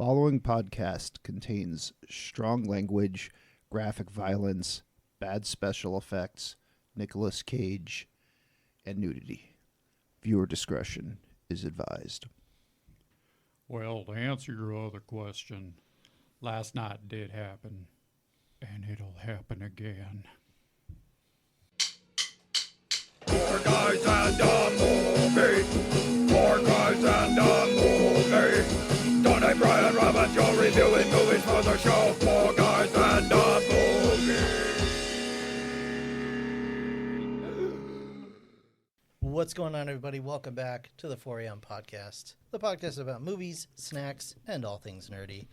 following podcast contains strong language, graphic violence, bad special effects, Nicolas Cage, and nudity. Viewer discretion is advised. Well, to answer your other question, last night did happen, and it'll happen again. Four guys and a movie. Four guys and a movie. Donnie, Brian, Rob, and Joe reviewing movies for the show. Four guys and a movie. What's going on, everybody? Welcome back to the 4am podcast, the podcast about movies, snacks, and all things nerdy.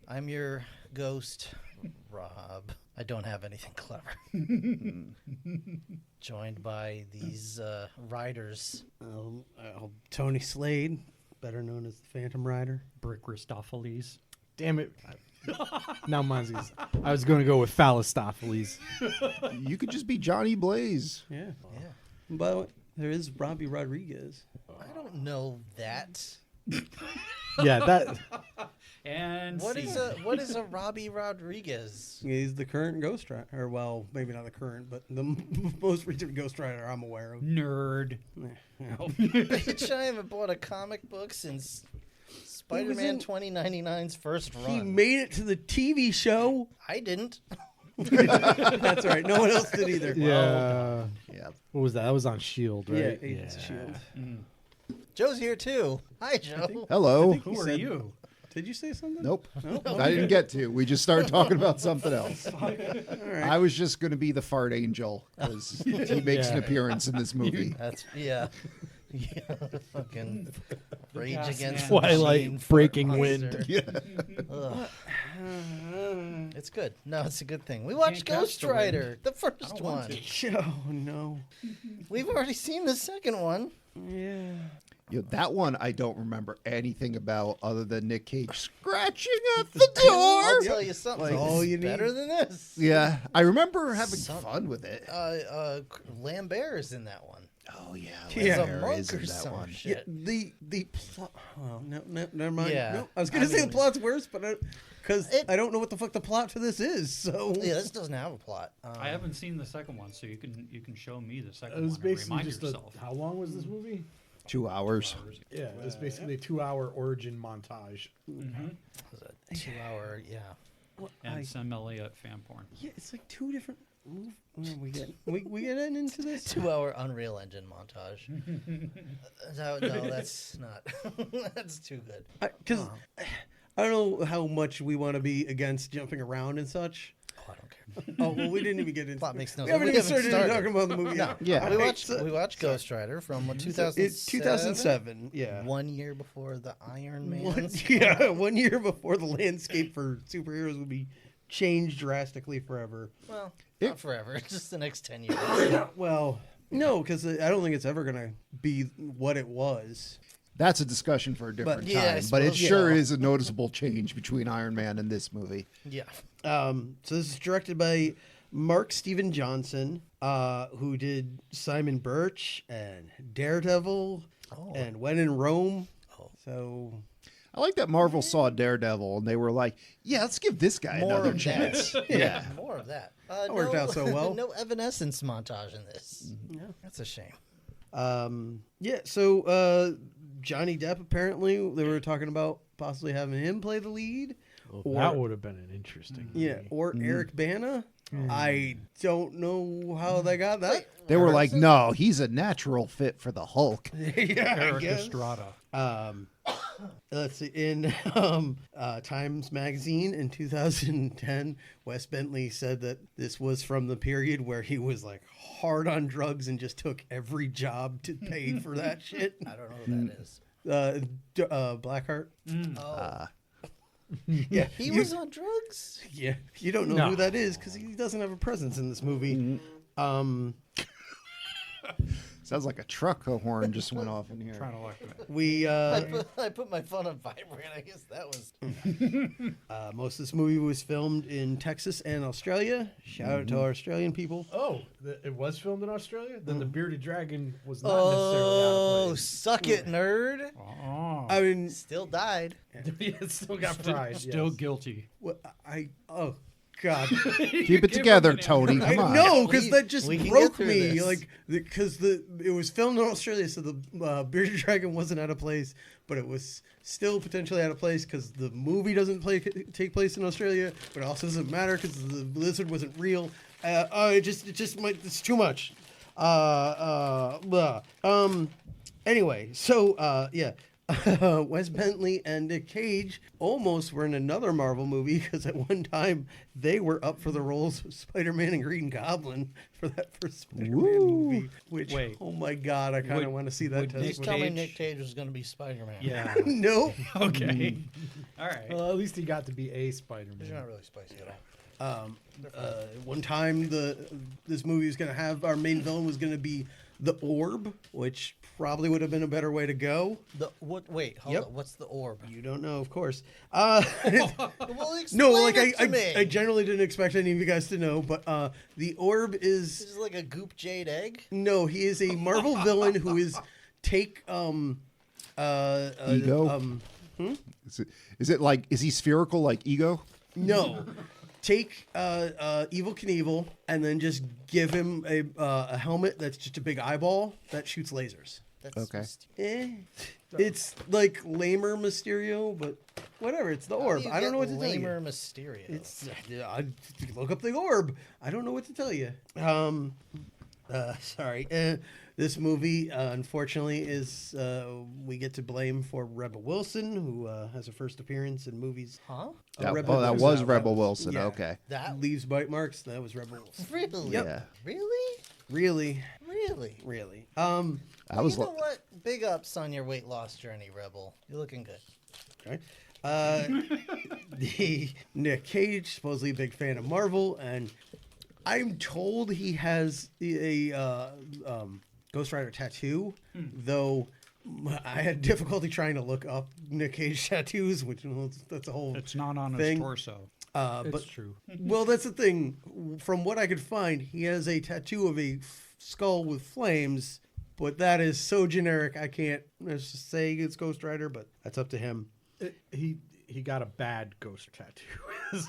I'm your ghost, Rob. I don't have anything clever. Joined by these riders. Tony Slade, better known as the Phantom Rider. Brick Ristopheles. Damn it. Now mine's easy. I was going to go with Phallistopheles. You could just be Johnny Blaze. Yeah. Yeah. But there is Robbie Rodriguez. I don't know that. Yeah, that. And What is a Robbie Rodriguez? He's the current Ghost Rider. Or, well, maybe not the current, but the most recent Ghost Rider I'm aware of. nerd? Bitch, I haven't bought a comic book since Spider-Man in- 2099's first run. He made it to the TV show. I didn't. That's right. No one else did either. Yeah. Yeah. What was that? That was on S.H.I.E.L.D., Yeah, right? Agents of S.H.I.E.L.D. Joe's here too. Hi, Joe. Hello. Who are said- you? Did you say something? Nope. Nope. I didn't get to. We just started talking about something else. All right. I was just going to be the fart angel because he makes an Yeah. appearance in this movie. That's yeah. Fucking Rage Gas Against man. the Twilight, Machine, Breaking Fart Wind. Monster. Yeah. Ugh. It's good. No, it's a good thing. We watched Can't catch Ghost the wind. Rider, the first don't want one. Oh, no. We've already seen the second one. Yeah. You know, that one I don't remember anything about other than Nick Cage scratching at the door. I'll tell you something. Like, This all is you need. better than this. Yeah, I remember having Some- fun with it. Lambert is in that one. Oh yeah, Yeah. He's a Lambert monk is or in that some one. shit. The plot. Oh, no, never mind. Yeah. No, I was gonna say mean- the plot's worse, but because It- I don't know what the fuck the plot for this is. So Yeah, this doesn't have a plot. I haven't seen the second one, so you can show me the second It was one and basically remind just yourself. how long was this movie? 2 hours. Yeah, it was basically a 2-hour origin montage. It was a 2-hour, yeah. Well, And Sam Elliott fan porn. yeah, it's like two different. We get into this. 2-hour Unreal Engine montage. No, that's not. That's too good. Because I don't know how much we want to be against jumping around and such. Oh, I don't care. Oh well, we didn't even get into. Plot makes no We sense. haven't even started talking about the movie. No. yet. Yeah. We All right, watched so- we watched Ghost Rider from what, so 2007? it's 2007. Yeah. 1 year before the Iron Man. Yeah, 1 year before the landscape for superheroes would be changed drastically forever. Well, not forever. Just the next 10 years. Well, no, because I don't think it's ever gonna be what it was. That's a discussion for a different yeah, I time. But it suppose sure so. is a noticeable change between Iron Man and this movie. Yeah. So this is directed by Mark Steven Johnson, who did Simon Birch and Daredevil and When in Rome. Oh. So I like that Marvel saw Daredevil and they were like, "Yeah, let's give this guy More another of chance." that. Yeah. More of that. worked out so well. No Evanescence montage in this. Yeah. That's a shame. So Johnny Depp, apparently they were talking about possibly having him play the lead. Well, that would have been an interesting movie. Yeah, or Eric Bana. I don't know how they got that. They were like, "No, he's a natural fit for the Hulk." Yeah, I Eric guess. Estrada. Let's see. In Times Magazine in 2010, Wes Bentley said that this was from the period where he was like hard on drugs and just took every job to pay for that shit. I don't know who that is. Blackheart. Oh. Yeah, He was on drugs? Yeah, you don't know No. who that is because he doesn't have a presence in this movie. Sounds like a truck horn just went off in here. Trying to like We I put my phone on vibrate. I guess that was. most of this movie was filmed in Texas and Australia. Shout out to our Australian people. Oh, it was filmed in Australia? Then the Bearded Dragon was not necessarily out of Oh, place. suck it, nerd! Oh, I mean, Still died. Yeah, it still got fried. still yes. guilty. oh God. Keep it together, Tony. Come on. No, because We- that just we can broke get through me. this. Like, because it was filmed in Australia, so the Bearded Dragon wasn't out of place, but it was still potentially out of place because the movie doesn't take place in Australia, but it also doesn't matter because the lizard wasn't real. It's too much. Blah. Anyway, so yeah. Wes Bentley and Nick Cage almost were in another Marvel movie because at one time they were up for the roles of Spider-Man and Green Goblin for that first Spider-Man movie. Which, Wait. oh my God, I kind of want to see that. would test. Nick Just tell me Cage? Nick Cage was going to be Spider-Man. Yeah. No. Okay. All right. Well, at least he got to be a You're Spider-Man. not really spicy at all. One time this movie was going to have our main villain was going to be the Orb, which probably would have been a better way to go. Wait, hold Yep. on. What's the orb? You don't know, of course. Well, No, explain like it to me. I generally didn't expect any of you guys to know, but the Orb is This is like a goop jade egg. no, he is a Marvel villain who is take Ego? Is it like, is he spherical like Ego? no, take Evil Knievel and then just give him a helmet that's just a big eyeball that shoots lasers. That's Okay. It's like lamer Mysterio, but whatever. It's the Orb. I don't know what to tell you. Lamer Mysterio. It's look up the Orb. I don't know what to tell you. Sorry. This movie, unfortunately, is we get to blame for Rebel Wilson, who has a first appearance in movies. Huh? That, Rebel that Wilson. was Rebel Wilson. Yeah. Okay. That Leaves bite marks. That was Rebel Wilson. really? Yep. Yeah. Really? Really, Really? really. I was You know like, what? Big ups on your weight loss journey, Rebel. You're looking good. Okay. The Nick Cage, supposedly a big fan of Marvel, and I'm told he has a Ghost Rider tattoo, though I had difficulty trying to look up Nick Cage tattoos, which that's a whole It's not on his thing. torso. It's but true. well, that's the thing. From what I could find, he has a tattoo of a skull with flames, but that is so generic. I can't let's just say it's Ghost Rider, but that's up to him. He got a bad ghost tattoo.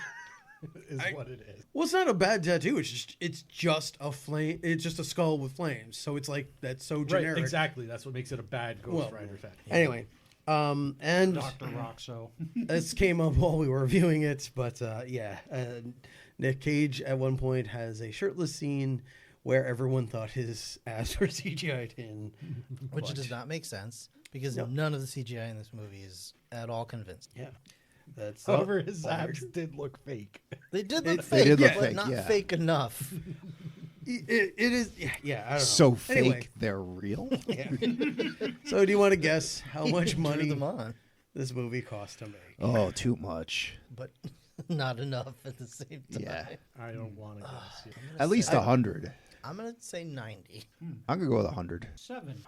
is what it is. Well, it's not a bad tattoo. It's just a flame. It's just a skull with flames. So it's like that's so generic. Right, exactly. That's what makes it a bad Ghost Well, Rider tattoo. Anyway, and Dr. Roxo. this came up while we were reviewing it, but Nick Cage at one point has a shirtless scene where everyone thought his ass were CGI'd in. Which But- does not make sense because none of the CGI in this movie is at all convincing. Yeah, that's However, his all abs did look fake. They did look They fake, did look but fake, not yeah. fake enough. It is. Yeah, I don't know. so fake Anyway, they're real. so do you want to guess how much Drew money them on, this movie cost to make? Oh, too much. but not enough at the same time. Yeah. I don't want to guess. Yeah. At least 100. I'm gonna say 90. I'm gonna go with 100. 7.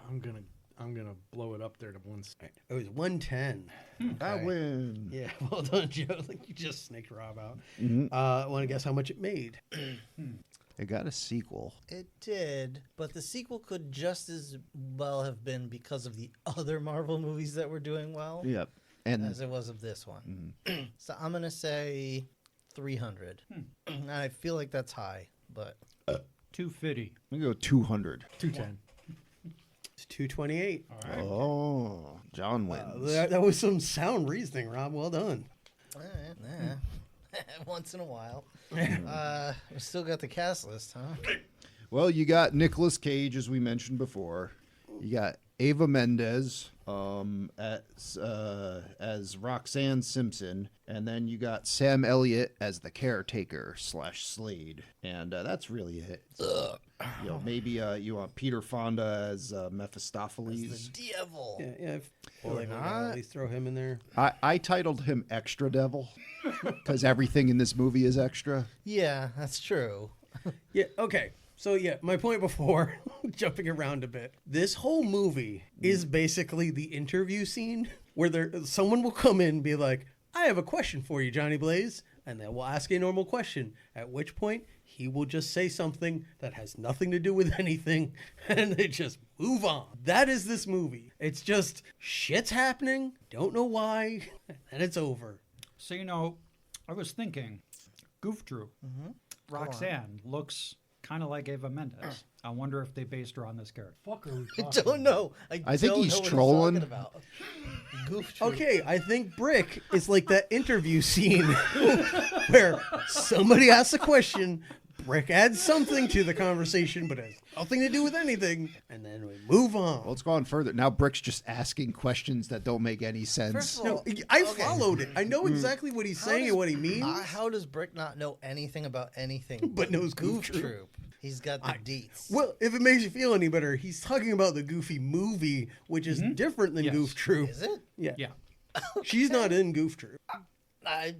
I'm gonna blow it up there to one. It was 110. I win. Yeah, well done, Joe. Like you just snaked Rob out. Mm-hmm. Want to guess how much it made? It got a sequel. It did, but the sequel could just as well have been because of the other Marvel movies that were doing well Yep. And as it was of this one. So I'm gonna say 300. And I feel like that's high, but 250. I'm gonna go 200. 210. It's 228. All right. Oh, John wins. That was some sound reasoning, Rob. Well done. once in a while. We still got the cast list, huh? Well, you got Nicolas Cage, as we mentioned before. You got Ava Mendes as Roxanne Simpson, and then you got Sam Elliott as the caretaker / Slade, and that's really it. You know, maybe you want Peter Fonda as Mephistopheles. The devil. Yeah. Or like, at least throw him in there. I titled him Extra Devil because everything in this movie is extra. Yeah, that's true. Yeah. Okay. So yeah, my point before, jumping around a bit, this whole movie is basically the interview scene where someone will come in and be like, I have a question for you, Johnny Blaze. And they will ask a normal question, at which point he will just say something that has nothing to do with anything, and they just move on. That is this movie. It's just shit's happening, don't know why, and it's over. So, I was thinking, Goof Troop, Roxanne looks kind of like Ava Mendes. I wonder if they based her on this character. Fuck are we I talking don't know. I think don't he's know what trolling. talking about. Goof Troop. Okay, I think Brick is like that interview scene where somebody asks a question, Brick adds something to the conversation, but has nothing to do with anything, and then we move on. Well, it's gone further. Now Brick's just asking questions that don't make any sense. First of No, all, I okay. followed it. I know exactly what he's saying and what he means. How does Brick not know anything about anything But knows Goof Goof Troop? He's got the deets. Well, if it makes you feel any better, he's talking about the Goofy movie, which is different than Yes. Goof Troop. Is it? Yeah. Yeah. She's not in Goof Troop. I,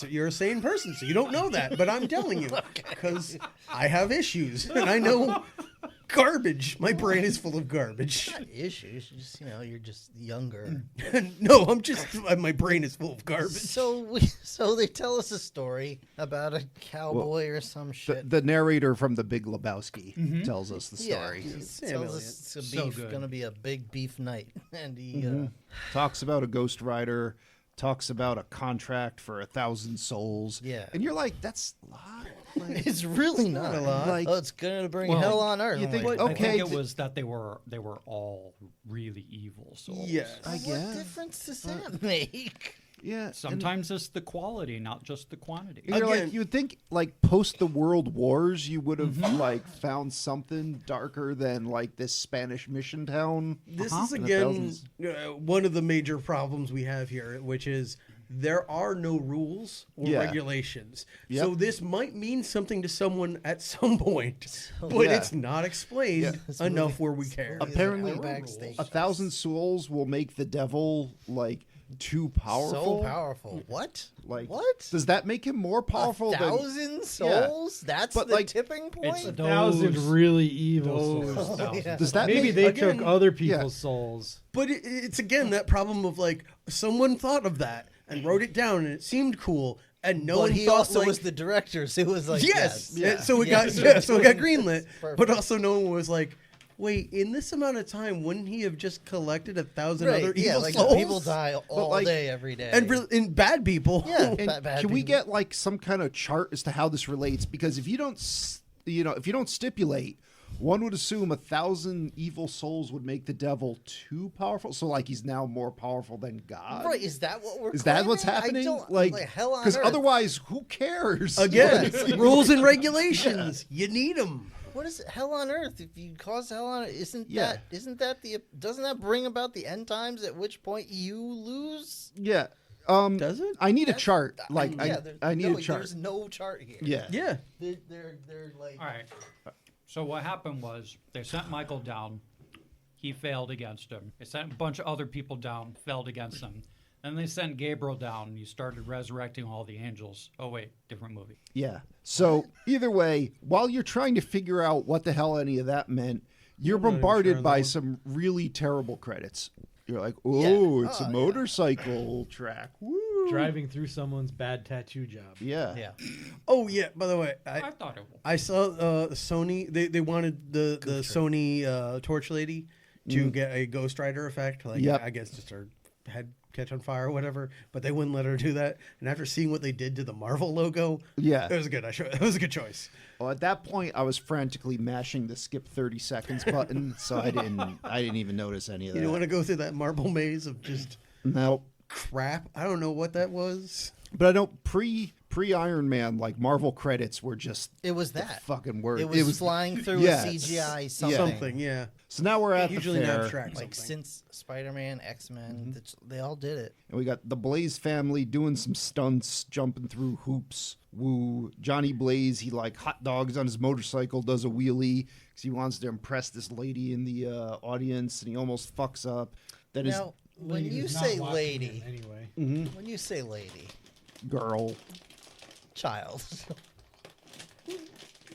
You're a sane person, so you don't know that. But I'm telling you, because I have issues, and I know garbage. My brain is full of garbage. not issues. Just you're just younger. No, my brain is full of garbage. So they tell us a story about a cowboy or some shit. The narrator from The Big Lebowski tells us the story. He Sam tells Elliott. us it's So good. gonna be a big beef night, and he Talks about a Ghost Rider, talks about a contract for 1,000 souls. Yeah. And you're like, that's a lot. Like, it's really not. a lot. Like- Oh, it's gonna bring Well, hell on earth. you I'm think- like, I okay, think it th- was that they were all really evil souls. Yes. I what guess. difference does that make? Yeah. and- Sometimes it's the quality, not just the quantity. And you're Again- like, you'd think, like, post the World Wars, you would have, like, found something darker than, like, this Spanish mission town. This Uh-huh. is In the again thousands. one of the major problems we have here, which is there are no rules or Yeah. regulations. Yep. So this might mean something to someone at some point, but Yeah. it's not explained This enough movie- where we this care. movie is Apparently, a backstage. 1,000 souls will make the devil, like, too powerful. So powerful. What? Like, what? Does that make him more powerful than? 1,000 souls? That's But, the like, tipping point. it's 1,000 Those- really evil Those souls. thousands. yeah. Does that Maybe make, they again, took other yeah. people's souls. But it's again that problem of like someone thought of that and wrote it down and it seemed cool, and no but one he thought also like, was the director, so it was like yes, Yeah. so it Yes. got so it got greenlit. Perfect. But also no one was like, wait, in this amount of time, wouldn't he have just collected 1,000 Right, other yeah, evil like souls? people die all like- day, every day. And bad people. Yeah. And bad can we people. get like some kind of chart as to how this relates? Because if you don't, if you don't stipulate, one would assume 1,000 evil souls would make the devil too powerful. So like he's now more powerful than God. Right? Is that what we're? Is that what's claiming? I happening? don't- Like, hell on because earth. otherwise, who cares? Again, Yeah. rules and regulations. You need them. What is hell on earth? If you cause hell on earth, Yeah. isn't that the doesn't that bring about the end times? At which point you lose? Yeah. Does it? I need a chart. Like yeah, I need no, a chart. There's no chart here. Yeah. Yeah. They're like. All right. So what happened was they sent Michael down. He failed against him. They sent a bunch of other people down, failed against him. Then they sent Gabriel down, and he started resurrecting all the angels. Oh, wait, different movie. Yeah. So either way, while you're trying to figure out what the hell any of that meant, you're I'm not even bombarded sure on by that one. some really terrible credits. You're like, oh, Yeah. it's Oh, a yeah. motorcycle track. Woo. Driving through someone's bad tattoo job. Yeah. Yeah. Oh yeah. By the way, I thought it was. I saw Sony. They wanted the Sony torch lady to get a Ghost Rider effect, like Yep. I guess just her head catch on fire or whatever. But they wouldn't let her do that. And after seeing what they did to the Marvel logo, Yeah. it was good. It was a good choice. Well, at that point, I was frantically mashing the skip 30 seconds button, so I didn't even notice any of You that. don't want to go through that marble maze of just No. crap. I don't know what that was. But I know pre Iron Man, like Marvel credits were just It was the that. fucking word. It was flying through yeah, a CGI something. Something, yeah. So now we're at Usually the an fair, abstract Like something. since Spider-Man, X-Men, they all did it. and we got the Blaze family doing some stunts, jumping through hoops. Woo! Johnny Blaze, he like hot dogs on his motorcycle, does a wheelie because he wants to impress this lady in the audience, and he almost fucks up. Then his Now, when Lady you was not say watching lady, it anyway. when you say lady, girl, child,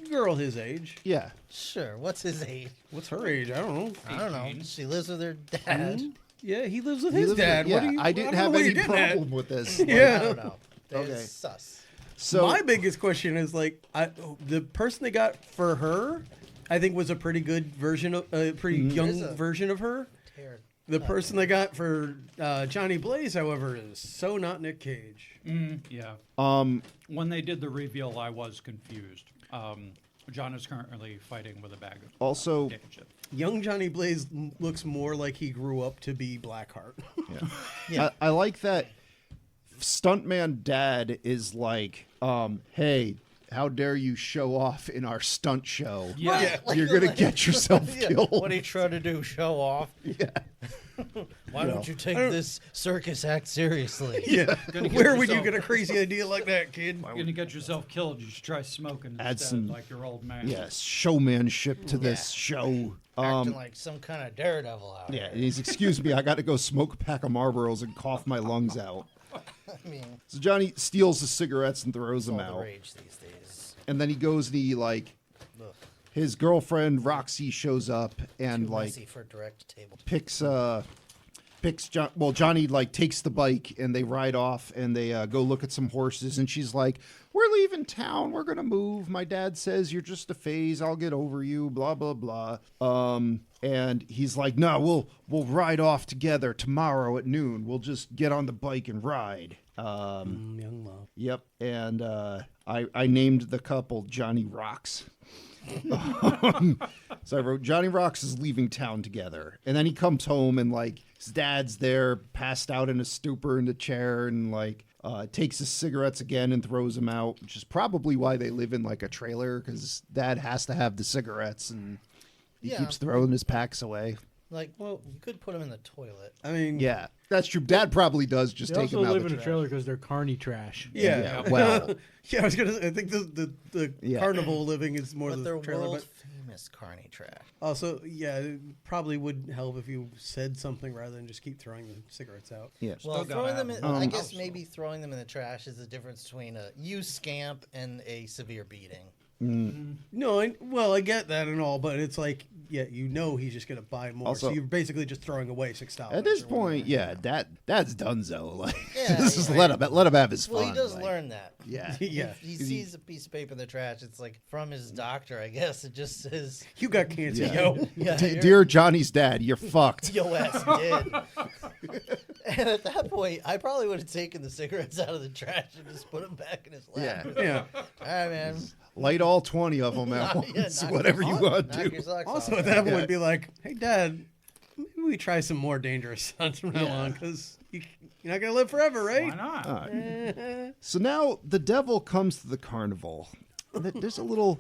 girl his age. Yeah. Sure. What's his age? What's her age? I don't know. I don't know. She lives with her dad. Yeah, he lives with He his lives with- dad. yeah, What do you? I didn't don't know have what any you're getting at. problem with this. Yeah. I don't know. It's Okay. sus. So My biggest question is like, the person they got for her, I think was a pretty good version of a pretty young Is a- version of her. Tear- The person they got for Johnny Blaze, however, is so not Nick Cage. Yeah. um When they did the reveal, I was confused. John is currently fighting with a bag of Also- potato chips. Young Johnny Blaze looks more like he grew up to be Blackheart. I like that stuntman dad is like, hey, how dare you show off in our stunt show? Yeah. You're gonna get yourself Yeah, killed. What are you trying to do? Show off? Yeah. Why don't you take this circus act seriously? Yeah. Gonna get Where would you yourself- get a crazy idea like that, kid? You're gonna get yourself killed. You should try smoking Add instead, some- like your old man. Yes, showmanship to this show. Acting like some kind of daredevil out Yeah, and here. he's, excuse me, I got to go smoke a pack of Marlboros and cough my lungs out. I mean, So Johnny steals the cigarettes and throws them all the out. rage these days. And then he goes, Ugh, his girlfriend Roxy shows up and too like messy for direct table. picks John. Well, Johnny like takes the bike and they ride off and they go look at some horses and she's like, "We're leaving town. We're gonna move. My dad says you're just a phase. I'll get over you." Blah blah blah. And he's like, "No, we'll ride off together tomorrow at noon. We'll just get on the bike and ride." Young love. Yep. And I named the couple Johnny Rocks. So I wrote Johnny Rocks is leaving town together, and then he comes home and like his dad's there, passed out in a stupor in the chair, and like takes his cigarettes again and throws them out, which is probably why they live in like a trailer because dad has to have the cigarettes and he Yeah. keeps throwing his packs away. Like, well, you could put him in the toilet. I mean, Yeah, that's true. Dad probably does just They take also him out live of in the a trailer because they're carny trash. Yeah. Yeah, well. Yeah, I was gonna. I think the Yeah. carnival living is more But the they're trailer. world But famous carny trash. also, yeah, it probably would help if you said something rather than just keep throwing the cigarettes out. Yeah. Well, gotta throwing have them in, them. I guess maybe throwing them in the trash is the difference between a you scamp and a severe beating. No, I get that and all, but it's like, yeah, you know, he's just gonna buy more. Also- so you're basically just throwing away $6. At this or point, yeah, dad's donezo. Like, Yeah, just yeah. let him have his Well, fun. he does like, learn that. Yeah. Yeah, He sees a piece of paper in the trash. It's like from his doctor, I guess. It just says, you got cancer, Yeah. yo. yeah, Dear Johnny's dad, you're fucked. yo ass did. And at that point, I probably would have taken the cigarettes out of the trash and just put them back in his lap. Yeah. Yeah. All right, man. Light all 20 of them at Yeah, once. knock Whatever your you socks- want knock to your socks Also, off. at that Yeah. point, be like, hey, Dad, maybe we try some more dangerous stunts from now Yeah. on because you're not gonna live forever, right? Why not? All right. So now the devil comes to the carnival. There's a little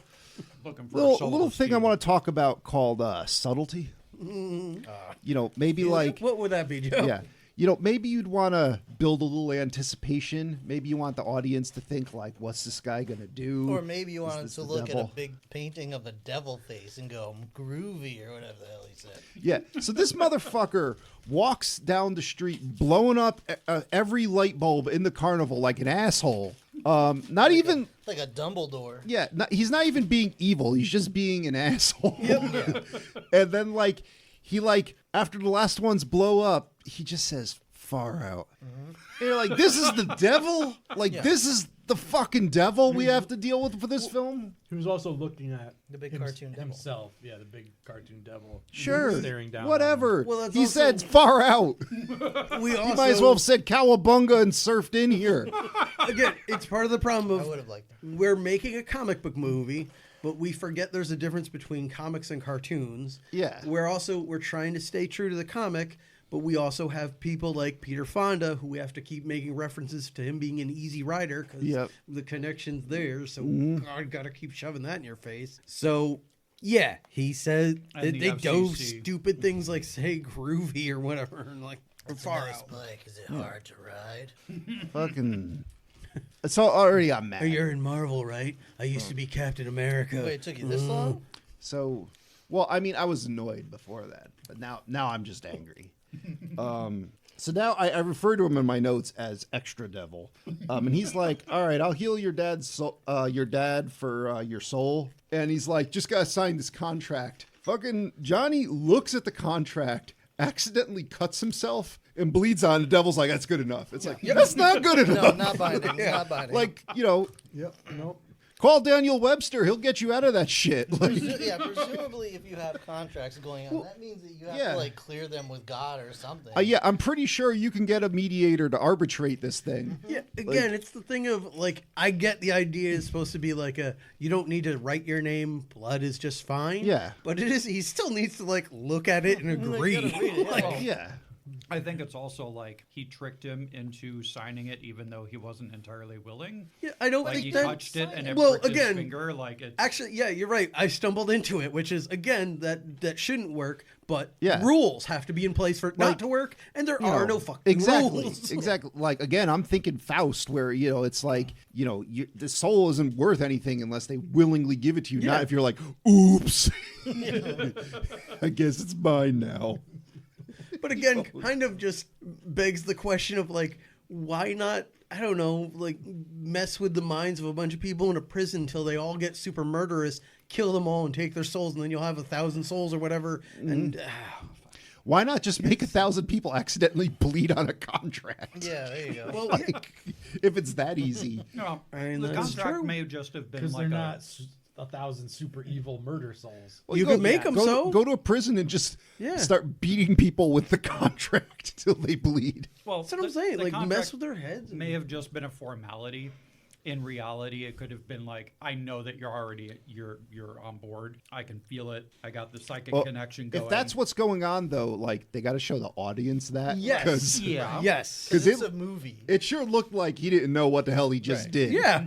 Looking for a solo little thing I steam. want to talk about called subtlety. You know, maybe like what would that be, Joe? yeah. You know, maybe you'd want to build a little anticipation. Maybe you want the audience to think like, "What's this guy gonna do?" Or maybe you Is wanted this to the look at devil? a big painting of a devil face and go groovy or whatever the hell he said. Yeah. So this motherfucker walks down the street, blowing up every light bulb in the carnival like an asshole. Not even. Like a Dumbledore. Yeah, he's not even being evil. He's just being an asshole. And then like he like after the last ones blow up, he just says far out. And you're like, this is the devil? Like Yeah. this is the fucking devil we have to deal with for this film? He was also looking at The big cartoon devil. himself. Yeah, the big cartoon devil. Sure. Staring down. Whatever. Well, that's he also- said far out. We also You might as well have said cowabunga and surfed in here. again. It's part of the problem I of would have liked that. we're making a comic book movie, but we forget there's a difference between comics and cartoons. Yeah. We're trying to stay true to the comic, but we also have people like Peter Fonda who we have to keep making references to him being an easy rider because Yep. the connection's there. So God, gotta keep shoving that in your face. So yeah, he said And that the they do FCC. stupid things like say groovy or whatever, and like It's a far nice out. bike. Is it hard to ride? Fucking. It's already I'm mad. Oh, you're in Marvel, right? I used to be Captain America. Wait, it took you this long? So, well, I mean, I was annoyed before that, but now I'm just angry. So now I refer to him in my notes as Extra Devil, and he's like, "All right, I'll heal your your dad for your soul," and he's like, "Just gotta sign this contract." Fucking Johnny looks at the contract, accidentally cuts himself, and bleeds on. The Devil's like, "That's good enough." It's like, that's not good No, enough. not binding. Not binding. Like, Yep. Nope. call Daniel Webster. He'll get you out of that shit. Like, Presumably, if you have contracts going on, that means that you have yeah. to like clear them with God or something. yeah, I'm pretty sure you can get a mediator to arbitrate this thing. Yeah, again, it's the thing of like I get the idea is supposed to be like you don't need to write your name, blood is just fine. Yeah. But it is he still needs to like look at it and agree. gotta read it, yeah. Yeah. I think it's also like he tricked him into signing it, even though he wasn't entirely willing. Yeah, I don't Like think he that touched it and it well, pricked his again, finger. Like it. actually, yeah, you're right. I stumbled into it, which is again that shouldn't work. But Yeah. rules have to be in place for it not to work, and there are no fucking exactly, rules. exactly. Like again, I'm thinking Faust, where it's like the soul isn't worth anything unless they willingly give it to you. Yeah. Not if you're like, oops, I guess it's mine now. But again, kind of just begs the question of like, why not? I don't know, like mess with the minds of a bunch of people in a prison until they all get super murderous, kill them all and take their souls, and then you'll have 1,000 souls or whatever. And Why not just make 1,000 people accidentally bleed on a contract? Yeah, there you go. well, Like, if it's that easy. No, I mean, the that's contract true. may just have been Because like they're not 1,000 super evil murder souls. Well, You go- could make 'em go, so. Go to a prison and just Yeah. start beating people with the contract till they bleed. Well, that's what I'm saying. the Like mess contract with their heads. may have just been a formality. In reality, it could have been like, I know that you're on board. I can feel it. I got the psychic Well, connection going. If that's what's going on, though, like they got to show the audience that. Yes. 'cause yeah. Yes. 'Cause it's it- a movie. It sure looked like he didn't know what the hell he just did. Yeah.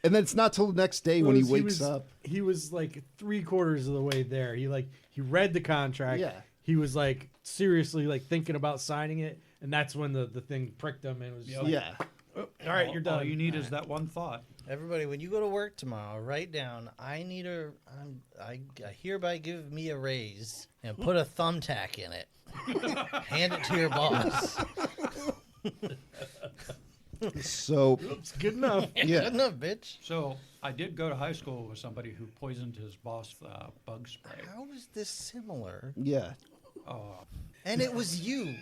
And then it's not till the next day when he wakes up. He was like 3/4 of the way there. He read the contract. Yeah. He was like seriously like thinking about signing it, and that's when the thing pricked him and it was just like, Yeah. "Oh, all right, you're done. All you need is that one thought. Everybody, when you go to work tomorrow, write down, I hereby give me a raise and put a thumbtack in it. Hand it to your boss. So, It's good enough. yeah. Good enough, bitch. So I did go to high school with somebody who poisoned his boss with bug spray. How is this similar? Yeah. And it was you.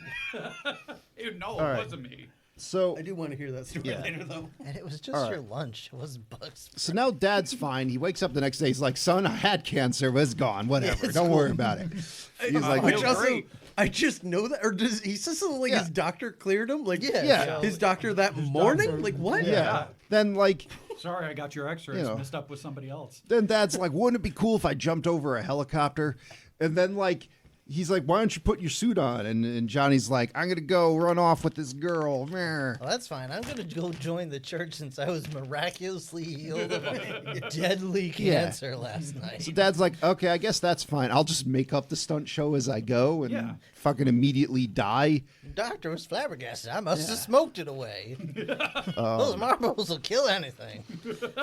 No, right. it wasn't me. So, I do want to hear that story Yeah. later, though. And it was just All right. your lunch. It was bugs. so now Dad's fine. He wakes up the next day. He's like, "Son, I had cancer, but it's gone. Whatever. Don't worry about it." He's like, Which feel also, great. I just know that, or does he says something like Yeah. his doctor cleared him? Like, Yeah. his doctor that morning? doctor- Like, what? "Yeah." Then like, Sorry, I got your X-rays messed up with somebody else. then Dad's like, "Wouldn't it be cool if I jumped over a helicopter?" And then like. He's like, "Why don't you put your suit on?" And Johnny's like, "I'm gonna go run off with this girl." Meh. Well, that's fine. I'm going to go join the church since I was miraculously healed of a deadly Yeah. cancer last night. So Dad's like, "Okay, I guess that's fine. I'll just make up the stunt show as I go and Yeah. fucking immediately die." Doctor was flabbergasted. I must have smoked it away. Those marbles will kill anything.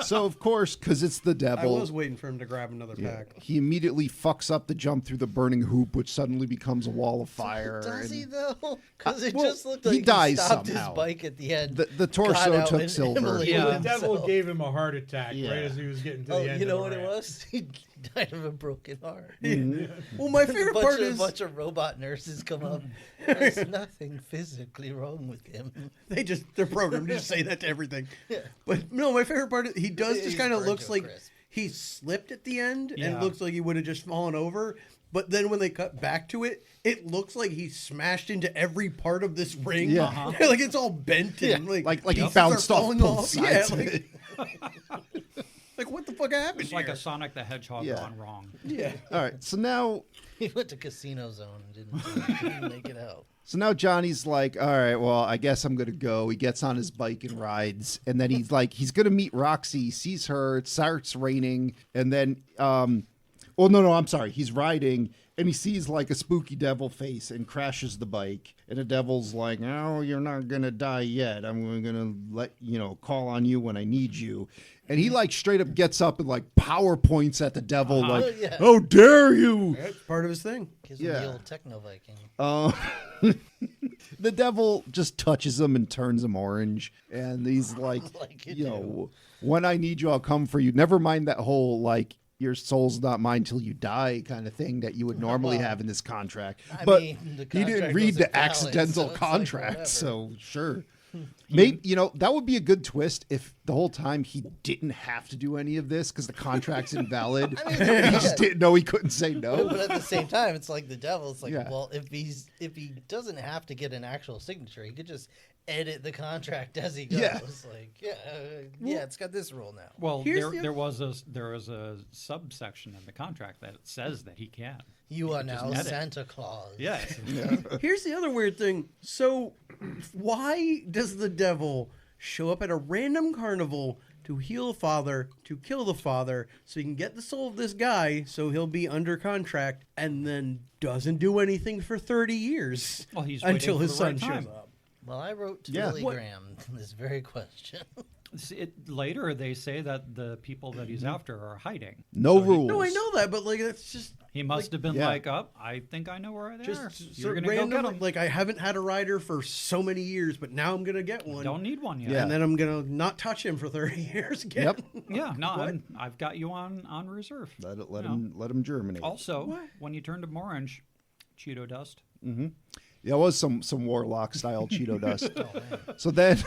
So of course, because it's the I devil, was waiting for him to grab another pack. he immediately fucks up the jump through the burning hoop, which suddenly becomes a wall of fire. Does and he though? Because it well, just looked he like he dies stopped somehow. his bike at the end. The got torso out took and silver. immolated Yeah. The devil himself. gave him a heart attack Yeah. right as he was getting to Oh, the end. you know of what the it ramp. was? He died of a broken heart. Well, my favorite part A is bunch of robot nurses come up. There's nothing physically wrong with him. they're programmed to just say that to everything. Yeah. But no, my favorite part is he does He's just kind of burned looks to a like crisp. he slipped at the end and Yeah. looks like he would have just fallen over. But then when they cut back to it, it looks like he smashed into every part of this ring. Yeah. Like it's all bent and Like he pieces bounced are off falling both sides. Yeah, of it. like what the fuck happened It's like here? a Sonic the Hedgehog Yeah. gone wrong. Yeah. All right, so now He went to Casino Zone and didn't make it out. Johnny's like, "All right, well, I guess I'm gonna go." He gets on his bike and rides, and then he's like, he's gonna meet Roxy. He sees her. It starts raining, and then Well, no, I'm sorry. He's riding and he sees like a spooky devil face and crashes the bike. And the devil's like, "Oh, you're not gonna die yet. I'm gonna call on you when I need you." And he like straight up gets up and like power points at the devil, like, Yeah. "How dare you!" That's part of his thing. Gives him Yeah. the old techno Viking. The devil just touches him and turns him orange. And he's like, Like you you know, when I need you, I'll come for you. Never mind that whole like, your soul's not mine till you die kind of thing that you would normally Well, have in this contract. I But mean, the he didn't contract read wasn't the valid, accidental so it's like, contract, whatever. so sure. Maybe, that would be a good twist if the whole time he didn't have to do any of this because the contract's invalid. I mean, He just didn't know he couldn't say no. But at the same time, it's like the devil. It's like, Yeah. well, if he doesn't have to get an actual signature, he could just edit the contract as he goes. Yeah. Like, yeah, it's got this rule now. Well, Here's there was a subsection in the contract that it says that he can. You are just now edit. Santa Claus. Yes. Here's the other weird thing. So, why does the devil show up at a random carnival to heal a father, to kill the father, so he can get the soul of this guy, so he'll be under contract, and then doesn't do anything for 30 years Well, he's until waiting his for the son right shows time. up? Well, I wrote to Yeah. Billy What- Graham this very question. Later, they say that the people that he's after are hiding. No So he- rules. No, I know that, but like that's just He must have been yeah. like, "Up, I think I know where they are. just You're so gonna random. go get them. Like I haven't had a rider for so many years, but now I'm gonna get one. Don't need one yet." Yeah. And then I'm gonna not touch him for 30 years again. Yep. Yeah, no, I've got you on reserve. Let No. him germinate. Also, when you turn to orange, Cheeto dust. That was some Warlock style Cheeto dust. So then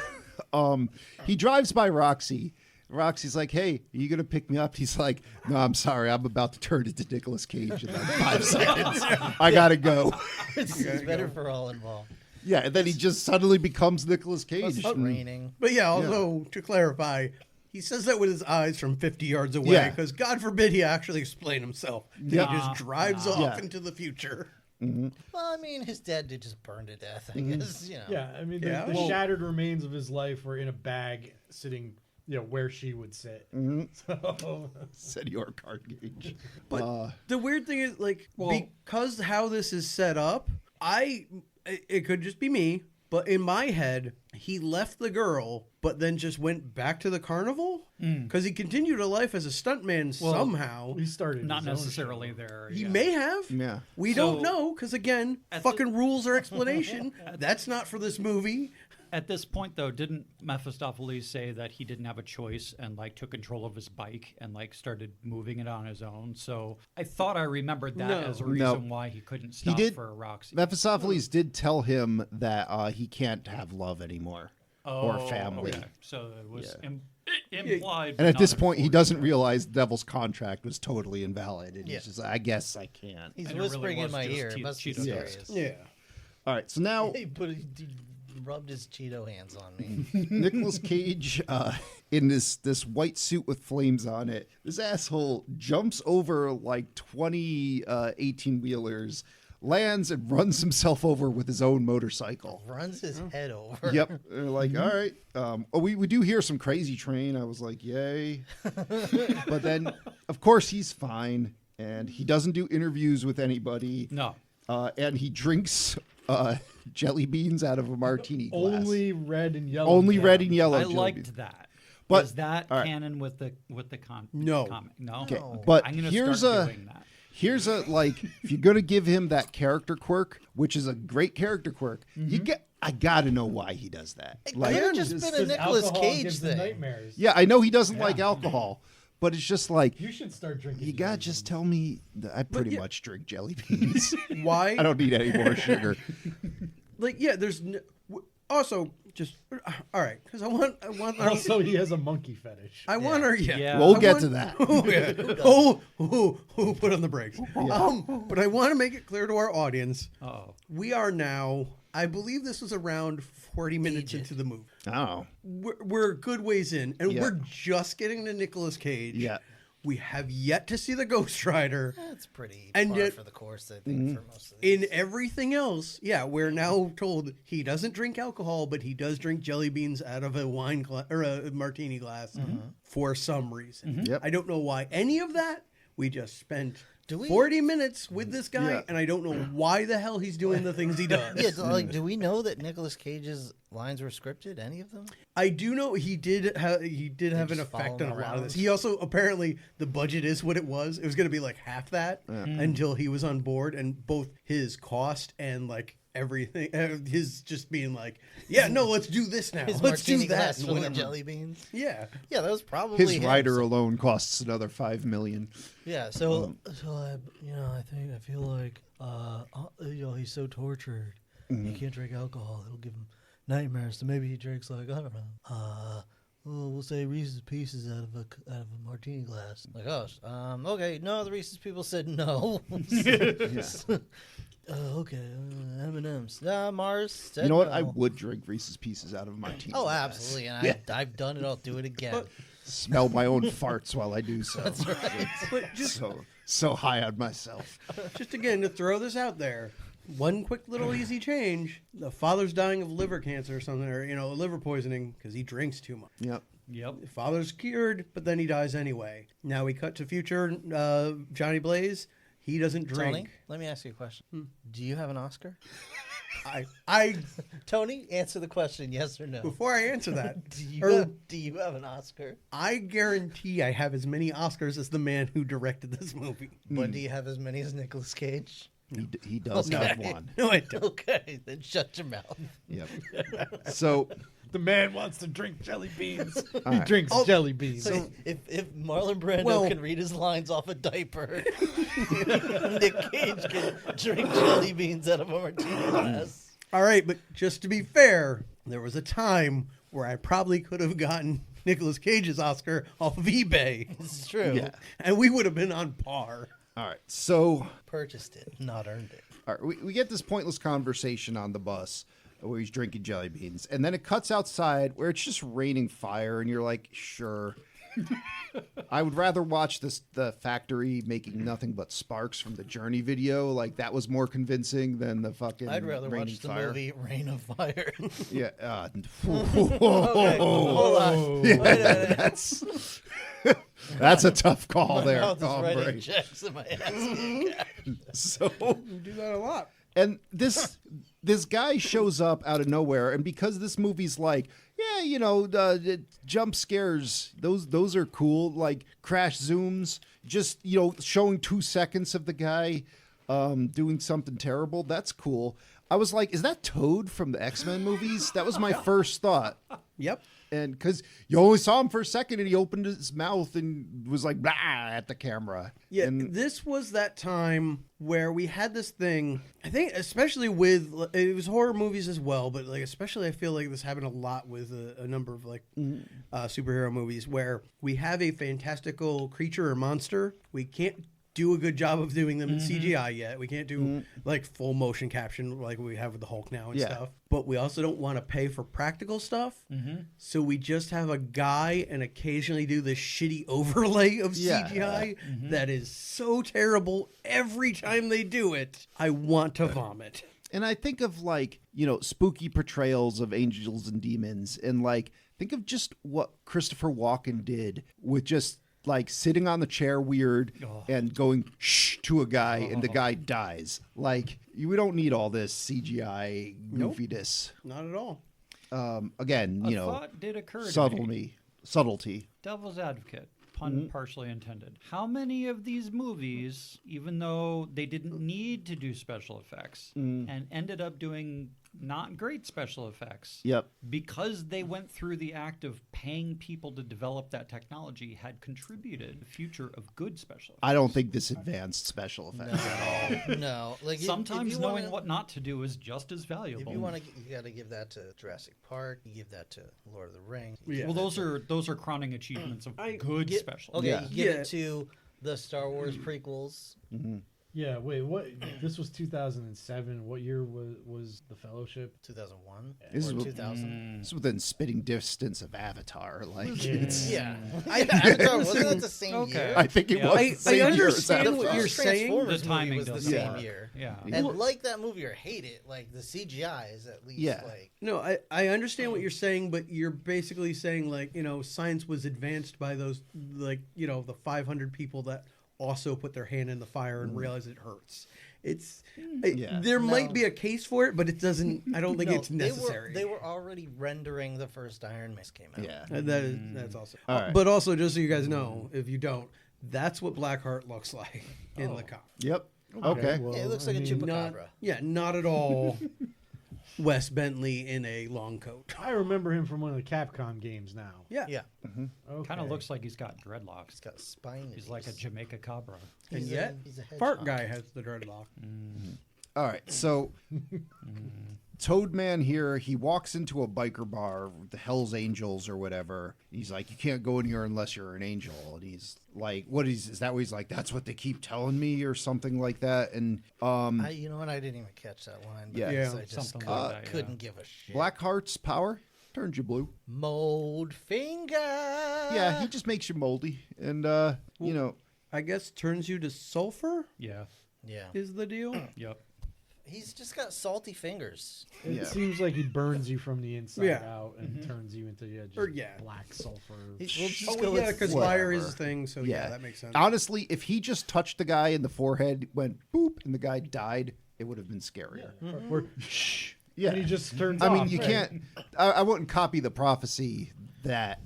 he drives by Roxy. Roxy's like, "Hey, are you gonna pick me up?" He's like, "No, I'm sorry. I'm about to turn into Nicolas Cage in like 5 seconds. I gotta go." It's better for all involved. Yeah, and then he just suddenly becomes Nicolas Plus, Cage. it's raining. But yeah, also to clarify, he says that with his eyes from 50 yards away Yeah. because God forbid he actually explain himself. Yeah. He just drives off Yeah. into the future. Well, I mean, his dad did just burn to death. I guess you know. Yeah, I mean, Yeah, the well- shattered remains of his life were in a bag sitting, where she would sit. So, Senor Cartgage. But the weird thing is, like, because how this is set up, it could just be me, but in my head, he left the girl, but then just went back to the carnival because he continued a life as a stuntman somehow. he started Not his own necessarily show. there. He yeah. may have. Yeah. We So- don't know because again, At fucking rules or explanation. That's not for this movie. At this point, though, didn't Mephistopheles say that he didn't have a choice and like took control of his bike and like started moving it on his own? So I thought I remembered that No. as a No. reason why he couldn't stop did- for Roxy. Mephistopheles did tell him that he can't have love anymore or family. Okay. So it was implied. And but at this not point, he enforced. doesn't realize the devil's contract was totally invalid. And Yeah. he's just like, "I guess I can't." He's And it really whispering in was my just ear. It must be Cheeto serious. dust. Yeah. All right, so now He rubbed his Cheeto hands on me. Nicolas Cage in this white suit with flames on it. This asshole jumps over like 20 18-wheelers, lands and runs himself over with his own motorcycle. Runs his head over. Yep. They're like, all right. We do hear some Crazy Train. I was like, yay. But then, of course, he's fine. And he doesn't do interviews with anybody. No. And he drinks jelly beans out of a martini glass. Only red and yellow. Only now. red and yellow I jelly liked beans. that. But- is that all right. canon with the No. comic? No. Okay, No. but I'm gonna here's start a doing that. here's a like if you're gonna give him that character quirk, which is a great character quirk, I gotta know why he does that. It Like, could have just It's been a 'cause Nicolas alcohol Cage gives him thing. nightmares. yeah, I know he doesn't like alcohol, but it's just like You should start drinking. you gotta jelly just beans. tell me that I pretty much drink jelly beans. Why? I don't need any more sugar. Like, yeah, there's also just all right because I want our, Also, he has a monkey fetish. I want our Yeah. We'll I get want- to that. Oh, yeah. Who put on the brakes? But I want to make it clear to our audience. Oh. We are now, I believe this was around 40 minutes into the movie. Oh, We're a good ways in, and Yeah. we're just getting to Nicolas Cage. yeah. We have yet to see the Ghost Rider. That's pretty And par yet- for the course, I think, for most of these. In everything else, yeah, we're now told he doesn't drink alcohol, but he does drink jelly beans out of a wine glass or a martini glass for some reason. Yep. I don't know why any of that. We just spent Do we 40 minutes with this guy, Yeah. and I don't know why the hell he's doing the things he does. Yeah, do we know that Nicolas Cage's lines were scripted? Any of them? I do know he did have an just follow effect him on a lot of around? this. He also apparently the budget is what it was. It was going to be like half that until he was on board, and both his cost and like everything, his just being like, yeah, no, let's do this now. His Let's do martini that. glass and full of whatever. jelly beans. Yeah. Yeah, that was probably His him. rider So- alone costs another $5 million. Yeah, so I feel like he's so tortured. He can't drink alcohol. It'll give him nightmares. So maybe he drinks like I don't know. We'll say Reese's Pieces out of a martini glass. Like, okay. No, the Reese's people said no. Okay, M&M's. Mars said You know what? no. I would drink Reese's Pieces out of a martini. Oh, glass. absolutely, and Yeah. I've done it. I'll do it again. Smell my own farts while I do so. That's right. But just So high on myself. Just again to throw this out there, one quick little easy change: the father's dying of liver cancer or something, or liver poisoning because he drinks too much. Yep. Yep. The father's cured, but then he dies anyway. Now we cut to future Johnny Blaze. He doesn't drink. Tony, let me ask you a question. Do you have an Oscar? I Tony, answer the question, yes or no. before I answer that, Do you, or do you have an Oscar? I guarantee I have as many Oscars as the man who directed this movie. But do you have as many as Nicolas Cage? He does have one. No, I don't. Okay, then shut your mouth. Yep. So The man wants to drink jelly beans. He right. drinks jelly beans. So if Marlon Brando Well- can read his lines off a diaper, Nick Cage can drink jelly beans out of a martini glass. All right, but just to be fair, there was a time where I probably could have gotten Nicolas Cage's Oscar off of eBay, This is true. yeah. and we would have been on par. All right. So Purchased it, not earned it. all right, we get this pointless conversation on the bus where he's drinking jelly beans, and then it cuts outside where it's just raining fire, and you're like, sure. I would rather watch the factory making nothing but sparks from the Journey video. Like that was more convincing than the fucking. I'd rather raining watch the fire. movie Rain of Fire. Yeah. Okay, hold on. Wait a minute. That's a tough call My there. mouth is Oh, writing great. checks in my ass. So. We do that a lot. And this guy shows up out of nowhere, and because this movie's like, yeah, the jump scares, those are cool, like crash zooms, just showing 2 seconds of the guy doing something terrible. That's cool. I was like, is that Toad from the X-Men movies? That was my first thought. Yep. And because you only saw him for a second, and he opened his mouth and was like, blah, at the camera. Yeah, And this was that time where we had this thing. I think, especially with it was horror movies as well, but like especially I feel like this happened a lot with a number of like superhero movies where we have a fantastical creature or monster. We can't do a good job of doing them in CGI yet. We can't do like full motion caption like we have with the Hulk now and Yeah. stuff. But we also don't want to pay for practical stuff. So we just have a guy and occasionally do this shitty overlay of Yeah. CGI that is so terrible every time they do it. I want to vomit. And I think of like, spooky portrayals of angels and demons, and like think of just what Christopher Walken did with just like sitting on the chair weird and going shh to a guy and the guy dies. Like we don't need all this CGI goofiness. Not at all. Again, A thought did occur to me. subtlety. Devil's advocate, pun partially intended. How many of these movies, even though they didn't need to do special effects and ended up doing not great special effects, Yep. because they went through the act of paying people to develop that technology, had contributed to the future of good special effects? I don't think this advanced special effects at all. No, like Sometimes if you knowing wanna, what not to do is just as If valuable. you want to, you got to give that to Jurassic Park. You give that to Lord of the Rings. you Yeah. give Well, that those are crowning achievements of I good to- special. Okay, Yeah. you give Yeah. it to the Star Wars prequels. Yeah, wait, what? This was 2007. What year was The Fellowship? 2001 This is or what- 2000. It's within spitting distance of Avatar. Like Yeah. it's. Yeah, Avatar wasn't that the same Okay. year? I think it Yeah. was. I the same year as understand Avatar. what you're First saying. Transformers The movie timing was the doesn't same work. year. Yeah. And like that movie or hate it, like the CGI is at least Yeah. like No, I understand what you're saying, but you're basically saying like, science was advanced by those like, the 500 people that also put their hand in the fire and realize it hurts. It's Yeah. there might No. be a case for it, but it doesn't. I don't think No, it's necessary. They were already rendering the first Iron Man came out. Yeah. That's also. All right. But also, just so you guys know, if you don't, that's what Blackheart looks like in the comic. Yep. Okay. well, Yeah, it looks like a I mean, chupacabra. Not at all. Wes Bentley in a long coat. I remember him from one of the Capcom games now. Yeah, Yeah, Okay. Kind of looks like he's got dreadlocks. he's got spine. He's like a Jamaica Cabra. and He's yet he's a Fart hedgehog. guy has the dreadlock. All right. So Toadman here, he walks into a biker bar, the Hell's Angels or whatever. He's like, you can't go in here unless you're an angel. And he's like, is that what he's like? That's what they keep telling me or something like that. And You know what? I didn't even catch that line. Yeah. because Yeah. I just Something couldn't, like that, yeah. couldn't give a shit. Blackheart's power turns you blue. Mold finger. Yeah, he just makes you moldy. And, you know, I guess turns you to sulfur Yeah. Yeah. is the deal. Yep. He's just got salty fingers. It Yeah. seems like he burns you from the inside Yeah. out and turns you into just Or, yeah. black sulfur. We'll just Oh go yeah, with because whatever. fire is his thing. So yeah, that makes sense. Honestly, if he just touched the guy in the forehead, went boop, and the guy died, it would have been scarier. Or shh. Yeah. And he just turns I off. mean, you can't. I wouldn't copy the prophecy that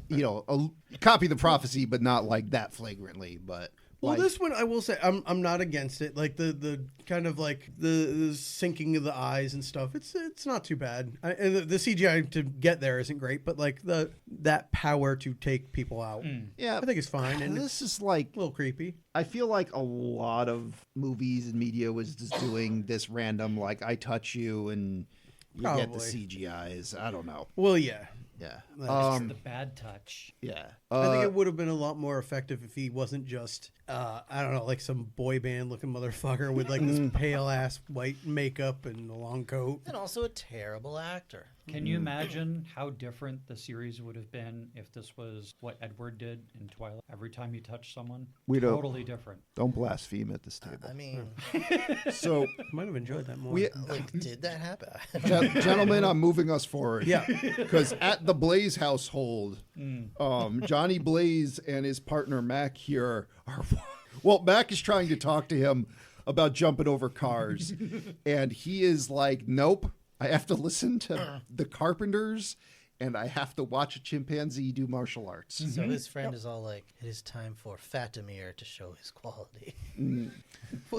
copy the prophecy, but not like that flagrantly. But Well, like, this one I will say I'm not against it. Like the kind of like the sinking of the eyes and stuff. It's not too bad. And the CGI to get there isn't great, but like that power to take people out, yeah, I think it's fine. And this is like a little creepy. I feel like a lot of movies and media was just doing this random like I touch you and you get the Probably. CGIs. I don't know. Well, yeah. Yeah. The bad touch. Yeah. I think it would have been a lot more effective if he wasn't just, I don't know, like some boy band looking motherfucker with like this pale ass white makeup and a long coat. And also a terrible actor. Can you imagine how different the series would have been if this was what Edward did in Twilight? Every time you touch someone, We don't- totally different. don't blaspheme at this table. I mean, So, Might have enjoyed that more. we, like, did that happen? gentlemen, I'm moving us forward. Yeah. Because at the Blaze household, Johnny Blaze and his partner Mac here are. Well, Mac is trying to talk to him about jumping over cars, and he is like, "Nope, I have to listen to the Carpenters, and I have to watch a chimpanzee do martial arts." So his friend is all like, "It is time for Fatimir to show his quality."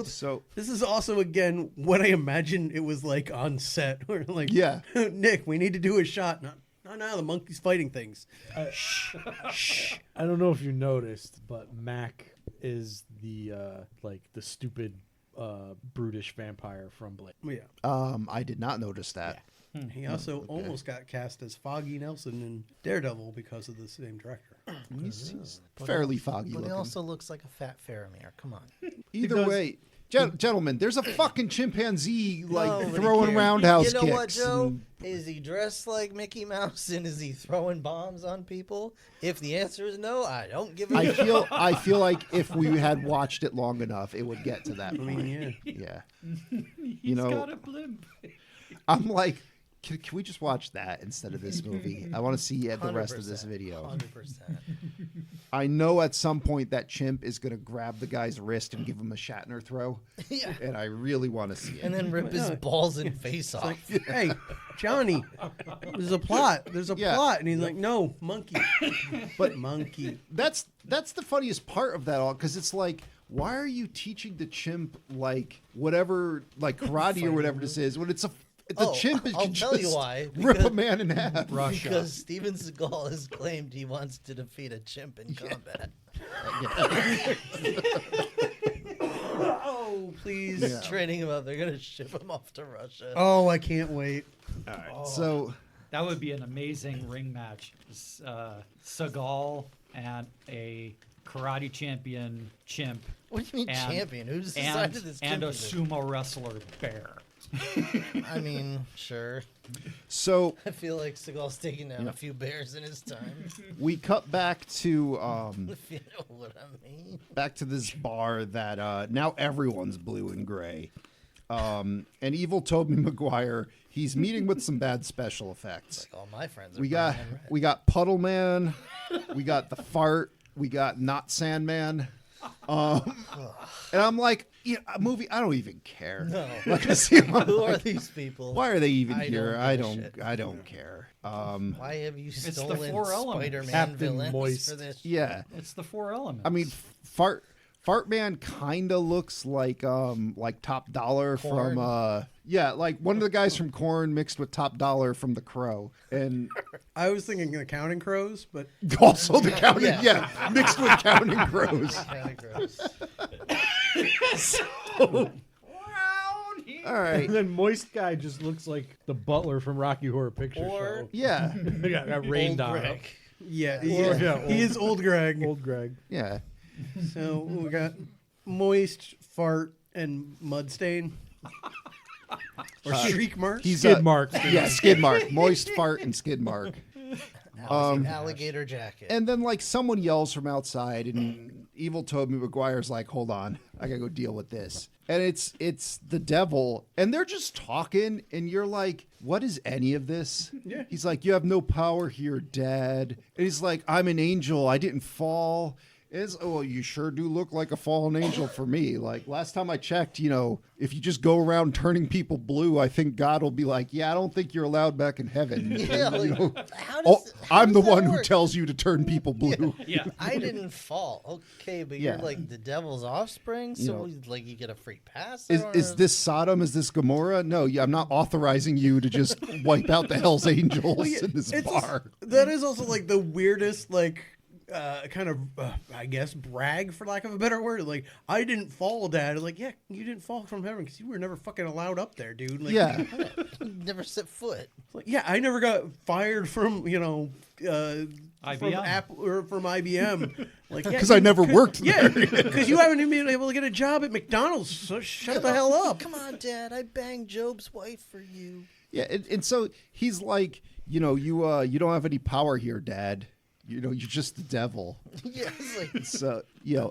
So This is also again what I imagine it was like on set. Where like, Yeah. Nick, we need to do a shot. No, the monkey's fighting things. I don't know if you noticed, but Mac is the like the stupid brutish vampire from Blade. Yeah. I did not notice that. He also almost got cast as Foggy Nelson in Daredevil because of the same director. He's fairly foggy But he looking. also looks like a fat Faramir. Come on. Either does- way, gentlemen, there's a fucking chimpanzee like No, but he throwing can't. roundhouse You know kicks. what, Joe? and- Is he dressed like Mickey Mouse and is he throwing bombs on people? If the answer is no, I don't give a I feel like if we had watched it long enough, it would get to that I point. mean, yeah. Yeah, He's know- got a blimp. I'm like, can we just watch that instead of this movie? I want to see the rest of this 100%, video. 100%. I know at some point that chimp is gonna grab the guy's wrist and give him a Shatner throw, Yeah. and I really want to see it. And then rip his balls and face off. Like, hey, Johnny, there's a plot. There's a Yeah. plot. And he's like, no, monkey. But Monkey. that's the funniest part of that all, because it's like, why are you teaching the chimp like whatever, like karate or whatever this is, when the Oh, chimp is I'll can tell you just why, rip a because- man in half. Russia. Because Steven Seagal has claimed he wants to defeat a chimp in combat. Oh, please. Yeah. Training him up. They're going to ship him off to Russia. Oh, I can't wait. So That would be an amazing ring match. Seagal and a karate champion chimp. What do you mean And- champion? Who's And, decided this and a chimp sumo wrestler bear. I mean, sure. so I feel like Seagal's taking down a few bears in his time. we cut back to If you know what I mean. this bar that now everyone's blue and gray. And evil Tobey Maguire, he's meeting with some bad special effects. Like all my friends are We got brown and red. we got Puddle Man, we got the fart, we got Not Sandman. And I'm like, yeah, a movie. I don't even care. No. Like I see, I'm Who are like, these people? why are they even I here? don't I give a don't. shit. I don't care. Why have you the stolen Four Elements. Spider-Man Captain villains Moist. for this? Yeah. It's the Four Elements. I mean, Fart Man kind of looks like Top Dollar Korn? from like one of the guys from Korn mixed with Top Dollar from The Crow, and I was thinking the Counting Crows, but also the Counting, Yeah. mixed with Counting Crows. Kinda gross. All right, And then Moist Guy just looks like the butler from Rocky Horror Picture Or- Show. yeah, got rained Old on. Greg. yeah, yeah, he is old Greg. Old Greg. yeah. So we got Moist, Fart, and Mudstain. Or Streak Mark. He's Skid Mark. Yeah, Skid Mark, Moist Fart, and Skid Mark. Alligator jacket. And then like someone yells from outside, and evil Tobey Maguire's like, "Hold on, I gotta go deal with this." And it's the devil, and they're just talking, and you're like, "What is any of this?" Yeah. He's like, "You have no power here, Dad." And he's like, "I'm an angel. I didn't fall." Oh, you sure do look like a fallen angel for me. Like last time I checked, if you just go around turning people blue, I think God will be like, "Yeah, I don't think you're allowed back in heaven." Yeah, And, like, how does I'm the that one who work? tells you to turn people blue. yeah. I didn't fall. Okay, but Yeah. you're like the devil's offspring, so know. like you get a free pass. I Is, don't is know. this Sodom? Is this Gomorrah? No, I'm not authorizing you to just wipe out the Hell's Angels in this It's bar. that is also like the weirdest, like, kind of, I guess, brag, for lack of a better word. Like, I didn't fall, Dad. Like, yeah, you didn't fall from heaven because you were never fucking allowed up there, dude. Like, Yeah, never set foot? like, yeah, I never got fired from, from IBM. Apple or from IBM. Like, yeah, because I never worked yeah, there. because you haven't even been able to get a job at McDonald's. So shut the hell up. Come on, Dad. I banged Job's wife for you. Yeah, and so he's like, you don't have any power here, Dad. You're just the devil. Yeah, it's like So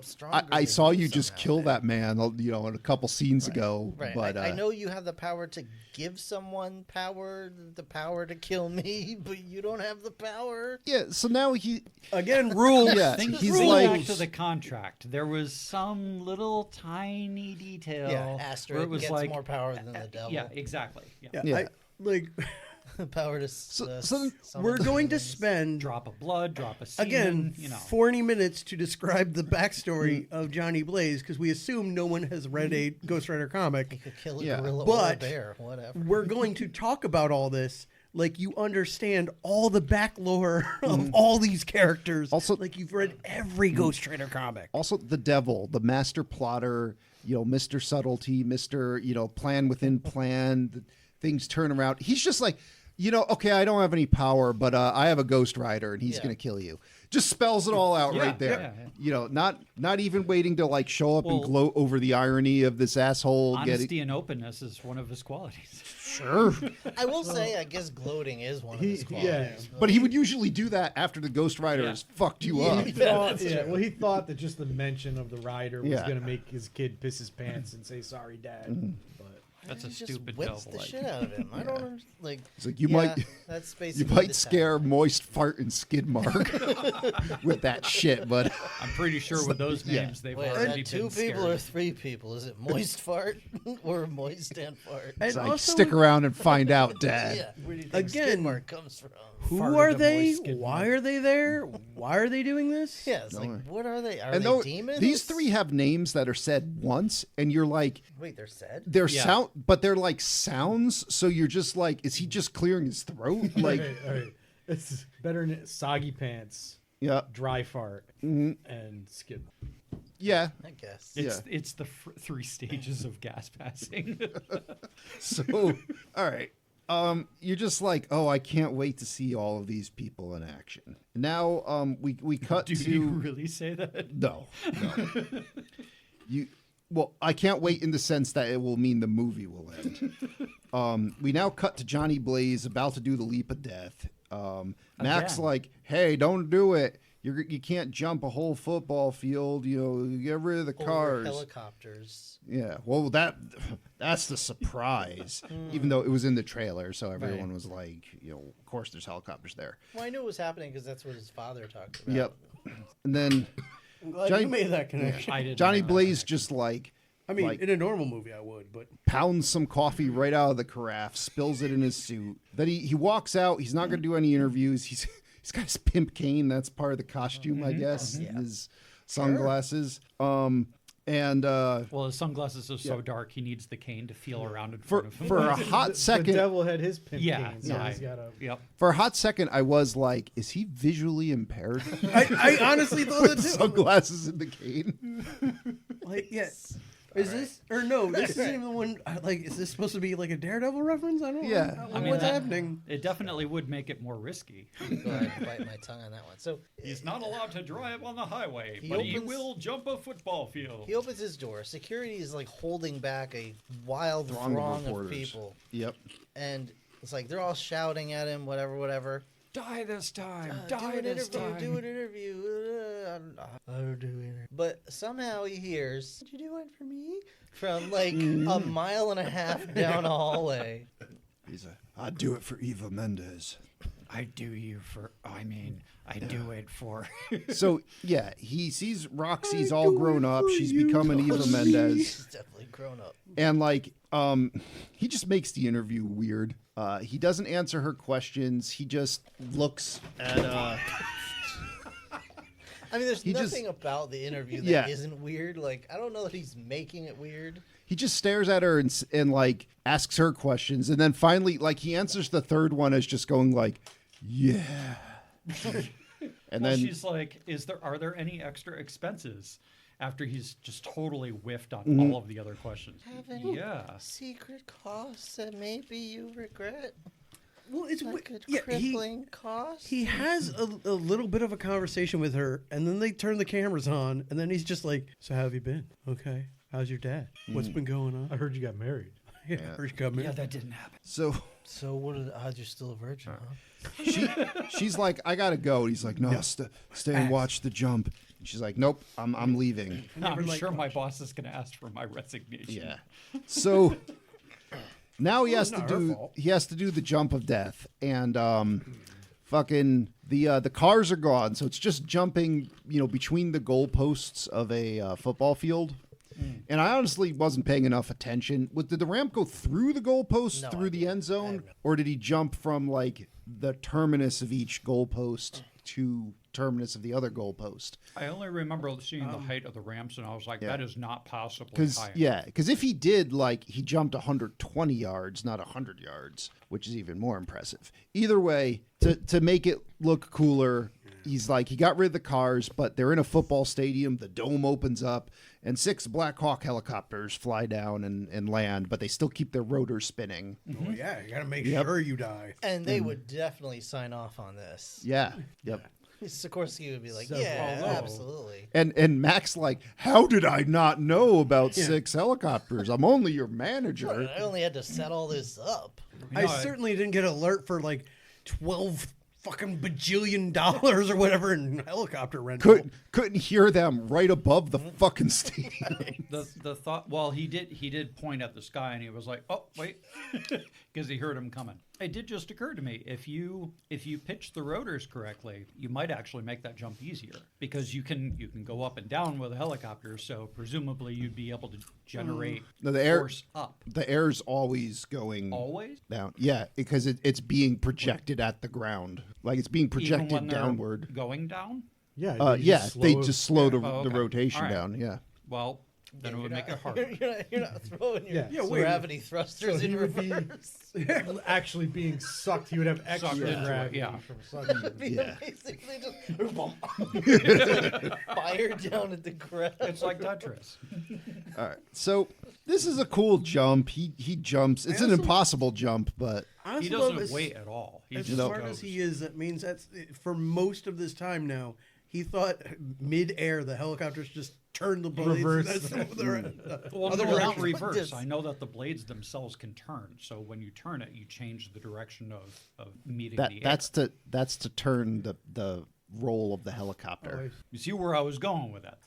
stronger I than saw you you just somehow, kill Dad. that man, in a couple scenes ago. right. But I know you have the power to give someone power, the power to kill me, but you don't have the power. yeah. So now he Again, rules. Yeah, Things he's go like back to the contract. There was some little tiny detail Yeah, where Asteroid it was gets like more power than the devil. Yeah, exactly. Yeah. Yeah, Yeah. I, like, Power to. So summon we're going to demons. spend Drop of blood, drop of semen. again 40 minutes to describe the backstory of Johnny Blaze because we assume no one has read a Ghost Rider You comic. could kill a Yeah. gorilla or a But bear, whatever. We're going to talk about all this like you understand all the back lore of all these characters. Also- like you've read every Ghost Rider comic. also the devil, the master plotter, Mr. Subtlety, Mr. Plan within plan, things turn around. He's just like, okay, I don't have any power, but I have a Ghost Rider and he's Yeah. going to kill you. Just spells it all out Yeah, right there. yeah, Not even waiting to like show up and Well, gloat over the irony of this asshole Honesty getting. and openness is one of his qualities. Sure. I will say, I guess gloating is one of his qualities. But he would usually do that after the Ghost Rider has fucked you up. He thought, he thought that just the mention of the rider was Yeah. going to make his kid piss his pants and say sorry, Dad. But That's a He just stupid whips devil. the shit out of him. I don't like. It's like you yeah, might That's you basically might the scare Moist Fart and Skid Mark with that shit, but I'm pretty sure with those Yeah. names they've Wait, is already that been two people scared. or three people? Is it Moist Fart or Moist and Fart? And it's like also, stick around and find out, Dad. Yeah, where do you think Again, Skidmark comes from? who Farted are a they? moist Skid Why Mark. are they there? Why are they doing this? Yeah, it's Don't like, worry. what are they? Are And they though demons? these three have names that are said once, and you're like, Wait, they're said? they're Yeah. sound, but they're like sounds. So you're just like, is he just clearing his throat? Like, all right. It's better than soggy pants, yeah, dry fart, Mm-hmm. and skid. yeah. I guess. It's the three stages of gas passing. So, all right. You're just like, oh, I can't wait to see all of these people in action. Now, we cut Do to you really say that? no. Well, I can't wait in the sense that it will mean the movie will end. We now cut to Johnny Blaze about to do the leap of death. Mac's Again. like, hey, don't do it. You can't jump a whole football field. Get rid of the Over cars. helicopters. Yeah, well, that's the surprise. Even though it was in the trailer, so everyone Right. was like, of course there's helicopters there. Well, I knew it was happening because that's what his father talked about. Yep. And then I'm glad Johnny- you made that connection. I didn't Johnny know that Blaze connection. just like I mean, like- in a normal movie, I would, but pounds some coffee right out of the carafe, spills it in his suit. Then he walks out. He's not going to do any interviews. He's got his pimp cane. That's part of the costume, I guess. And his sunglasses. Well, his sunglasses are so dark, he needs the cane to feel around in For front of him. for a hot The second, devil had his pimp Yeah, cane, so yeah. he's got a. Yep. for a hot second, I was like, is he visually impaired? I honestly thought that With too. sunglasses in the cane. Like, yeah. Is this or no? This isn't even the one. Like, is this supposed to be like a Daredevil reference? I don't. Yeah. know. I mean, What's that- happening? It definitely would make it more risky. Go ahead and bite my tongue on that one. So He's not allowed to drive on the highway, He but he opens- will jump a football field. he opens his door. Security is like holding back a wild Throng of throng of reporters. people, Yep. and it's like they're all shouting at him, whatever. Die this time! Do Die an this interview. time! Do an interview. I don't do interview. But somehow he hears, "Did you do one for me?" From like a mile and a half down a hallway. He's a, I'd do it for Eva Mendes. I do you for. I mean, I do it for. So yeah, he sees Roxy's all grown up. She's become an Eva Mendes. He's definitely grown up. And like he just makes the interview weird. He doesn't answer her questions. He just looks at I mean, there's He just- nothing about the interview that Yeah. not weird. Like, I don't know that he's making it weird. he just stares at her and like asks her questions, and then finally like he answers the third one as just going like, yeah. And Well, then she's like, are there any extra expenses? After he's just totally whiffed on all of the other questions. Have any Yeah. secret costs that maybe you regret? Well, it's Like a yeah. crippling cost? He has a little bit of a conversation with her, and then they turn the cameras on, and then he's just like, "So how have you been? Okay, how's your dad? What's been going on? I heard you got married. Yeah, heard you got married." Yeah, that didn't happen. so So what are the odds you're still a virgin, huh? she's like, I gotta go. And he's like, no, stay and watch the jump. And she's like, nope, I'm leaving. I'm liked sure my boss is going to ask for my resignation. Yeah. So now he has to not her do fault. the jump of death, and fucking the cars are gone, so it's just jumping, between the goalposts of a football field. And I honestly wasn't paying enough attention. Did the ramp go through the goalpost, No through the idea. end I zone, have no- or did he jump from like the terminus of each goalpost to terminus of the other goalpost? I only remember seeing the height of the ramps, and I was like, Yeah. that is not possibly Because high. if he did, like, he jumped 120 yards, not 100 yards, which is even more impressive. Either way, to make it look cooler, he's like, he got rid of the cars, but they're in a football stadium. The dome opens up, and 6 Black Hawk helicopters fly down and land, but they still keep their rotors spinning. Oh yeah, you gotta make Yep. sure you die. And they would definitely sign off on this. Yeah, yep. Sikorsky would be like, So- yeah, although- absolutely. And Mac's like, how did I not know about 6 helicopters? I'm only your manager. I only had to set all this up. You I know, certainly didn't get alert for like 12 fucking bajillion dollars or whatever in helicopter rental. Couldn't hear them right above the fucking stadium. the thought. Well, he did point at the sky, and he was like, "Oh, wait," because he heard him coming. It did just occur to me, if you pitch the rotors correctly, you might actually make that jump easier, because you can go up and down with a helicopter. So presumably you'd be able to generate No, the air- force up. The air's always going Always? down. Yeah, because it's being projected at the ground. Like it's being Even projected when they're downward. going down? Yeah. They just slow the, Oh, the okay. rotation All right. down. Yeah. Well, then it would make it harder. You're not throwing your Yeah, wait. gravity thrusters So in he would be reverse. actually being sucked. He would have extra Sucked into it, gravity yeah. from sucking. Yeah. Basically just fire down at the ground. It's like Tetris. All right. So this is a cool jump. He jumps. It's an also- impossible jump, but I He also love doesn't as- wait at all. He As just smart goes. as he is, that means that's for most of this time now. He thought mid-air the helicopters just turned the blades. Reverse. That's Well, other no, not direction. reverse. Just- I know that the blades themselves can turn. So when you turn it, you change the direction of meeting the air. that's to turn the roll of the helicopter. You see where I was going with that?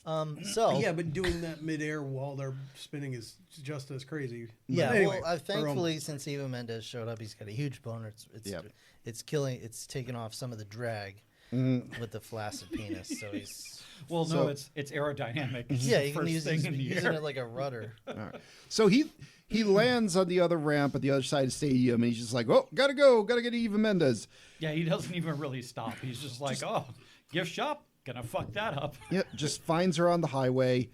So Yeah, but doing that mid-air while they're spinning is just as crazy. yeah, But anyway, well, or thankfully, since Eva Mendes showed up, he's got a huge boner. It's Yep. it's taking off some of the drag. with the flaccid penis. So he's Well, So- no, it's aerodynamic. It's yeah, the you can first use thing he's in the using air. it like a rudder. So he lands on the other ramp at the other side of the stadium, and he's just like, "Oh, gotta go, gotta get Eva Mendes." Yeah, he doesn't even really stop. He's just like, oh, gift shop, gonna fuck that up. Yep, just finds her on the highway,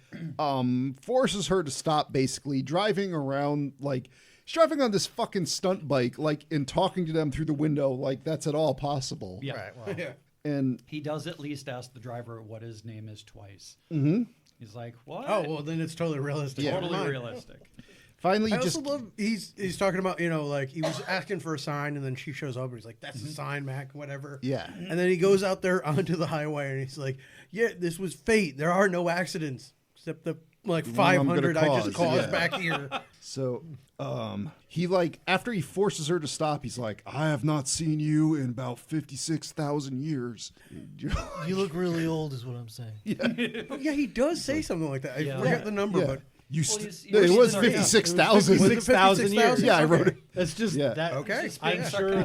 forces her to stop, basically driving around like she's driving on this fucking stunt bike, like and talking to them through the window, like that's at all possible. Yeah. Right. Well, Yeah. And He does at least ask the driver what his name is twice. Mm-hmm. He's like, what? Oh well, then it's totally realistic. Yeah. Never Totally mind. realistic. finally, I just also love he's talking about, you know, like he was asking for a sign and then she shows up and he's like, "That's the sign, Mac, whatever." Yeah. And then he goes out there onto the highway and he's like, "Yeah, this was fate. There are no accidents except the like one I'm gonna 500 I just cause, caused yeah. back here." so he like after he forces her to stop, he's like, "I have not seen you in about 56,000 years." you look really old, is what I'm saying. Oh, yeah, he does say something like that. I Yeah. forget the number, Yeah. but You Well, st- he's- it was he's- 56,000. Was it 6,000 years. 56,000? Yeah, I wrote Okay. it. That's just Yeah. that. Okay. I'm Yeah. sure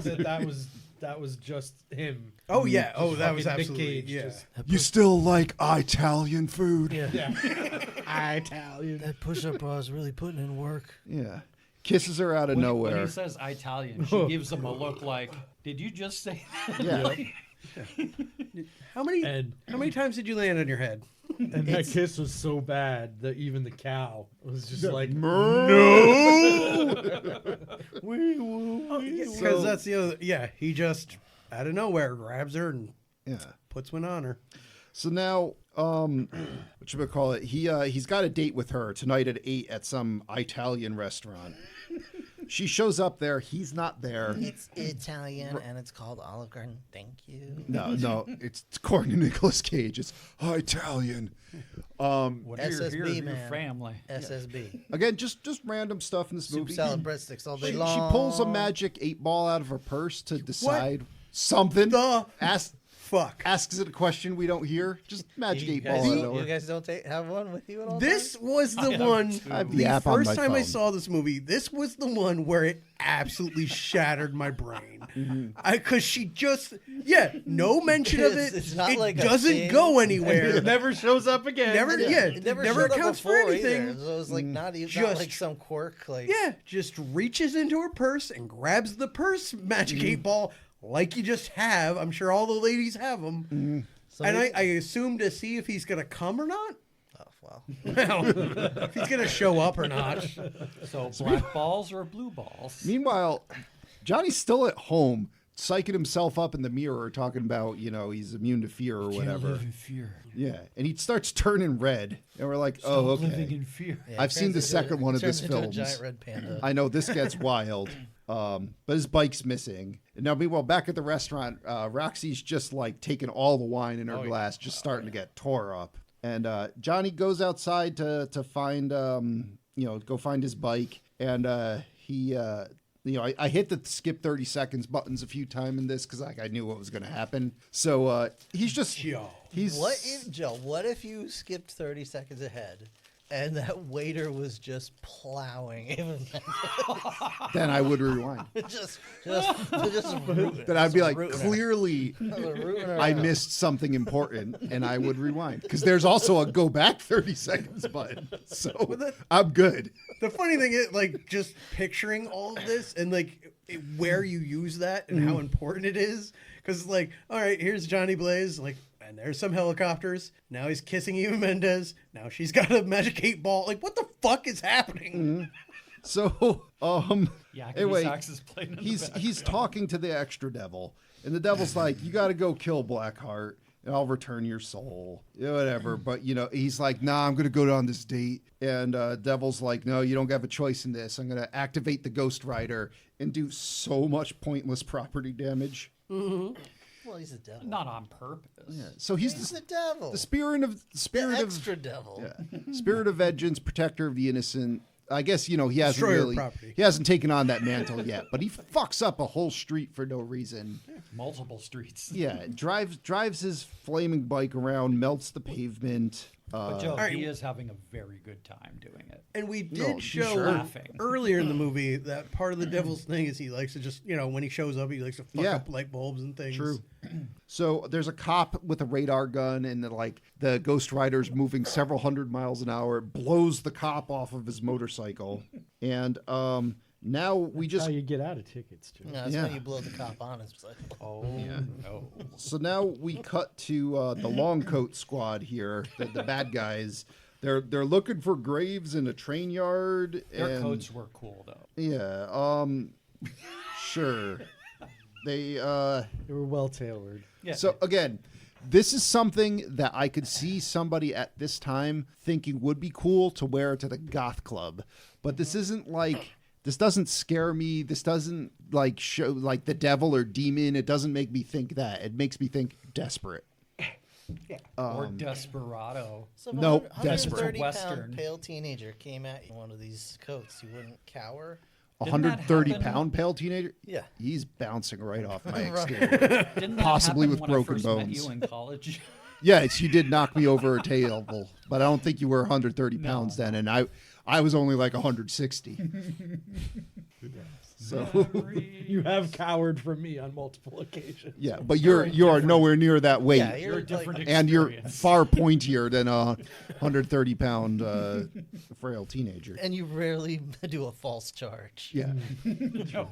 that was just him. Oh yeah, oh that was Fucking Nick absolutely Cage, yeah. just- You still like Italian food? Yeah. Yeah. Italian. That push-up bra is really putting in work. Yeah. Kisses her out of When nowhere. he says Italian, she gives him a look like, did you just say that? Yeah. How many And times did you land on your head? and that kiss was so bad that even the cow was just like, Because that's the other. Yeah, he just out of nowhere grabs her and Yeah. puts one on her. So now, what should we call it? He's got a date with her tonight at 8 at some Italian restaurant. She shows up there. He's not there. It's Italian and it's called Olive Garden. Thank you. No, it's according to Nicolas Cage. It's Italian. When you're SSB, here, your man. family. SSB. Again, just random stuff in this Soup, movie. salad, breadsticks all day She long. pulls a magic 8-ball out of her purse to decide something. the Fuck. Asks it a question we don't hear. Just magic You 8-ball guys, out of you her. guys don't have one with you at all? This was the one. I have the The app on first my time I phone. saw this movie, this was the one where it absolutely shattered my brain. Because she just, no mention of it. It's not it like a doesn't thing. go anywhere. it never shows up again. Never, It never showed up counts for before anything. either. So it was like not even Just- not like some quirk. Like Yeah, just reaches into her purse and grabs the purse magic 8-ball like you just have. I'm sure all the ladies have them. So And they- I assume to see if he's going to come or not. Oh well. Well, if he's going to show up or not. So black balls or blue balls? Meanwhile, Johnny's still at home, psyching himself up in the mirror, talking about, he's immune to fear or whatever. fear. Yeah. And he starts turning red. And we're like, oh, okay. Living in fear. Yeah, I've it seen turns the into- second one of turns this into a films. giant red panda. I know this gets wild. But his bike's missing. And now, meanwhile, back at the restaurant, Roxy's just like taking all the wine in her glass, just starting to get tore up. And Johnny goes outside to find, go find his bike. And he, I hit the skip 30 seconds buttons a few times in this because I knew what was going to happen. So he's just, Yo. he's What if Joe? What if you skipped 30 seconds ahead, and that waiter was just plowing him? then I would rewind. just rooting. Then I'd be like, rooting her. clearly. Rooting her I out. missed something important, and I would rewind because there's also a go back 30 seconds button. So I'm good. The funny thing is, like, just picturing all of this and, like, where you use that and how important it is. Because, like, all right, here's Johnny Blaze, like, and there's some helicopters. Now he's kissing Eva Mendes. Now she's got a magic 8-ball. Like, what the fuck is happening? So Yeah, anyway, Sax is playing in the he's background. talking to the extra devil, and the devil's like, "You got to go kill Blackheart, and I'll return your soul, whatever." But he's like, "Nah, I'm gonna go on this date," and devil's like, "No, you don't have a choice in this. I'm gonna activate the Ghost Rider and do so much pointless property damage." Well, he's the devil. Not on purpose. So he's He's the, the devil. the spirit of the extra devil. spirit of vengeance, protector of the innocent. I guess he hasn't Destroyer of really property. he hasn't taken on that mantle yet, but he fucks up a whole street for no reason. Multiple streets. Yeah, drives his flaming bike around, melts the pavement, But Joe, right. he is having a very good time doing it. And we No, did he's show laughing. earlier in the movie that part of the devil's thing is he likes to just, when he shows up, he likes to fuck Yeah. up light bulbs and things. True. So there's a cop with a radar gun, and the Ghost Rider's moving several hundred miles an hour, blows the cop off of his motorcycle, and now we That's just how you get out of tickets, too. No, that's Yeah. when you blow the cop on his cycle. Oh, no. so now we cut to the long coat squad here, the bad guys. They're looking for graves in a train yard. Their and, coats were cool, though. Yeah. Sure. They They were well tailored. Yeah. So again, this is something that I could see somebody at this time thinking would be cool to wear to the goth club. But this isn't like, this doesn't scare me. This doesn't like show like the devil or demon. It doesn't make me think that. It makes me think desperate. or Desperado. So if Nope, a desperate. 130 Western. pound pale teenager came at you in one of these coats, you wouldn't cower? A Didn't that 130 happen? pound pale teenager. Yeah. He's bouncing right off my Right. exterior. Didn't that Possibly happen with when broken I first bones. Met you in college? Yes, you did knock me over a table, but I don't think you were 130 pounds then, and I was only like 160. So You have cowered from me on multiple occasions. yeah, but you are nowhere near that weight, Yeah, You're a like, different and you're experience. far pointier than a 130 pound frail teenager. and you rarely do a false charge. Yeah. No.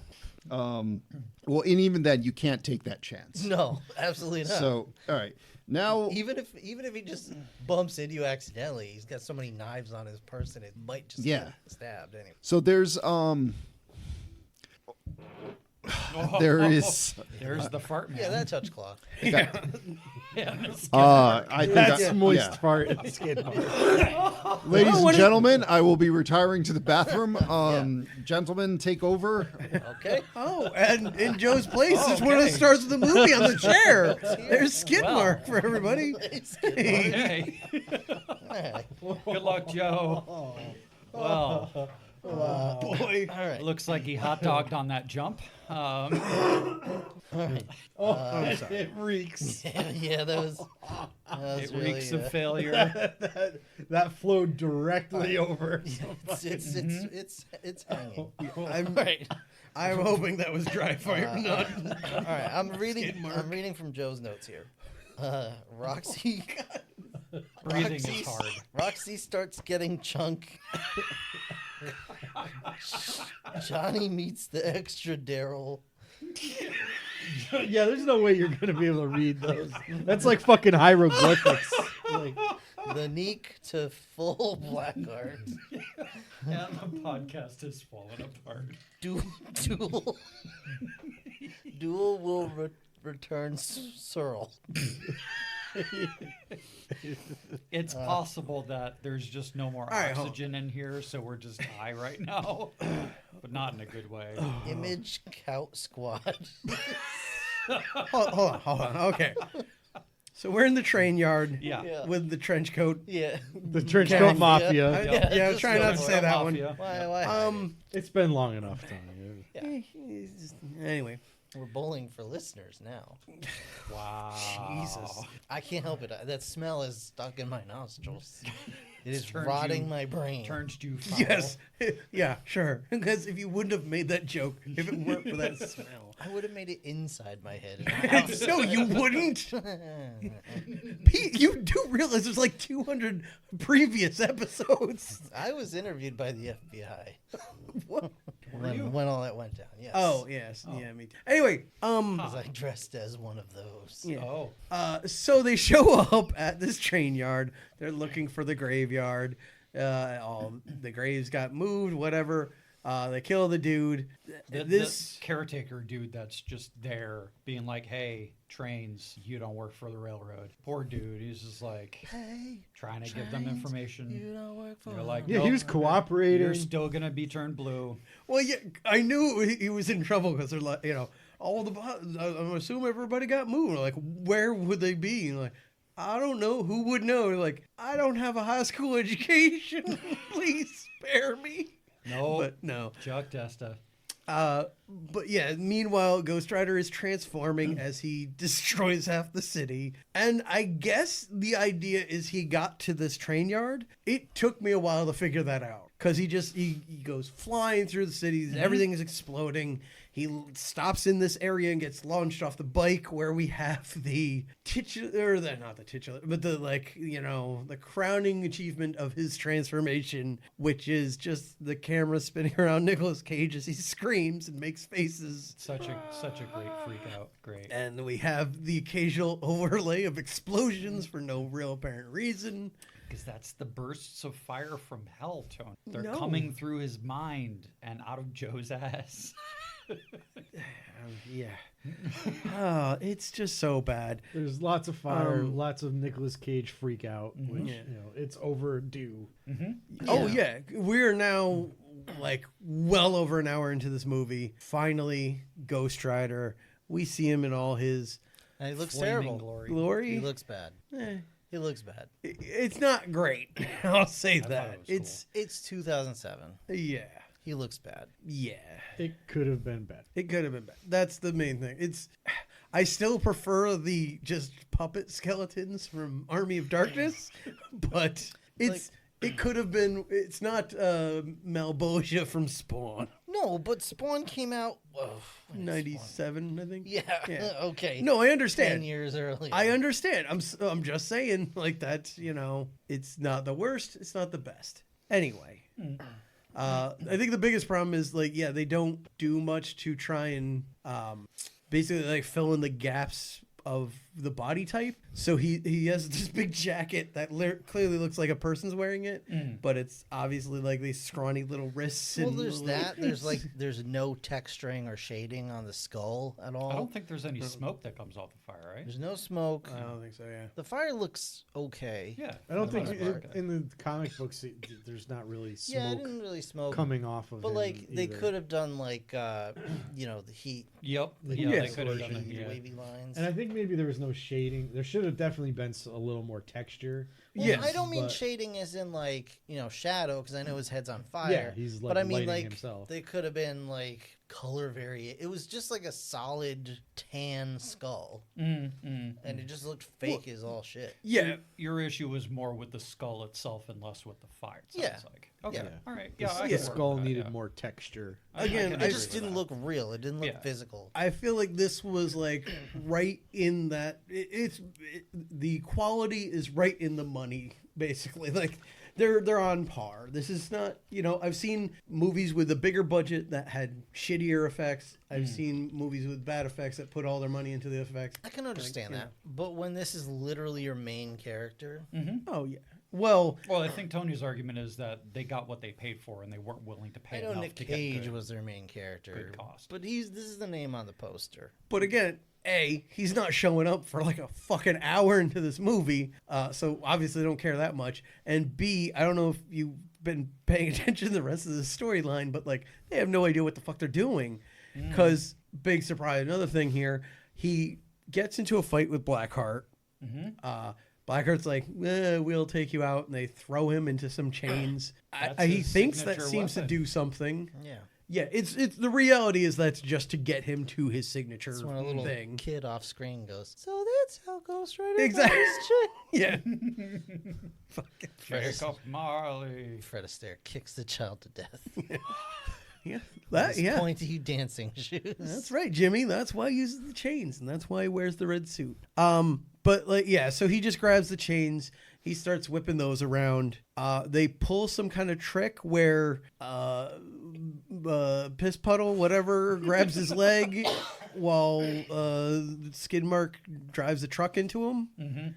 Well, and even then, you can't take that chance. No, absolutely not. So all right, now even if he just bumps into you accidentally, he's got so many knives on his person, it might just Yeah. get stabbed anyway. so there's there is There's the fart man. Yeah, that touch cloth. Yeah. I think That's I, moist yeah. fart and skid mark. Ladies and gentlemen, I will be retiring to the bathroom. Gentlemen, take over. Okay. Oh, and in Joe's place is one of the stars of the movie on the chair. There's skid Well. mark for everybody. Okay. Alright. Good luck, Joe. Well, Boy. All right. looks like he hot dogged on that jump. It reeks. Yeah, that was It really, reeks of failure. That flowed directly over. it's hanging. I'm, Right. I'm hoping that was dry fire, not. All right. I'm reading from Joe's notes here. Roxy Breathing is hard. Roxy starts getting chunk. Johnny meets the extra Daryl. Yeah, there's no way you're gonna be able to read those. That's like fucking hieroglyphics. Like, The Neek to full Blackheart. And the podcast is falling apart. Duel will return Searle. It's possible that there's just no more right, hold oxygen in here, so we're just high right now, but not in a good way. Image Cout Squad. Hold on. Okay. So we're in the train yard Yeah. Yeah. with the trench coat. Yeah. the trench Okay. coat mafia. I- Yeah, yeah, I was just trying go not to for say it. that one. Mafia. Why hide it? It's been long enough, Tony. Anyway, We're bowling for listeners now. Wow. Jesus. I can't help it. That smell is stuck in my nostrils. It is Turned rotting you- my brain. Turns you foul. yes, yeah, sure. Because if you wouldn't have made that joke if it weren't for that smell. I would have made it inside my head. and No, you wouldn't. Pete, you do realize there's like 200 previous episodes. I was interviewed by the FBI What? when all that went down. Yes. Oh, yes. Yeah, me too. Anyway, Because I dressed as one of those. Yeah. Oh. So they show up at this train yard. They're looking for the graveyard. All the graves got moved, whatever. They kill the dude. This caretaker dude that's just there being like, hey, trains, you don't work for the railroad. Poor dude. He's just like Hey, trying to give them trains, information. you don't work for They're like, Yeah, he "Nope, was cooperating. You're still going to be turned blue. Well, yeah, I knew he was in trouble because they're like, all the. I'm assuming everybody got moved. Like, where would they be? And like, I don't know. Who would know? Like, I don't have a high school education. Please spare me. No. But no. Chuck Testa. But yeah, meanwhile, Ghost Rider is transforming as he destroys half the city. And I guess the idea is he got to this train yard. It took me a while to figure that out. Because he goes flying through the cities, everything is exploding. He stops in this area and gets launched off the bike where we have the the crowning achievement of his transformation, which is just the camera spinning around Nicolas Cage as he screams and makes faces. Such a great freak out. Great. And we have the occasional overlay of explosions for no real apparent reason. Because that's the bursts of fire from hell, Tony. They're No. coming through his mind and out of Joe's ass. Yeah. Oh, it's just so bad. There's lots of fire, lots of Nicolas Cage freak out, which it's overdue. Oh yeah, we're now like well over an hour into this movie. Finally, Ghost Rider. We see him in all his And he looks Flaming terrible. glory. He looks bad. Eh, He looks bad. it's not great. I'll say thought that. it was It's 2007. Yeah. He looks bad. Yeah. It could have been better. It could have been bad. That's the main thing. I still prefer the just puppet skeletons from Army of Darkness, but it could have been. It's not Malboja from Spawn. No, but Spawn came out when did 97, I think. Yeah. Okay. No, I 10 understand. years earlier. I understand. I'm just saying, like, that's, it's not the worst. It's not the best. Anyway. I think the biggest problem is, like, yeah, they don't do much to try and basically, like, fill in the gaps of the body type. So he has this big jacket that clearly looks like a person's wearing it, but it's obviously like these scrawny little wrists. Well, and there's little- that. There's no texturing or shading on the skull at all. I don't think there's any smoke that comes off the fire, right? There's no smoke. I don't think so. Yeah. The fire looks okay. Yeah. I don't for the think most part. in the comic books there's not really Yeah, it smoke didn't really smoke. coming off of But him like they either. could have done like the heat, Yep. The Yeah, heat they could have done it. explosion, Yeah. wavy lines. And I think maybe there was no shading. There should have definitely been a little more texture. Well, Yes, I don't mean but- shading as in like shadow because I know his head's on fire. Yeah, he's, like, but I mean lighting like himself. they could have been like color variation. It was just like a solid tan skull, and it just looked fake as all shit. Yeah. Your issue was more with the skull itself and less with the fire. It sounds Yeah. like. Okay. Yeah. All right. The, Yeah. I the can work skull with that, needed yeah. more texture. Again, can I It agree just with didn't that. look real. It didn't look Yeah. physical. I feel like this was like right in that the quality is right in the money, basically. Like they're on par. This is not, I've seen movies with a bigger budget that had shittier effects. I've seen movies with bad effects that put all their money into the effects. I can understand that, but when this is literally your main character, Oh yeah. Well, Well, I think Tony's argument is that they got what they paid for and they weren't willing to pay I know enough Nick to get Cage good. was their main character, good cost. but this is the name on the poster. but again, A, he's not showing up for like a fucking hour into this movie, so obviously they don't care that much. And B, I don't know if you've been paying attention to the rest of the storyline, but like they have no idea what the fuck they're doing. Because, big surprise, another thing here, he gets into a fight with Blackheart. Blackheart's like, we'll take you out, and they throw him into some chains. That's He his thinks that signature seems to weapon. do something. Yeah, Yeah, it's the reality is that's just to get him to his signature it's when a little thing. kid off screen goes, "So that's how Ghost Rider Exactly. got his chick." Yeah. Fucking Pick up Marley. Fred Astaire kicks the child to death. yeah. That His yeah. pointy dancing shoes. That's right, Jimmy. That's why he uses the chains, and that's why he wears the red suit. But like, yeah, so he just grabs the chains. He starts whipping those around. They pull some kind of trick where Piss Puddle, whatever, grabs his leg while Skidmark drives the truck into him.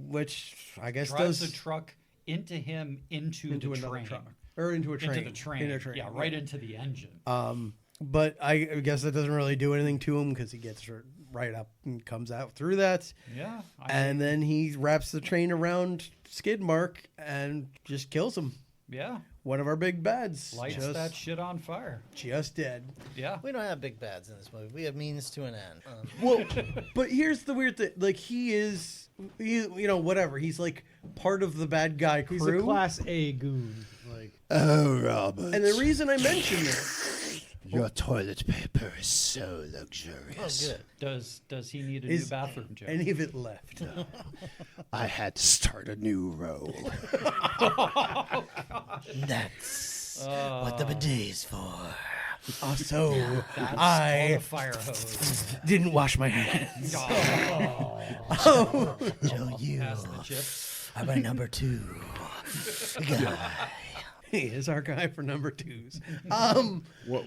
Which I guess Drives does the truck into him into the another train. truck. Or into a train. Into the train. In a train. Yeah, right into the engine. But I guess that doesn't really do anything to him because he gets right up and comes out through that. Yeah. And then he wraps the train around Skidmark and just kills him. Yeah. One of our big bads. Lights just, that shit on fire. just dead. Yeah. We don't have big bads in this movie. We have means to an end. Well, but here's the weird thing. Like, whatever. He's like part of the bad guy crew. He's a class A goon. Like Oh, Robert. And the reason I mention this Your toilet paper is so Oh, luxurious. good. Does he need a Is new bathroom, Jim? Any of it left? I had to start a new roll. That's what the bidet is for. Also, That's I called a fire hose. didn't wash my hands. Oh, Joe, you pass the chips. are my number 2 guy. He is our guy for number 2s.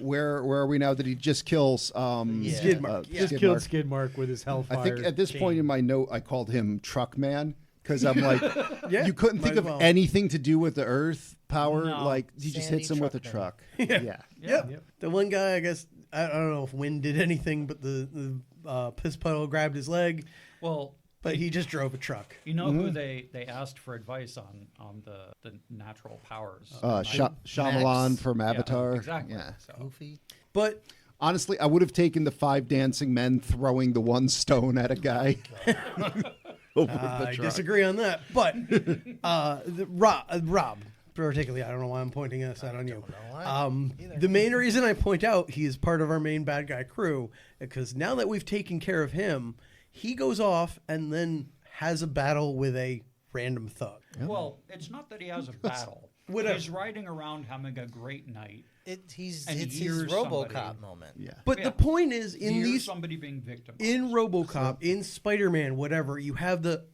Where are we now? Did he just kill Skid Mark. Just Skid killed Mark? Skid Mark with his hellfire. I think at this chain. point in my note, I called him Truck Man because I'm like, Yeah, you couldn't might think as of well. anything to do with the Earth power. No. Like he just Sandy hits him with a Truckman. truck. Yeah. Yeah. Yep. The one guy, I guess, I don't know if Wynn did anything, but the piss puddle grabbed his leg, Well, but he just drove a truck. you know who they asked for advice on the natural powers? Shyamalan Max. from Yeah, Avatar. exactly. Yeah. So, Goofy. But Honestly, I would have taken the 5 dancing men throwing the one stone at a guy. Over the I truck. disagree on that. But Rob, particularly, I don't know why I'm pointing this out on you. know why either. The main reason I point out he is part of our main bad guy crew because now that we've taken care of him, he goes off and then has a battle with a random thug. well, it's not that he has a battle. Whatever. He's riding around having a great night. It's And his hears RoboCop somebody. moment. Yeah. But Yeah. the point is, in Hears these somebody being victimized. in RoboCop, in Spider-Man, whatever, you have the,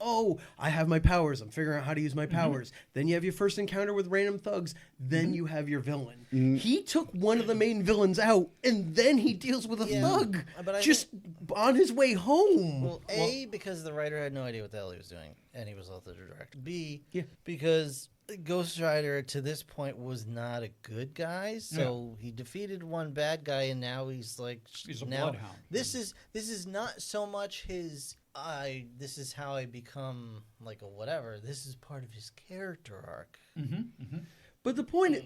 I have my powers. I'm figuring out how to use my powers. Then you have your first encounter with random thugs. Then you have your villain. He took one of the main villains out, and then he deals with a Yeah, thug but I just on his way home. Well, because the writer had no idea what the hell he was doing, and he was also the director. B, Yeah. because Ghost Rider to this point was not a good guy, so he defeated one bad guy, and now he's like, He's a now bloodhound. this is not so much his. This is how I become like a whatever. This is part of his character arc. But the point,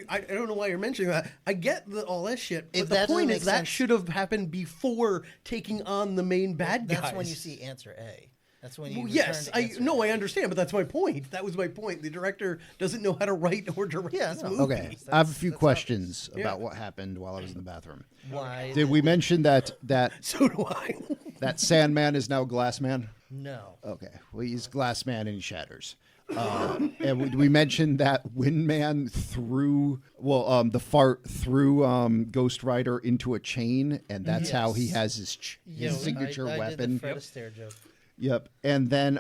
I don't know why you're mentioning that. I get all that shit, but If the that doesn't point make is that sense- should have happened before taking on the main bad guys. That's when you see answer A. That's when you. Well, return yes, to I answer no, A. I understand, but that's my point. That was my point. The director doesn't know how to write or direct Yeah, this no. movie. Okay. I have a few that's how it questions Yeah. about what happened while I was in the bathroom. Why? Did we mention that So do I. that Sandman is now Glassman? No. Okay. Well, he's Glassman and he shatters. And we mentioned that Windman threw the fart threw Ghost Rider into a chain, and that's how he has his signature I weapon. did the Fred Astaire joke. Yep. And then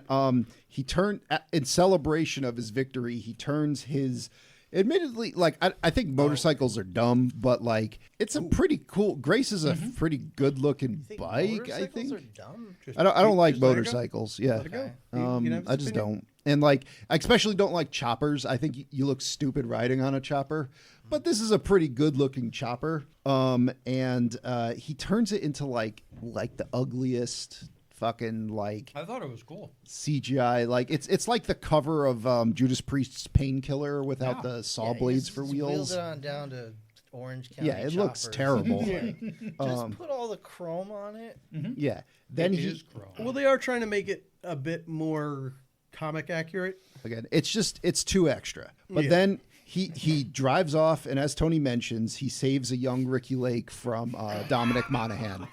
he turned in celebration of his victory. He turns his. Admittedly, like I think motorcycles are dumb, but like it's a pretty cool. Grace is a pretty good-looking Think bike. I motorcycles think. are dumb. Just I don't like just let it go. motorcycles. Yeah. Let it go. You can have I this just opinion. don't. And like, I especially don't like choppers. I think you look stupid riding on a chopper. But this is a pretty good-looking chopper. And he turns it into like the ugliest fucking like I thought it was cool. CGI. Like it's like the cover of Judas Priest's Painkiller without Yeah. the saw blades for Wheels wheels. it on down to Orange County. Yeah, it looks choppers. terrible. Just put all the chrome on it. Yeah. Then It he is chrome. Well, they are trying to make it a bit more comic accurate. again, it's too extra. But Yeah. then he drives off, and as Tony mentions, he saves a young Ricky Lake from Dominic Monaghan.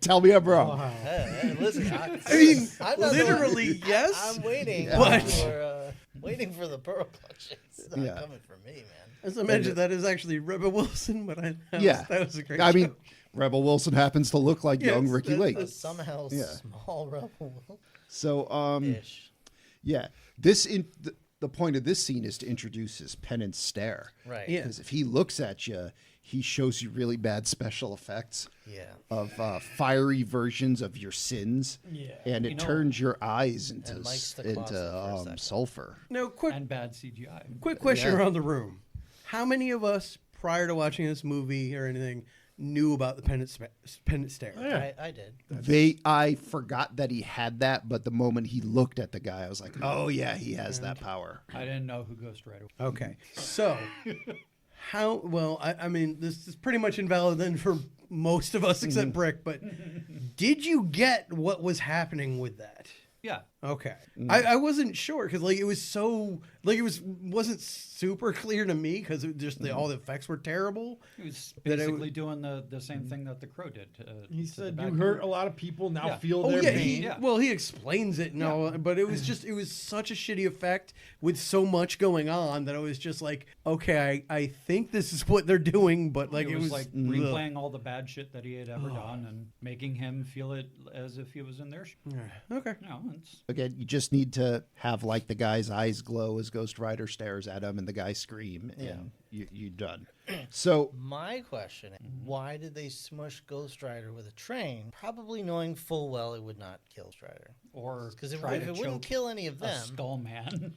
Tell me I'm wrong. Hey, listen, I mean, I'm not the literally, one- yes. I'm waiting. But- Waiting for the pearl clutch. It's not Yeah. coming for me, man. As I mentioned, that is actually Rebel Wilson, but Yeah. that was a great I mean, joke. Rebel Wilson happens to look like Yes, young Ricky that's- Lake. that's- Somehow Yeah. small rebel So ish. yeah, the point of this scene is to introduce his penance stare. Right. Yeah. Because if he looks at you, he shows you really bad special effects Yeah. of fiery versions of your sins. Yeah. And it You know- turns your eyes into And Mike's the closet for a second. sulfur. Now, quick And bad CGI. question Yeah. around the room: how many of us, prior to watching this movie or anything, knew about the penance stare? Yeah. I did. I forgot that he had that, but the moment he looked at the guy, I was like, oh yeah, he has that power. I didn't know who Ghost Rider was. Okay, so how? Well, I mean, this is pretty much invalid then for most of us except Brick. But did you get what was happening with that? Yeah. Okay, I wasn't sure because like it was so Like it wasn't super clear to me because all the effects were terrible. He was That it basically doing the same thing that the Crow did. He to said the you bad hurt guy. a lot of people. Now Yeah. feel Oh their yeah, pain. he explains it and all, but it was such a shitty effect with so much going on that I was just like, okay, I think this is what they're doing, but like It was like ugh. replaying all the bad shit that he had ever done and making him feel it as if he was in their shoes. Okay. No, it's Again, you just need to have like the guy's eyes glow as Ghost Rider stares at him and the guy scream, and you're done. So My question: why did they smush Ghost Rider with a train? Probably knowing full well it would not kill Ghost Rider. or Because try if to it wouldn't choke kill any of a them, skull man.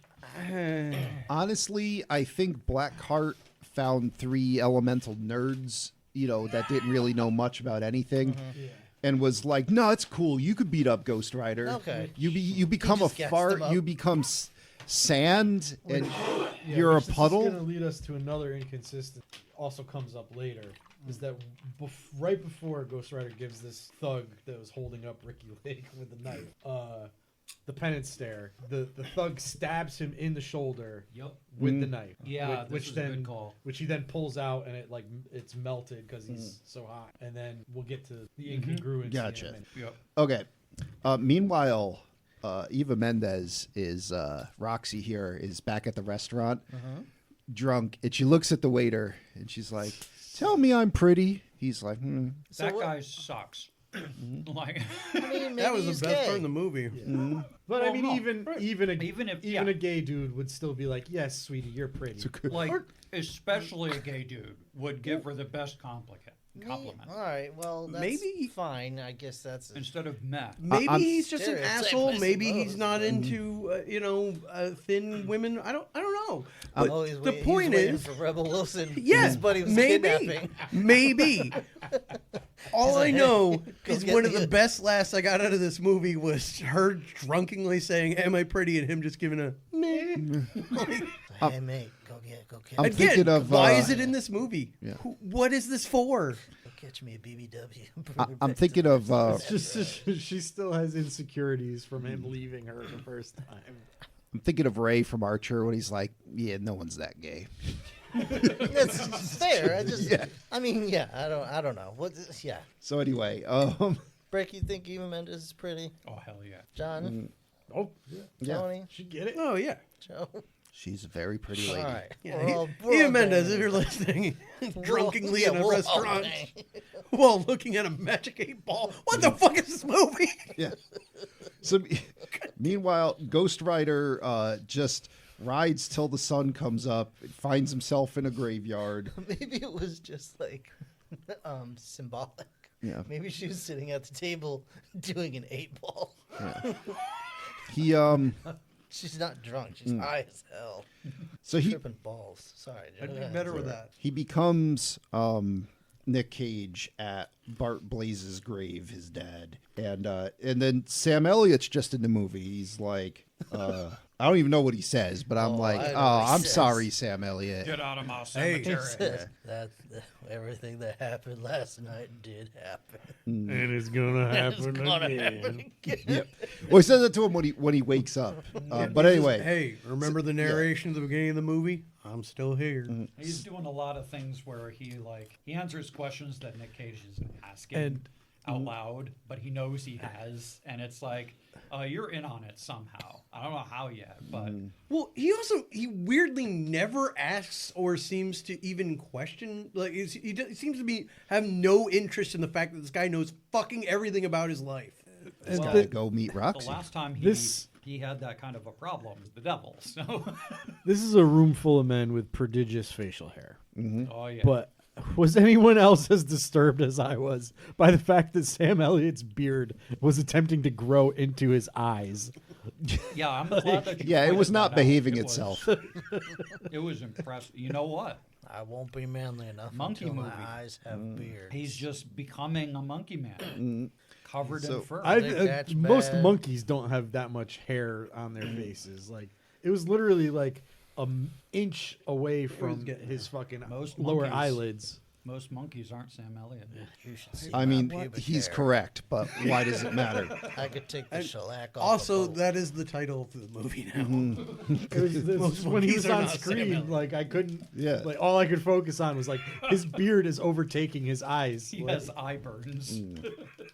honestly, I think Blackheart found 3 elemental nerds, that didn't really know much about anything. Yeah. And was like, no, it's cool. You could beat up Ghost Rider. Okay. You become a just gassed fart. them up. You become sand, and Yeah, you're a which this puddle. is going to lead us to another inconsistency. Also comes up later. Is that right before Ghost Rider gives this thug that was holding up Ricky Lake with the knife, the penance stare, the thug stabs him in the shoulder Yep. with the knife. Yeah, which this was a then good call. which he then pulls out and it's melted because he's so hot. And then we'll get to the incongruency. Gotcha. in a minute. Yep. Okay. Meanwhile, Eva Mendes is Roxy here is back at the restaurant, drunk, and she looks at the waiter and she's like, "Tell me I'm pretty." He's like, "Hmm." That what- guy sucks. Like, I mean, maybe That was he's the best gay. part of the movie. But I Well, mean, no. even Even if- a gay dude would still be like, "Yes, sweetie, you're pretty." like especially a gay dude would give her the best compliment. All right, well, that's Maybe- fine. I guess that's Instead of meh. Maybe I'm- he's just an Stereotype, asshole. I Maybe suppose, he's not but- into thin women. I don't know. But Oh, he's the he's point waiting is, for Rebel Wilson. yes, his buddy was maybe, kidnapping. maybe. All I know Go is get one of me the a- best laughs I got out of this movie was her drunkenly saying, "Am I pretty?" and him just giving a meh. Hey mate, go get, I'm Again, thinking of, why is it in this movie? Yeah. What is this for? go catch me a BBW. I'm thinking of It's just she still has insecurities from him leaving her the first time. I'm thinking of Ray from Archer when he's like, "Yeah, no one's that gay." That's fair. Yeah. I mean, yeah. I don't know. Yeah. So anyway, Breck, you think Eva Mendes is pretty? Oh hell yeah. John, Oh, yeah. yeah, Tony, She get it. Oh yeah. Joe. she's a very pretty All lady. right. Yeah, we're all Ian Mendes, banging. if you're listening, drunkenly Yeah, in a we'll all restaurant bang. while looking at a Magic 8 Ball. What the fuck is this movie? Yeah. So, meanwhile, Ghost Rider just rides till the sun comes up, finds himself in a graveyard. Maybe it was just like symbolic. Yeah. Maybe she was sitting at the table doing an 8-ball. He She's not drunk. She's high as hell. so he Tripping balls. Sorry. Joe. I'd Go be ahead. better with that. he becomes Nick Cage at Bart Blaze's grave, his dad, and then Sam Elliott's just in the movie. He's like, I don't even know what he says, but I'm Oh, like, I know oh, what he I'm says. sorry, Sam Elliott. Get out of my Hey. cemetery. That's everything that happened last night did happen. And it's gonna happen It's gonna again. happen again. Well, he says it to him when he wakes up. But anyway, Hey, remember the narration at the beginning of the movie? I'm still here. He's doing a lot of things where he answers questions that Nick Cage is asking And- out loud, but he knows he has, and it's like, you're in on it somehow. I don't know how yet, but Well, he weirdly never asks or seems to even question. Like he seems to have no interest in the fact that this guy knows fucking everything about his life. he's well, got to go meet the Roxy. last time This- he had that kind of a problem, the devil. So, This is a room full of men with prodigious facial hair. oh yeah, But was anyone else as disturbed as I was by the fact that Sam Elliott's beard was attempting to grow into his eyes? yeah, I'm glad that you Yeah, it pointed was not that out. behaving It was- itself. It was impressive. You know what? I won't be manly enough Monkey until movie. my eyes have beards. He's just becoming a monkey man, covered So- in fur. think that's Most bad. monkeys don't have that much hair on their faces. Like it was literally like an inch away from his fucking Most lower monkeys- eyelids. Most monkeys aren't Sam Elliott. You should see I my mean, pubic he's hair. correct, but why does it matter? I could take the shellac off. Also, a boat. that is the title of the movie now. It was this, Most when he monkeys was are on not screen, Sam like I couldn't. Yeah. Like all I could focus on was like his beard is overtaking his eyes. He Like, has eye burns.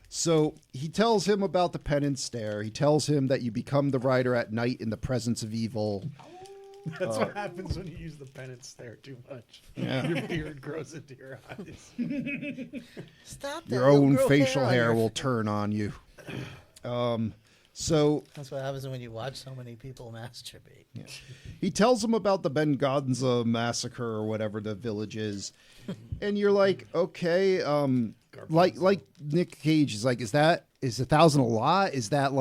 So he tells him about the penance stare. He tells him that you become the rider at night in the presence of evil. That's what happens when you use the penance stare too much. Yeah. Your beard grows into your eyes. Stop that. Your you'll own grow facial on hair your will turn on you. So That's what happens when you watch so many people masturbate. he tells him about the Benganza massacre or whatever the village is, and you're like, okay, like Nick Cage is like, is 1,000 a lot? Is that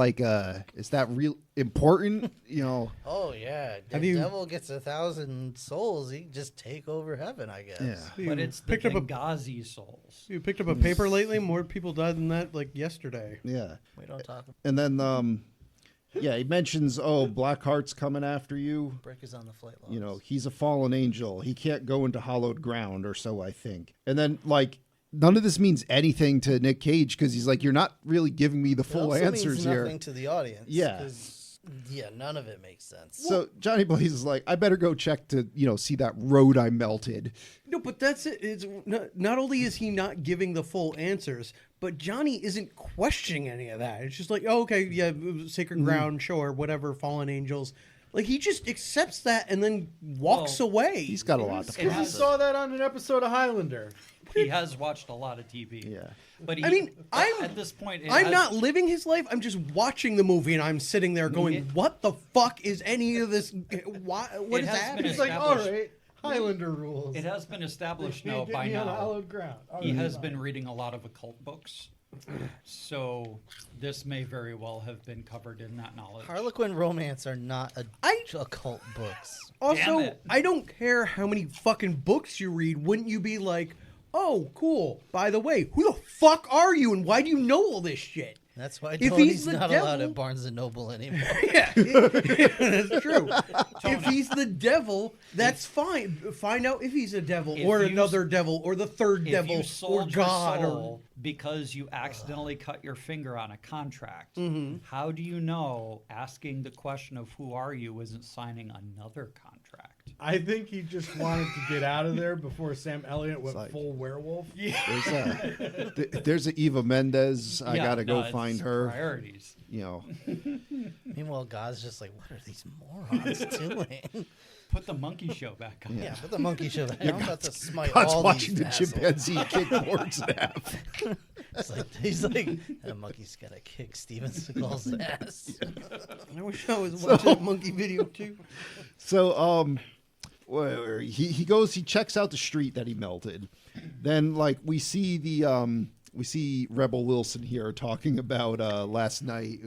real important? You know? Oh yeah, Have the you- devil gets 1,000 souls. He can just take over heaven, I guess. Yeah. But You it's the picked up a Benghazi souls. you picked up a paper lately. More people died than that like yesterday. Yeah. We don't talk. And then, yeah, he mentions, oh, Blackheart's coming after you. Brick is on the flight logs. You know, he's a fallen angel. He can't go into hallowed ground, or so I think. And then, like, none of this means anything to Nick Cage because he's like, you're not really giving me the It full also answers means here. nothing to the audience. Yeah. 'cause, yeah, none of it makes sense. So Johnny Blaze is like, I better go check to, see that road I melted. No, but that's it. It's not only is he not giving the full answers, but Johnny isn't questioning any of that. It's just like, oh, okay, yeah, sacred ground, sure, whatever, fallen angels. Like he just accepts that and then walks Well, away. He's got a lot to It Because you has- saw that on an episode of Highlander. He has watched a lot of TV. Yeah. But he, I mean, at this point, it I'm has- not living his life. I'm just watching the movie, and I'm sitting there going, "What the fuck is any of this? Why? What It is has been happening?" It's like, all Established. right, Highlander rules. It has been established You now can't get by me on now. hallowed ground. All He right, has fine. been reading a lot of occult books. So this may very well have been covered in that knowledge. Harlequin romance are not occult books. Also, Damn it. I don't care how many fucking books you read. Wouldn't you be like, "Oh, cool. By the way, who the fuck are you, and why do you know all this shit?" That's why If Tony's he's the not allowed devil- at Barnes and Noble anymore. Yeah, that's true. If he's the devil, that's fine. Find out if he's a devil If or you- another devil or the third If devil you or sold God your or soul because you accidentally cut your finger on a contract, Mm-hmm. how do you know asking the question of who are you isn't signing another contract? I think he just wanted to get out of there before Sam Elliott went like- full werewolf. There's a Eva Mendes. I Yeah, gotta no, go it's find her. Priorities. Meanwhile, God's just like, what are these morons doing? Put the monkey show back on. Yeah, put the monkey show back. I'm about to smite God's all watching these the assholes. chimpanzee kick boards in half. It's like, he's like, that monkey's gonna kick Steven Seagal's ass. I wish I was watching that monkey video too. So, he goes, he checks out the street that he melted. Then, like, we see Rebel Wilson here talking about last night,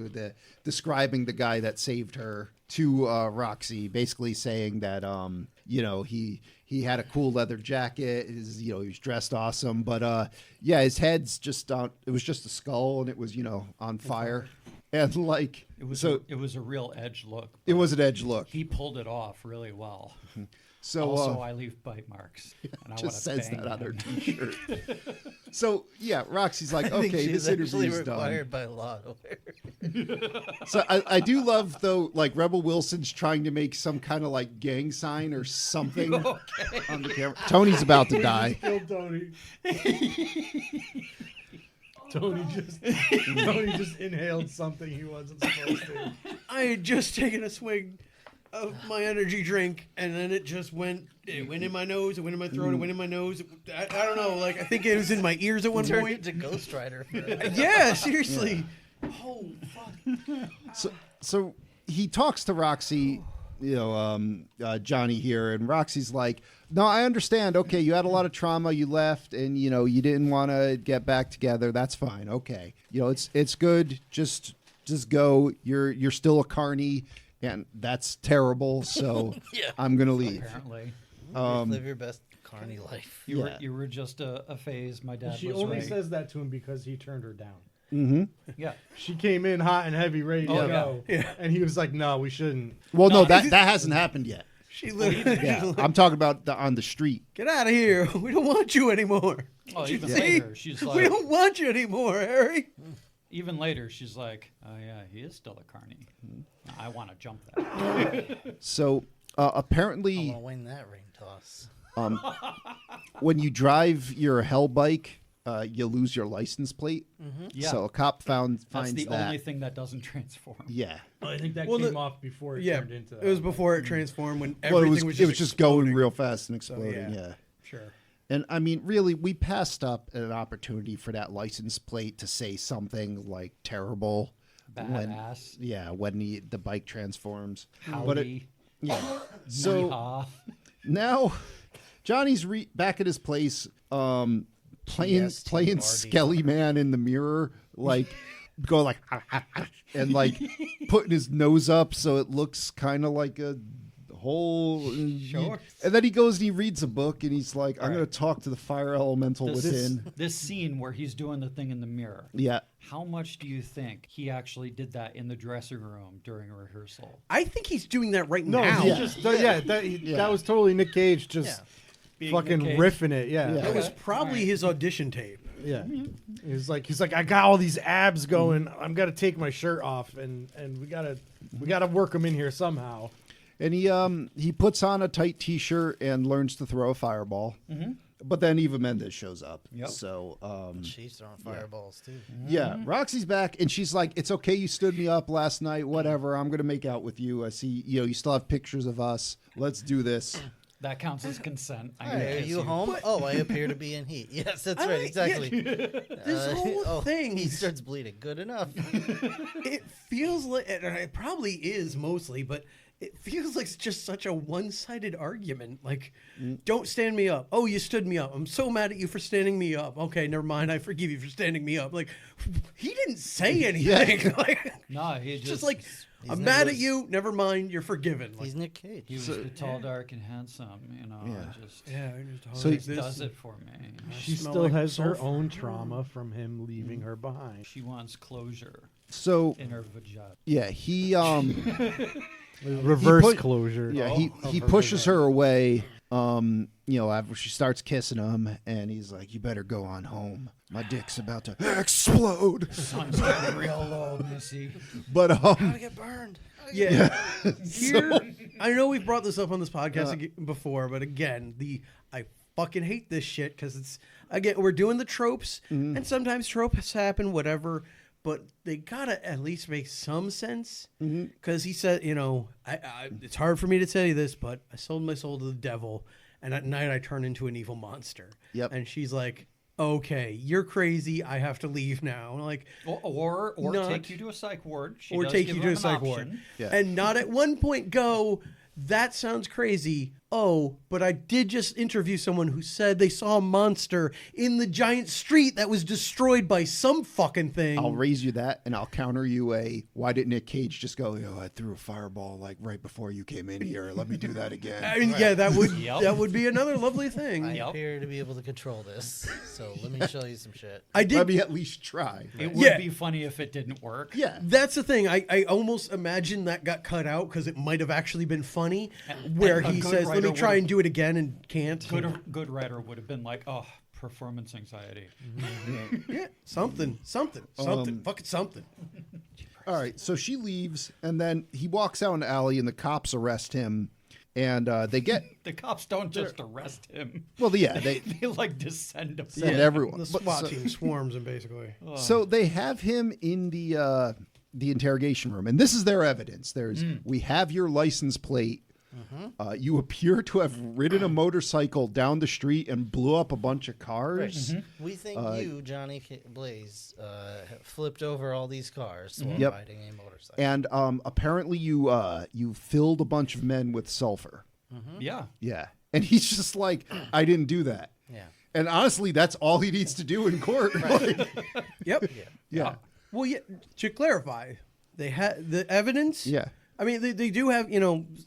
describing the guy that saved her to Roxy, basically saying that he had a cool leather jacket, he was dressed awesome, but his head's just it was just a skull and it was on fire, and like It was so it was a real edge look. it but was an edge look. He pulled it off really well. So Also, I leave bite marks. And I just wanna says bang that on her them. T-shirt. So yeah, Roxy's like, I think okay, she's this actually interview's done. required by law to wear. So I do love though, like Rebel Wilson's trying to make some kind of like gang sign or something on the camera. Tony's about to die. Killed Tony. Tony just inhaled something he wasn't supposed to. I had just taken a swig of my energy drink, and then it went in my nose, it went in my throat, it went in my nose. I don't know, like I think it was in my ears at one Turned point. into Ghost Rider. Yeah, seriously. Oh fuck. So he talks to Roxy, Johnny here, and Roxy's like, no, I understand. Okay, you had a lot of trauma, you left, and you didn't want to get back together. That's fine. Okay, it's good. Just go. You're still a carny, and that's terrible. So Yeah. I'm gonna leave. Apparently, Live your best carny life. you Yeah. were just a phase. My dad She was only right. says that to him because he turned her down. Yeah, She came in hot and heavy, ready to Oh, go, and he was like, "No, we shouldn't." Well, no, that hasn't happened yet. She literally, Yeah, I'm talking about on the street. get out of here. We don't want you anymore. Oh, even See? later, she's We like, don't want you anymore, Harry. even later, she's like, oh yeah, he is still a carny. I want to jump that. So I apparently, want to win that ring toss. when you drive your hell bike, you lose your license plate. Yeah. So a cop finds That's the that. only thing that doesn't transform. Yeah. I think that Well, came the- off before it Yeah, turned into that. it was before it transformed when Well, everything it was just going exploding. real fast and exploding. yeah. Yeah. Sure. And I mean, really, we passed up an opportunity for that license plate to say something like terrible. Badass. When the bike transforms. Howdy. But it, yeah. So Yeehaw. now Johnny's back at his place, playing GST playing Marty. Skelly Man in the mirror, like going like and like putting his nose up so it looks kind of like a hole. Sure. And then he goes and he reads a book and he's like, "I'm going to talk to the fire elemental This- within." This scene where he's doing the thing in the mirror. Yeah. How much do you think he actually did that in the dressing room during a rehearsal? I think he's doing that right No, now. he Yeah. just Yeah. that was totally Nick Cage just Being fucking Nick Cage. riffing it. Yeah, Yeah. That was Okay. probably Alright. his audition tape. yeah. He's like, I got all these abs going. I'm gonna take my shirt off, and we gotta work them in here somehow. And he puts on a tight T-shirt and learns to throw a fireball. But then Eva Mendes shows up. Yep. So She's throwing fireballs too. yeah, Roxy's back, and she's like, "It's okay, you stood me up last night. Whatever, I'm gonna make out with you. I see, you still have pictures of us. Let's do this." That counts as consent. I'm Hey, gonna are kiss you home? Oh, I appear to be in heat. Yes, that's I right. like- Exactly. This whole thing, He starts bleeding. Good enough. it feels like, and it probably is mostly, but it feels like it's just such a one-sided argument. Like, don't stand me up. Oh, you stood me up. I'm so mad at you for standing me up. Okay, never mind. I forgive you for standing me up. Like, he didn't say anything. Like, No, he it's just just like, I'm Nick- mad at you. Never mind. You're forgiven. Like, He's Nick Cage. he was the tall, dark, and handsome. Yeah. Just yeah, I just So- like this. does it for me. She smell still like has her sulfur. own trauma from him leaving her behind. She wants closure So in her vagina. yeah, he Reverse put- closure. yeah of he her pushes vagina. her away. After she starts kissing him, and he's like, "You better go on home. My dick's about to explode." Sun's getting real low, Missy. But I get burned. Yeah. Here, I know we've brought this up on this podcast before, but again, I fucking hate this shit because it's, again, we're doing the tropes, and sometimes tropes happen, whatever, but they gotta at least make some sense. Because he said, it's hard for me to tell you this, but I sold my soul to the devil, and at night I turn into an evil monster. Yep. And she's like, okay, you're crazy. I have to leave now. And I'm like, Or Not- take you to a psych ward. She or does take give you to him a an psych option. ward. Yeah. And not at one point go, that sounds crazy. Oh, but I did just interview someone who said they saw a monster in the giant street that was destroyed by some fucking thing. I'll raise you that, and I'll counter you why didn't Nick Cage just go, I threw a fireball like right before you came in here. Let me do that again. I mean, yeah, that would Yep. that would be another lovely thing. I Yep. appear to be able to control this. So let me show you some shit. I did. Let me at least try. It would Yeah. be funny if it didn't work. Yeah. That's the thing. I almost imagine that got cut out because it might have actually been funny, where and a he good says, "Let me writer try would've- and do it again," and can't. Good writer would have been like, oh, performance anxiety. Yeah, something, fucking something. All right, so she leaves, and then he walks out an alley, and the cops arrest him, and they get The cops don't just arrest him. they They like descend upon send him. everyone. The But SWAT team swarms him basically. so they have him in the interrogation room, and this is their evidence. There's we have your license plate. You appear to have ridden a motorcycle down the street and blew up a bunch of cars. We think you, Johnny Blaze, flipped over all these cars while Yep. riding a motorcycle. And apparently you filled a bunch of men with sulfur. Yeah. Yeah. And he's just like, I didn't do that. Yeah. And honestly, that's all he needs to do in court. Like, Yep. yeah. Well, yeah. To clarify, they had the evidence. Yeah. I mean, they do have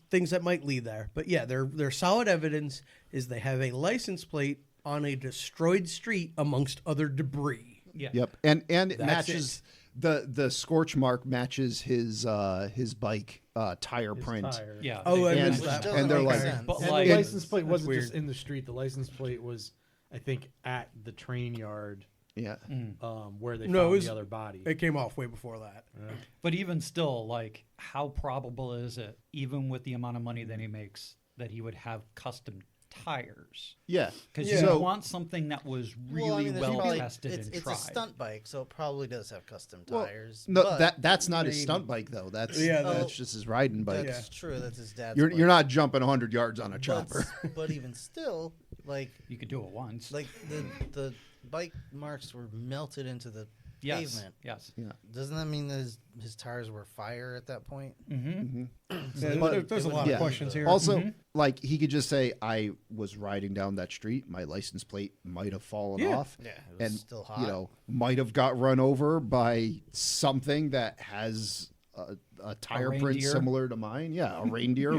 things that might lead there, but yeah, their solid evidence is they have a license plate on a destroyed street amongst other debris. Yeah. Yep. And it That's matches the scorch mark matches his bike tire His print. tire. Yeah. Oh, they- I And- missed Which that. doesn't and they're make like- sense. But And like- the license plate wasn't weird. just in the street. The license plate was, I think, at the train yard Yeah. where they No, it found was- the other body. It came off way before that. But even still, like, how probable is it, even with the amount of money that he makes, that he would have custom tires? Yeah. Because Yeah. you want something that was really there's well probably- tested it's, and it's tried. a stunt bike, so it probably does have custom Well, tires. No, but that's not his maybe. stunt bike though. That's Yeah, that's just his riding bike. that's true. That's his dad's. You're bike. you're not jumping 100 yards on a But- chopper. But even still, like You could do it once. the bike marks were melted into the yes. pavement. Yes. Doesn't that mean that his tires were fire at that point? Mm-hmm. There's a lot Yeah. of questions here. Also, like he could just say, "I was riding down that street. My license plate might have fallen Yeah. off, Yeah, it was and still hot. you know, might have got run over by something that has a tire print reindeer? similar to mine. Yeah, a reindeer.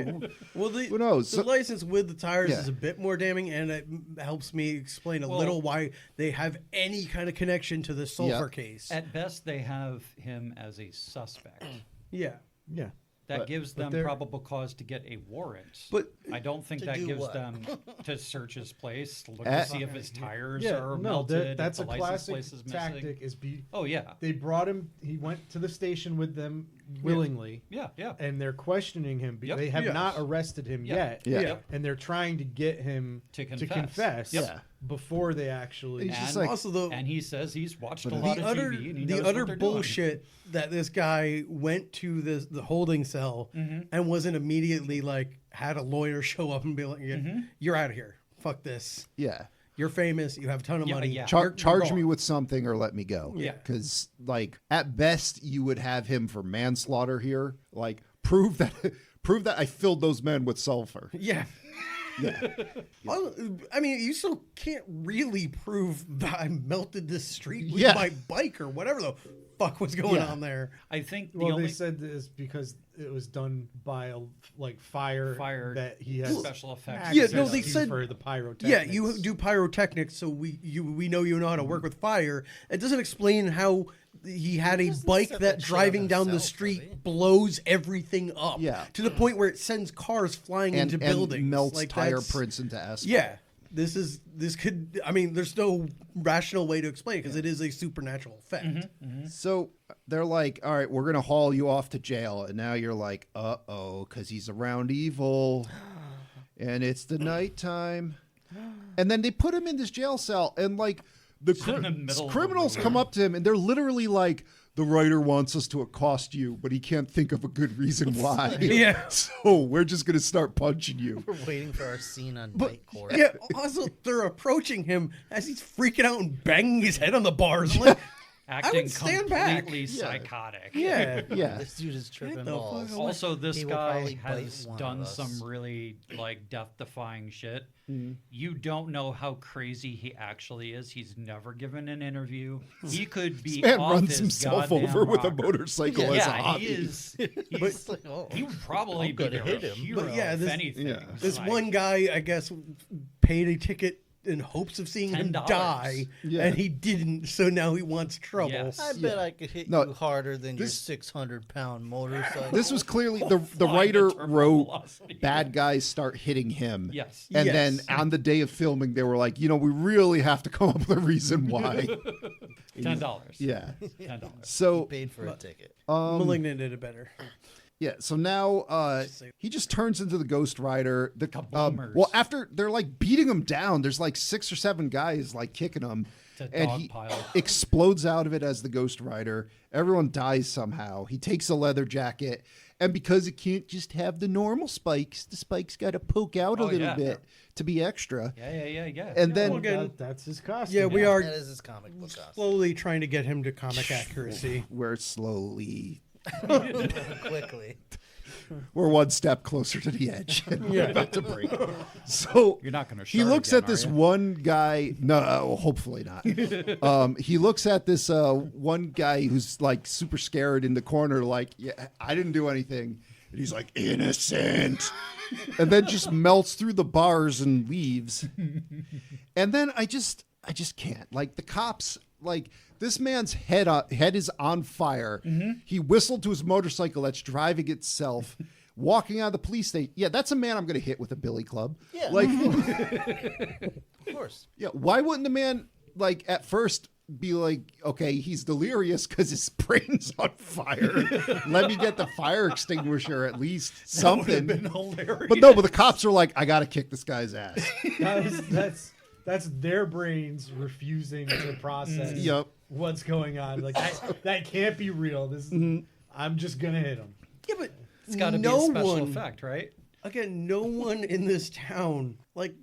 Well, Who knows? The So- license with the tires Yeah. is a bit more damning, and it helps me explain a Well- little why they have any kind of connection to the sulfur Yeah. case. At best, they have him as a suspect. Yeah. Yeah. That But- gives but them they're- probable cause to get a warrant. But- I don't think To that do gives what? them to search his place, look Uh, to see if his tires Yeah. are No, melted, that's if a the license classic plate is missing. tactic. Oh yeah, They brought him. He went to the station with them willingly, yeah, yeah. and they're questioning him. Yep. They have Yes. not arrested him Yep. yet. Yeah. Yep. And they're trying to get him To to confess. confess Yeah. before they actually. He's just And- like- Also, the And he says he's watched a But lot the of utter TV and he the knows utter what they're doing. bullshit that this guy went to the holding cell and wasn't immediately like had a lawyer show up and be like, "You're out of here. Fuck this. Yeah. You're famous. You have a ton of Yeah, money. yeah. Char- You're charge gone." me with something or let me go. Yeah. Because, like, at best, you would have him for manslaughter here. Like, prove that I filled those men with sulfur. Yeah. Well, I mean, you still can't really prove that I melted this street with Yeah. my bike or whatever the fuck was going Yeah. on there. I think the Well, only they said this because it was done by a fire Fired that he has special effects. access Yeah, no, they to said- for the pyrotechnics. Yeah, you do pyrotechnics, so we know you know how to work with fire. It doesn't explain how he had a doesn't bike set that that shit driving up down the himself, street does he? blows everything up. Yeah. To the point where it sends cars flying And, into buildings. and melts Like, tire that's- prints into asphalt. Yeah. This could, I mean, there's no rational way to explain it because it is a supernatural effect. So they're like, all right, we're going to haul you off to jail. And now you're like, uh-oh, because he's around evil. And it's the nighttime. And then they put him in this jail cell. And, like, the in the middle of the criminals room. come up to him. And they're literally like, the writer wants us to accost you, but he can't think of a good reason why. Yeah. So we're just going to start punching you. We're waiting for our scene on Night Court. Yeah, also, they're approaching him as he's freaking out and banging his head on the bars. I'm like, acting would stand back. completely psychotic. yeah. Yeah. This dude is tripping the balls. fuck? Also, this He will guy probably bite has one of done us. some really like death-defying shit. You don't know how crazy he actually is. He's never given an interview. He could be Man off runs his himself goddamn over with a rocker. motorcycle as a Yeah, hobby. he is. He's, It's like, oh, he would probably I'm be gonna their hit him. hero But yeah, if this- anything. yeah. This Like, one guy, I guess, paid a ticket in hopes of seeing him $10. die, Yeah. and he didn't. So now he wants trouble. Yes. I bet I could hit No, you harder than your this- 600-pound motorcycle. This was clearly the Flying writer at terminal wrote velocity. bad guys start hitting him. Yes. And Yes. then on the day of filming, they were like, you know, we really have to come up with a reason why. $10. Yeah. $10. So paid for a ticket. Malignant did it better. yeah. So now he just turns into the Ghost Rider. The Kaboomers. well, after they're like beating him down, there's like 6 or 7 guys like kicking him, It's a and dog he pile. explodes out of it as the Ghost Rider. Everyone dies somehow. He takes a leather jacket. And because it can't just have the normal spikes, the spikes got to poke out a Oh, little yeah. bit to be extra. Yeah. And then well, again, That's his costume. Yeah, we are That is his comic book costume. slowly trying to get him to comic accuracy. we're slowly, Quickly. we're one step closer to the edge. And we're Yeah. about to break. So You're not going to he looks at this one guy. No, hopefully not. He looks at this one guy who's like super scared in the corner, like, yeah, I didn't do anything. And he's like, innocent. And then just melts through the bars and leaves. And then I just can't. Like the cops like this man's head is on fire. He whistled to his motorcycle that's driving itself. Walking out of the police station. Yeah, that's a man I'm going to hit with a billy club. Yeah. Like, Of course. yeah, why wouldn't the man, like, at first be like, okay, he's delirious because his brain's on fire. Let me get the fire extinguisher, at least something. But no, but the cops are like, I got to kick this guy's ass. That's their brains refusing to process Yep. what's going on. Like that can't be real. This is, I'm just gonna hit him. Yeah, but It's got to be no a special one, effect, right? Again, no one in this town, like,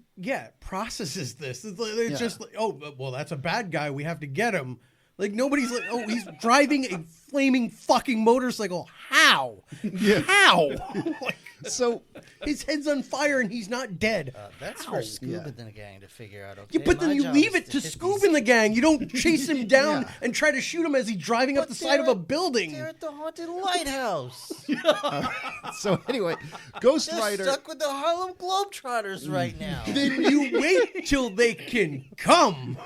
processes this. It's just like, oh, well, that's a bad guy. We have to get him. Like, nobody's like, oh, he's driving a flaming fucking motorcycle. How? Yeah. How? Like, So, his head's on fire and he's not dead. That's How? for Scuba Yeah. and the gang to figure out. Okay, Yeah, but then my you job leave is it to hit Scoob these- and the gang. You don't chase him down Yeah. and try to shoot him as he's driving up But the side of they're a at- building. They're at the haunted lighthouse. so anyway, Ghost They're Rider. stuck with the Harlem Globetrotters right now. Then you wait till they can come.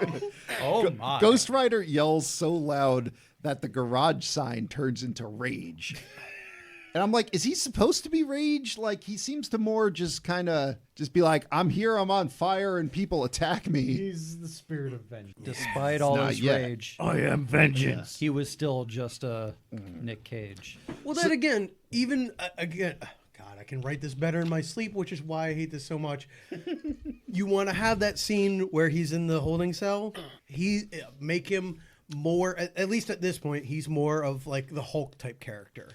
Oh my! Ghost Rider yells so loud that the garage sign turns into rage. And I'm like, is he supposed to be rage? Like, he seems to more just kind of just be like, I'm here, I'm on fire, and people attack me. He's the spirit of vengeance. Despite all not his yet. rage, I am vengeance. he was still just a Nick Cage. Well, then again, even again, God, I can write this better in my sleep, which is why I hate this so much. You want to have that scene where he's in the holding cell? Make him more, at least at this point, he's more of like the Hulk type character.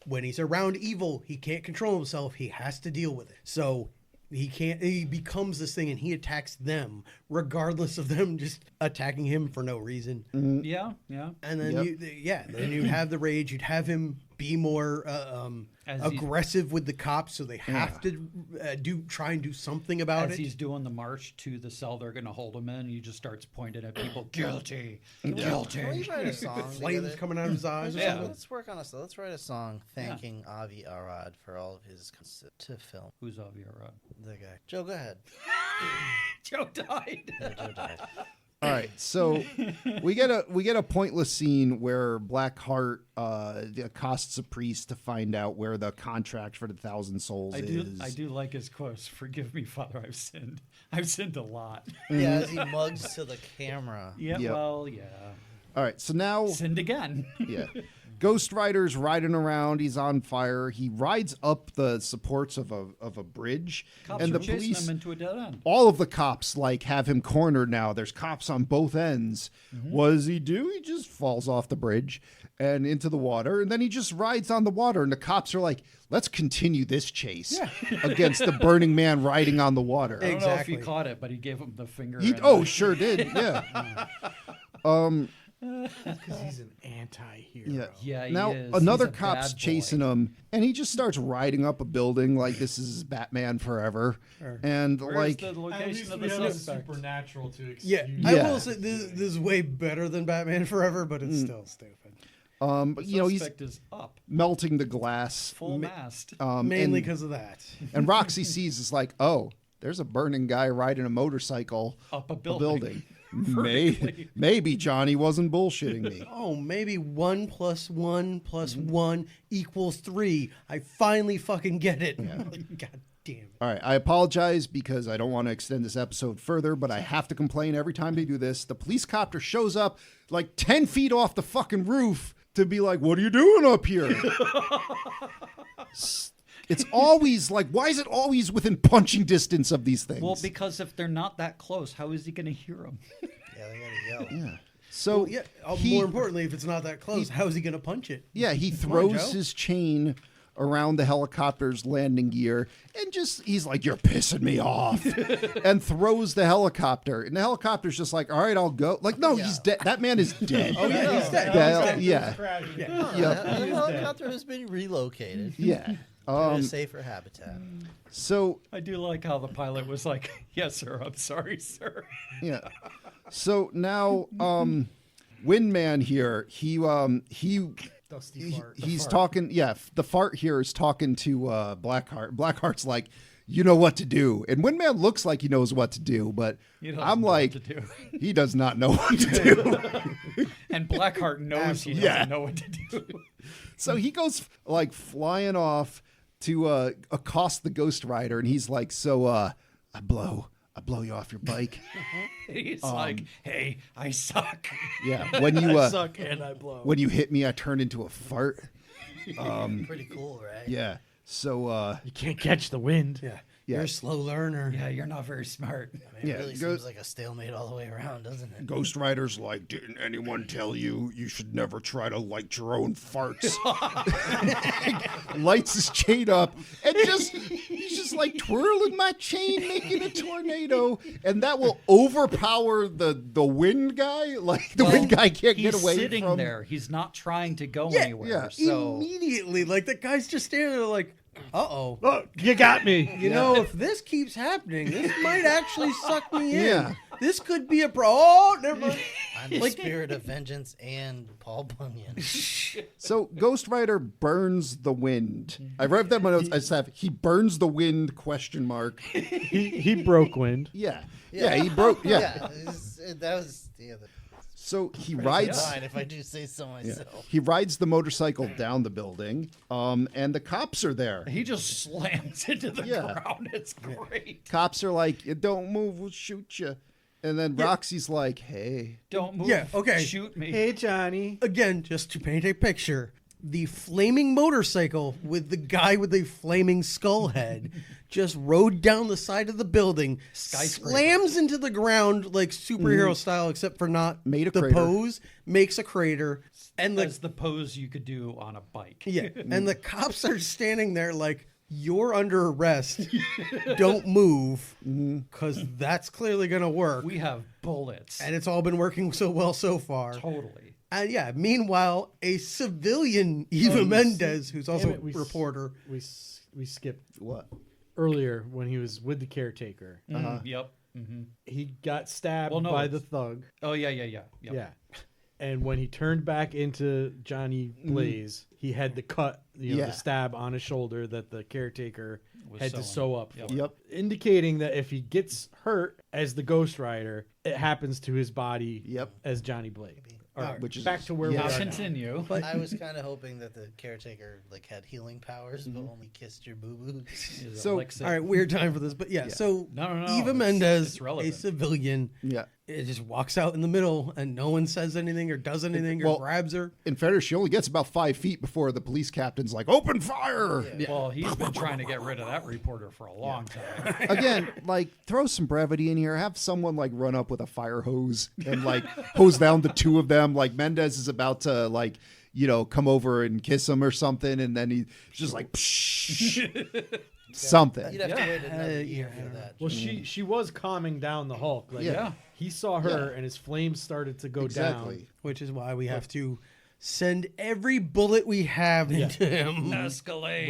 When he's around evil, he can't control himself. He has to deal with it. So he becomes this thing and he attacks them regardless of them just attacking him for no reason. Yeah, yeah. And then Yep. then you have the rage. You'd have him be more As he- aggressive with the cops, so they have to try and do something about As it. he's doing the march to the cell they're going to hold him in, he just starts pointing at people. Guilty, guilty. Can we write a song Flames together? coming out of his eyes or Yeah. something. Let's work on this. Let's write a song thanking Avi Arad for all of his to film. Who's Avi Arad? The guy. Joe, go ahead. Joe died. Yeah, Joe died. All right, so we get a pointless scene where Blackheart accosts a priest to find out where the contract for the 1,000 souls I is. do like his quotes. Forgive me, Father, I've sinned. I've sinned a lot. Yeah, as he mugs to the camera. Yeah, Yep. well, yeah. All right, so now Sinned again. yeah. Ghost Rider's riding around. He's on fire. He rides up the supports of a bridge, Cops and are the chasing police. him into a dead end. All of the cops like have him cornered now. There's cops on both ends. What does he do? He just falls off the bridge and into the water, and then he just rides on the water. And the cops are like, "Let's continue this chase against the burning man riding on the water." I don't know if Exactly. he caught it, but he gave him the finger. He, and oh, sure did. Yeah. Because he's an anti-hero. Yeah. Yeah, he Now is. another He's a cop's bad boy. chasing him, and he just starts riding up a building like this is Batman Forever, and Where's like the At location least of we the have suspect? supernatural to excuse. Yeah, Yeah. I will say this is way better than Batman Forever, but it's still stupid. but, you know, he's Suspect is up, melting the glass. full mast. Mainly and, because of that. and Roxy sees is like, oh, there's a burning guy riding a motorcycle Up a building. Maybe Johnny wasn't bullshitting me. Oh, maybe 1 + 1 + 1 = 3. I finally fucking get it. God damn it. All right, I apologize because I don't want to extend this episode further, but I have to complain every time they do this. The police copter shows up like 10 feet off the fucking roof to be like, what are you doing up here? It's always like, why is it always within punching distance of these things? Well, because if they're not that close, how is he going to hear them? Yeah, they gotta yell. yeah. So Yeah. he- More importantly, if it's not that close, how is he going to punch it? yeah, he on, throws Joe. his chain around the helicopter's landing gear and he's like, you're pissing me off, and throws the helicopter. And the helicopter's just like, all right, I'll go. Like, no, he's dead. That man is dead. Oh, yeah, he's dead. Yeah. The helicopter has been relocated Yeah. to a safer habitat. So I do like how the pilot was like, yes, sir, I'm sorry, sir. yeah. So now Windman here, Dusty fart. he's talking, the fart here is talking to Blackheart. Blackheart's like, you know what to do. And Windman looks like he knows what to do, but He doesn't I'm know like, what to do. he does not know what to do. And Blackheart knows he doesn't Yeah. know what to do. So he goes like flying off to accost the Ghost Rider, and he's like, so I blow you off your bike. He's like, hey, I suck. Yeah, when you I suck and I blow. when you hit me, I turn into a fart. Pretty cool, right? Yeah. So You can't catch the wind. Yeah. Yeah. You're a slow learner. Yeah, you're not very smart. I mean, Yeah, it really go- seems like a stalemate all the way around, doesn't it? Ghost Rider's like, didn't anyone tell you should never try to light your own farts? Lights his chain up and he's just like twirling my chain, making a tornado, and that will overpower the wind guy. Like the wind guy can't He's get away sitting from there. He's not trying to go Yeah, anywhere. yeah. So Immediately, like the guy's just standing there, like, uh-oh. Oh, you got me. You know, if this keeps happening, this might actually suck me in. Yeah. This could be a oh, never mind. I'm the spirit of vengeance and Paul Bunyan. So Ghost Rider burns the wind. I wrote that in my notes. I just have he burns the wind ? He broke wind. Yeah. He broke. Yeah. That was the other. So he rides. Fine, if I do say so myself. He rides the motorcycle down the building, and the cops are there. he just slams into the Yeah. ground. It's great. Cops are like, "Don't move, we'll shoot you." And then Roxy's like, "Hey, Don't move. Yeah, okay. Shoot me. Hey, Johnny. Again, just to paint a picture, the flaming motorcycle with the guy with the flaming skull head just rode down the side of the building, Skyscraper. slams into the ground like superhero style, except for not Made a the crater. pose, makes a crater, and That's the pose you could do on a bike. yeah, and the cops are standing there like, you're under arrest. Don't move, because that's clearly gonna work. We have bullets. And it's all been working so well so far. Totally. And yeah, meanwhile, a civilian Eva Mendes, who's also Damn it, a reporter, We skipped what?" earlier when he was with the caretaker. Yep. Mm-hmm. He got stabbed Well, no, by it's- the thug. Oh, yeah. Yep. Yeah. And when he turned back into Johnny Blaze, he had the cut, Yeah. the stab on his shoulder that the caretaker Was had to sewing. sew up. Yep. For. Yep. Indicating that if he gets hurt as the Ghost Rider, it happens to his body Yep. as Johnny Blaze. All right, Which is- back to where yeah. we Now are now. continue. I was kind of hoping that the caretaker had healing powers, but only kissed your boo boo. So, all right, weird time for this, but yeah. So No, Eva it's- Mendes, it's a relevant. civilian, Yeah. it just walks out in the middle, and no one says anything or does anything or Well- grabs her. In fairness, she only gets about 5 feet before the police captain's like, "Open fire!" Well, he's been trying to get rid of that reporter for a long time. Again, like throw some brevity in here. Have someone like run up with a fire hose and like hose down the two of them. Like Mendez is about to like come over and kiss him or something, and then he's just like something. You'd have to wait another yeah, year I for don't that. Well, she was calming down the Hulk. Like, Yeah. he saw her Yeah. and his flames started to go Exactly. down. Which is why we have to send every bullet we have into him. Escalate.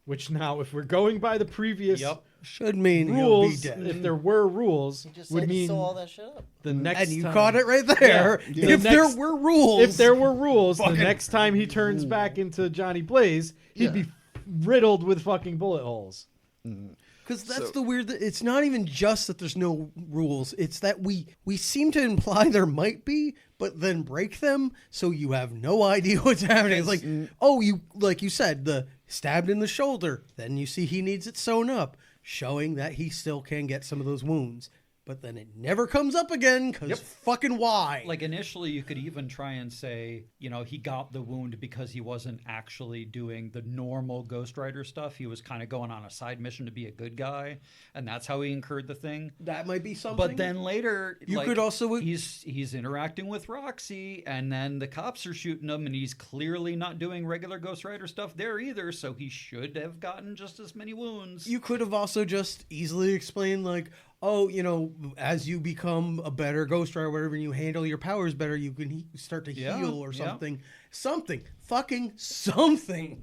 Which now, if we're going by the previous Yep. Should mean he'll be rules, dead. if there were rules, You just would had to mean sew all that shit up. the next And you time, caught it right there. Yeah. If The there next- were rules. If there were rules, the next time he turns back into Johnny Blaze, he'd be riddled with fucking bullet holes. Because that's the weird. It's not even just that there's no rules. It's that we seem to imply there might be, but then break them, so you have no idea what's happening. It's like, oh, you like you said, the stabbed in the shoulder. Then you see he needs it sewn up, showing that he still can get some of those wounds. But then it never comes up again because fucking why? Like initially, you could even try and say, he got the wound because he wasn't actually doing the normal Ghost Rider stuff. He was kind of going on a side mission to be a good guy, and that's how he incurred the thing. that might be something. But then later, You could also- he's interacting with Roxy, and then the cops are shooting him, and he's clearly not doing regular Ghost Rider stuff there either. So he should have gotten just as many wounds. you could have also just easily explained, like, oh, as you become a better Ghost Rider, whatever, and you handle your powers better, you can start to Yeah, heal or yeah. something. Fucking something.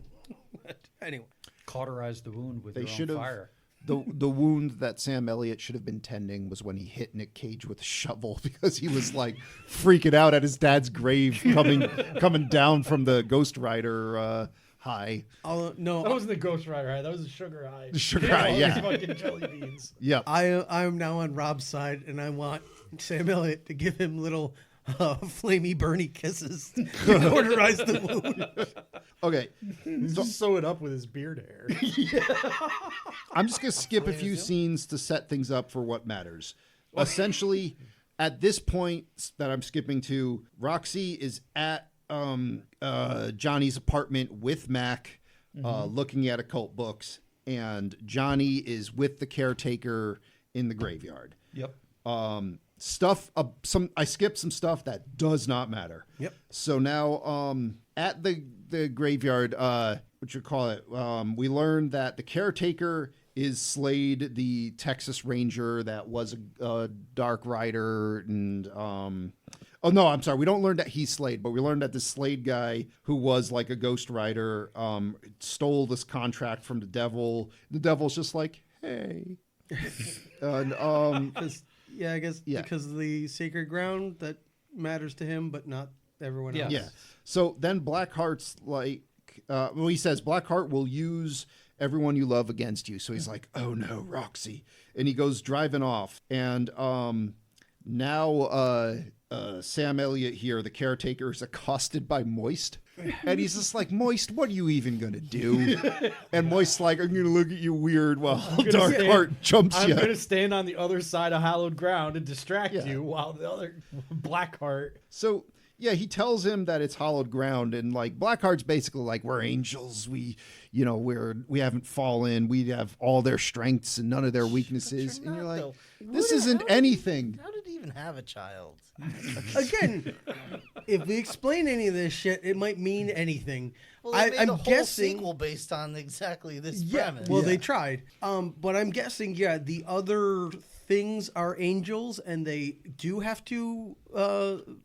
Anyway. Cauterize the wound with They your should own have. fire. The wound that Sam Elliott should have been tending was when he hit Nick Cage with a shovel because he was like freaking out at his dad's grave coming down from the Ghost Rider high. No, That wasn't the Ghost Rider high. That was the sugar high. The sugar high, All yeah. these fucking jelly beans. Yep. I'm now on Rob's side, and I want Sam Elliott to give him little flamey, burny kisses to cauterize the wound. Okay. Just sew it up with his beard hair. I'm just going to skip a few scenes to set things up for what matters. Essentially, at this point that I'm skipping to, Roxy is at Johnny's apartment with Mac, looking at occult books, and Johnny is with the caretaker in the graveyard. Yep. I skipped some stuff that does not matter. Yep. So now at the graveyard, what you call it, we learned that the caretaker is Slade, the Texas Ranger that was a Dark Rider, and oh no, I'm sorry, we don't learn that he's Slade, but we learned that this Slade guy who was like a Ghost Rider stole this contract from the devil. The devil's just like, hey. And I guess Yeah. because of the sacred ground that matters to him, but not everyone Yeah. else. yeah. So then Blackheart's like, he says Blackheart will use everyone you love against you. So he's like, oh no, Roxy. And he goes driving off. And now Sam Elliott here, the caretaker, is accosted by Moist. And he's just like, Moist, what are you even going to do? And Moist's like, I'm going to look at you weird while Darkheart jumps I'm you. going to stand on the other side of hallowed ground and distract Yeah. you while the other Blackheart. So yeah, he tells him that it's hollowed ground, and like Blackheart's basically like, we're angels. We haven't fallen. We have all their strengths and none of their weaknesses. And you're like, this isn't anything. How did he even have a child? Again, if we explain any of this shit, it might mean anything. Well, they made I'm a whole guessing. sequel based on exactly this Yeah, premise. well, they tried. But I'm guessing, the other things are angels, and they do have to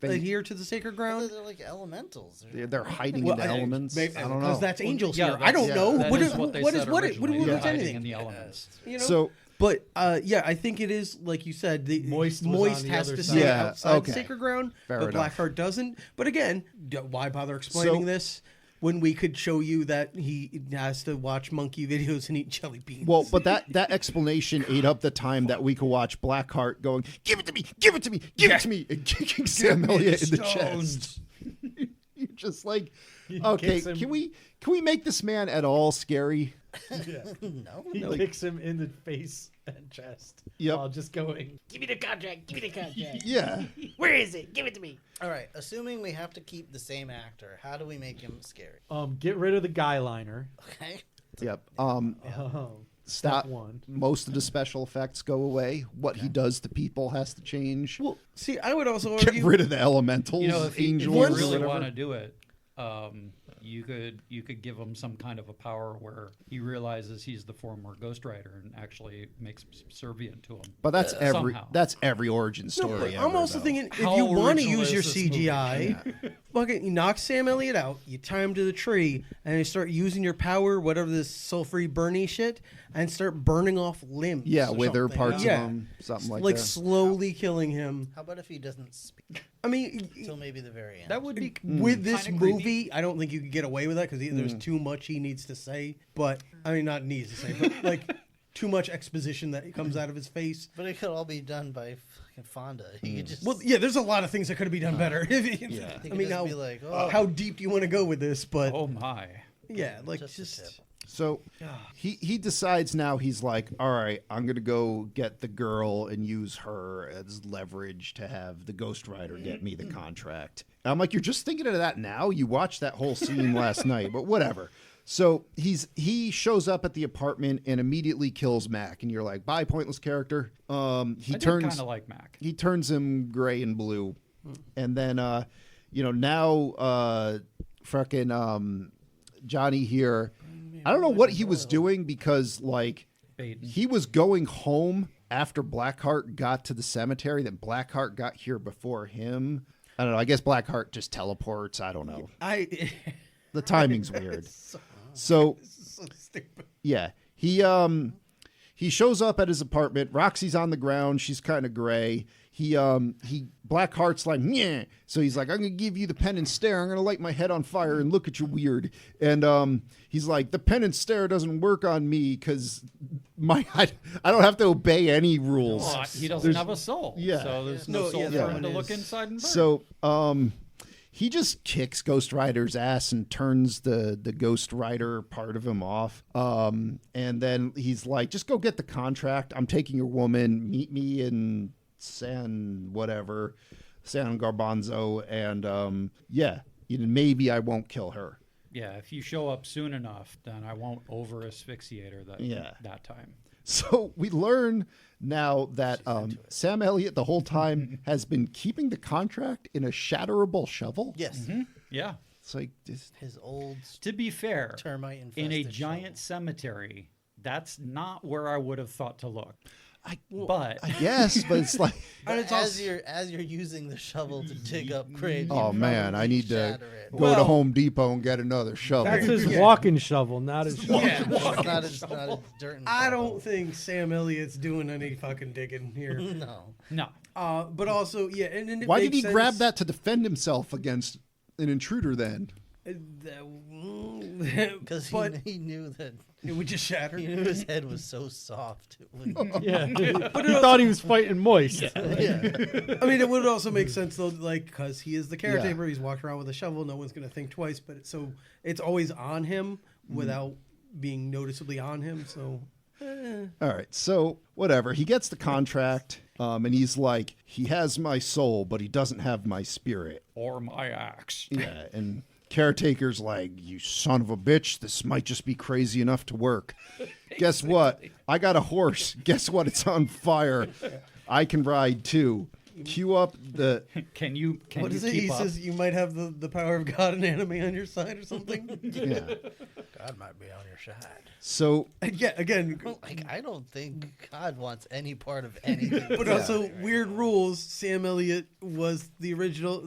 adhere to the sacred ground. They're like elementals. They're hiding Well, in the elements. I don't know. Because that's angels Yeah, here. I don't know. That What is is what they what said is what originally, is they're hiding anything? in the elements. You know? So But I think it is like you said. The Moist was on the has other to side. stay Yeah, outside okay. the sacred ground, Fair but enough. Blackheart doesn't. But again, why bother explaining So- this when we could show you that he has to watch monkey videos and eat jelly beans? well, but that explanation ate up the time that we could watch Blackheart going, give it to me, give it to me, give it to me, and kicking Sam Elliott in the chest. You're just like, okay, kicks him. can we make this man at all scary? No. He kicks him in the face and chest. Yep. While just going, Give me the contract. Give me the contract. Yeah. Where is it? Give it to me. All right. Assuming we have to keep the same actor, how do we make him scary? get rid of the guy liner. Okay. Yep. Step Stop. one. Most of the special effects go away. What he does to people has to change. Well, see, I would also Get argue. rid of the elementals, You know, if you angels, really whatever. want to do it, you could give him some kind of a power where he realizes he's the former Ghost Rider and actually makes him subservient to him. But somehow. that's every origin No, story. but ever, I'm also though. thinking if How you want to original use is your this movie? CGI, fucking you knock Sam Elliott out, you tie him to the tree, and you start using your power, whatever this sulfury burny shit, and start burning off limbs. Yeah, or wither something. parts Yeah. of him, something like like that. slowly killing him. How about if he doesn't speak I mean, until maybe the very end? That would be with this kinda creepy. movie, I don't think you could get away with that because there's too much he needs to say. But I mean, not needs to say, but like too much exposition that comes out of his face. But it could all be done by fucking Fonda. He could just. Well, yeah, there's a lot of things that could have been done better. he I could mean, just how, be like, oh, how deep do you want to go with this? But Oh my! yeah, like just a just tip. So he decides now, he's like, all right, I'm going to go get the girl and use her as leverage to have the Ghost Rider get me the contract. And I'm like, you're just thinking of that now? You watched that whole scene last night, but whatever. So he shows up at the apartment and immediately kills Mac. And you're like, bye, pointless character. He I did turns kind of like Mac. he turns him gray and blue. And then, now fucking Johnny here, I don't know what he was doing because, like, Baiting. he was going home after Blackheart got to the cemetery, that Blackheart got here before him. I don't know. I guess Blackheart just teleports. I don't know. The timing's weird. So stupid. yeah, he shows up at his apartment. Roxy's on the ground. She's kind of gray. Blackheart's like, yeah. So he's like, I'm gonna give you the pen and stare. I'm gonna light my head on fire and look at you weird. And he's like, the pen and stare doesn't work on me because I don't have to obey any rules. Well, he doesn't have a soul. Yeah. So there's no soul for him to look inside and burn. So he just kicks Ghost Rider's ass and turns the Ghost Rider part of him off. And then he's like, just go get the contract. I'm taking your woman. Meet me in San Garbanzo. And maybe I won't kill her. Yeah, if you show up soon enough, then I won't over asphyxiate her that time. So we learn now that Sam Elliott the whole time has been keeping the contract in a shatterable shovel. Yes. Yeah. It's like His old To be fair, termite in a infested giant cemetery, that's not where I would have thought to look. I But guess, but it's like, shovel. As you're using the shovel to dig up graves. oh you man, I probably need to shatter it. go to Home Depot and get another shovel. That's his walking shovel, not his shovel. It's not as dirt and I shovel. don't think Sam Elliott's doing any fucking digging here. No. no. But also, yeah, and it Why did makes he sense. grab that to defend himself against an intruder then? Because But he knew that it would just shatter. he knew his head was so soft. It would, Yeah, but he thought he was fighting moist. yeah. I mean, it would also make sense though, like because he is the caretaker. He's walked around with a shovel. No one's gonna think twice. But it's always on him without being noticeably on him. So All right, so whatever. He gets the contract, and he's like, he has my soul, but he doesn't have my spirit. Or my axe. Yeah, and caretaker's like, you son of a bitch, this might just be crazy enough to work. Guess what? I got a horse. Guess what? It's on fire. I can ride too. Cue up the... Can you what is it? keep He up? says you might have the power of God and anime on your side or something. Yeah. God might be on your side. So, And yeah, again, Like, I don't think God wants any part of anything. but also weird rules. Sam Elliott was the original,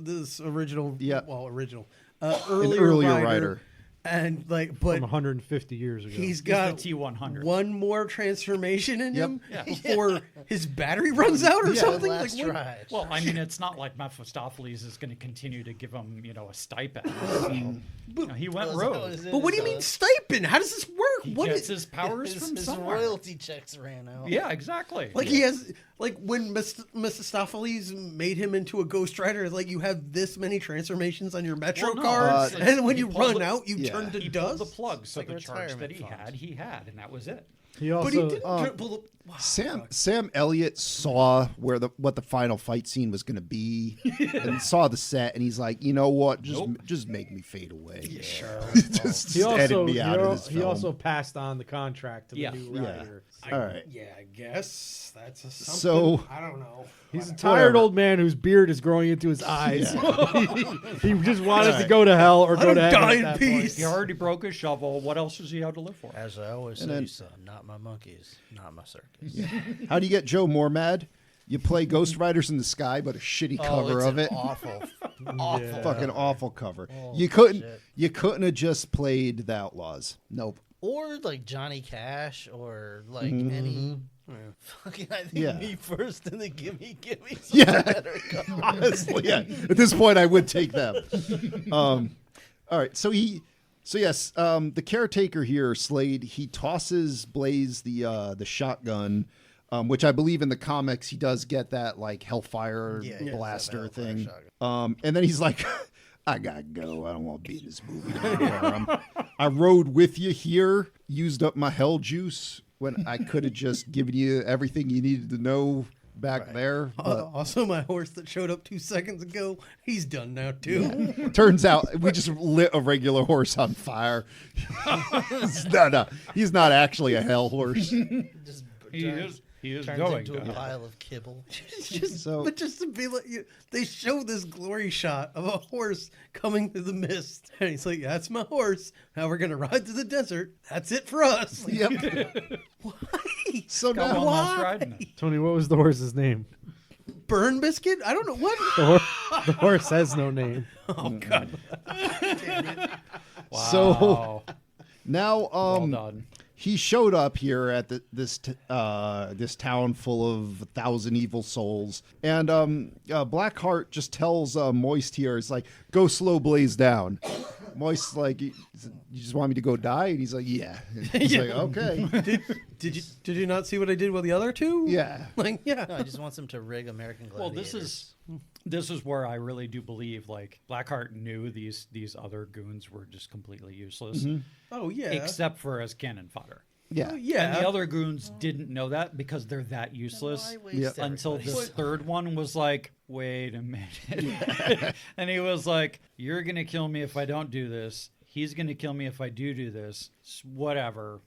Yeah. earlier earlier writer. And like, From but 150 years ago. he's He's got the T100. one more transformation in him Yeah. before his battery runs out or something. Like, Last what? ride. Well, I mean, it's not like Mephistopheles is going to continue to give him, a stipend. He went rogue. But what do you mean stipend? How does this work? He What gets is his powers from his somewhere. royalty checks ran out. Yeah, exactly. like he has like when Mephistopheles made him into a Ghost Rider? It's like you have this many transformations on your Metro Well, no, card, it's- and when he you pulled run the- out, you yeah. turn to he dust. pulled the plug, so like the a charge that retirement he had, and that was it. He But also he didn't pull the. Wow. Sam Elliott saw what the final fight scene was going to be, and saw the set, and he's like, you know what? Just make me fade away. Yeah, sure. just he edit also me out of this he film. also passed on the contract to the Yeah. new Yeah. writer. All right. Yeah, I guess that's a something. So- I don't know. He's a tired old man whose beard is growing into his eyes. he just wanted to go to hell or go Let to him heaven die at in that peace. He already broke his shovel. What else does he have to live for? As I always say, then- son, not my monkeys, not my circus. How do you get Joe more mad? You play Ghost Riders in the Sky, but a shitty cover it's of an it. awful, Yeah. Fucking awful cover. Oh, you couldn't shit. have just played The Outlaws. Nope. or like Johnny Cash, or like any. Fucking, I think Yeah. Me First and the Gimme Gimme. Yeah. Honestly, yeah. At this point, I would take them. All right. So yes, the caretaker here, Slade, he tosses Blaze the shotgun, which I believe in the comics he does get that like Hellfire Yeah, he does blaster have that Hellfire thing. shotgun. And then he's like, I gotta go. I don't want to be in this movie anymore. I rode with you here, used up my hell juice when I could have just given you everything you needed to know back there. But Also, my horse that showed up 2 seconds ago, he's done now too. turns out we just lit a regular horse on fire. No, he's not actually a hell horse. Just He is turns going. into a to- pile of kibble. But just to be like, they show this glory shot of a horse coming through the mist, and he's like, "That's my horse. Now we're gonna ride to the desert. That's it for us." Like, Yep. why? So Got now, one last ride in it. Tony, what was the horse's name? Burn biscuit? I don't know what. The horse has no name. Oh God! so Wow. now, Well done. he showed up here at this town full of 1,000 evil souls, and Blackheart just tells Moist here, it's like, go slow blaze down. Moist's like, you just want me to go die? And he's like, yeah. And he's like, okay. Did you not see what I did with the other two? Yeah. Like, yeah. No, I just want them to rig American Well, Gladiators. this is where I really do believe like Blackheart knew these other goons were just completely useless, Oh yeah. except for as cannon fodder. Yeah. Oh, yeah. And the other goons didn't know that because they're that useless. Why waste Yep. Until everybody's this time? third one was like, wait a minute. And he was like, you're going to kill me if I don't do this. He's going to kill me if I do this. Whatever.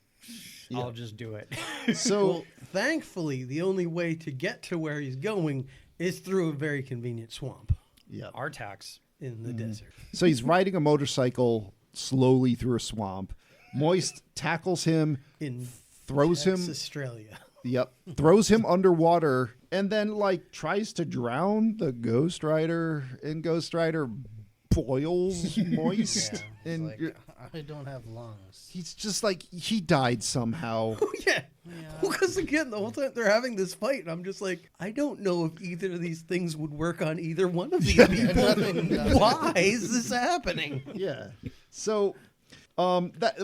I'll just do it. So Well, thankfully, the only way to get to where he's going is through a very convenient swamp yeah. Artax. in the desert. So he's riding a motorcycle slowly through a swamp. Moist tackles him, In throws him. Australia. Yep. Throws him underwater and then like tries to drown the Ghost Rider, and Ghost Rider boils Moist. Yeah, it's And like, you're- I don't have lungs. he's just like, he died somehow. Yeah. Because again, the whole time they're having this fight, and I'm just like, I don't know if either of these things would work on either one of these people. Nothing does. Why is this happening? Yeah. So that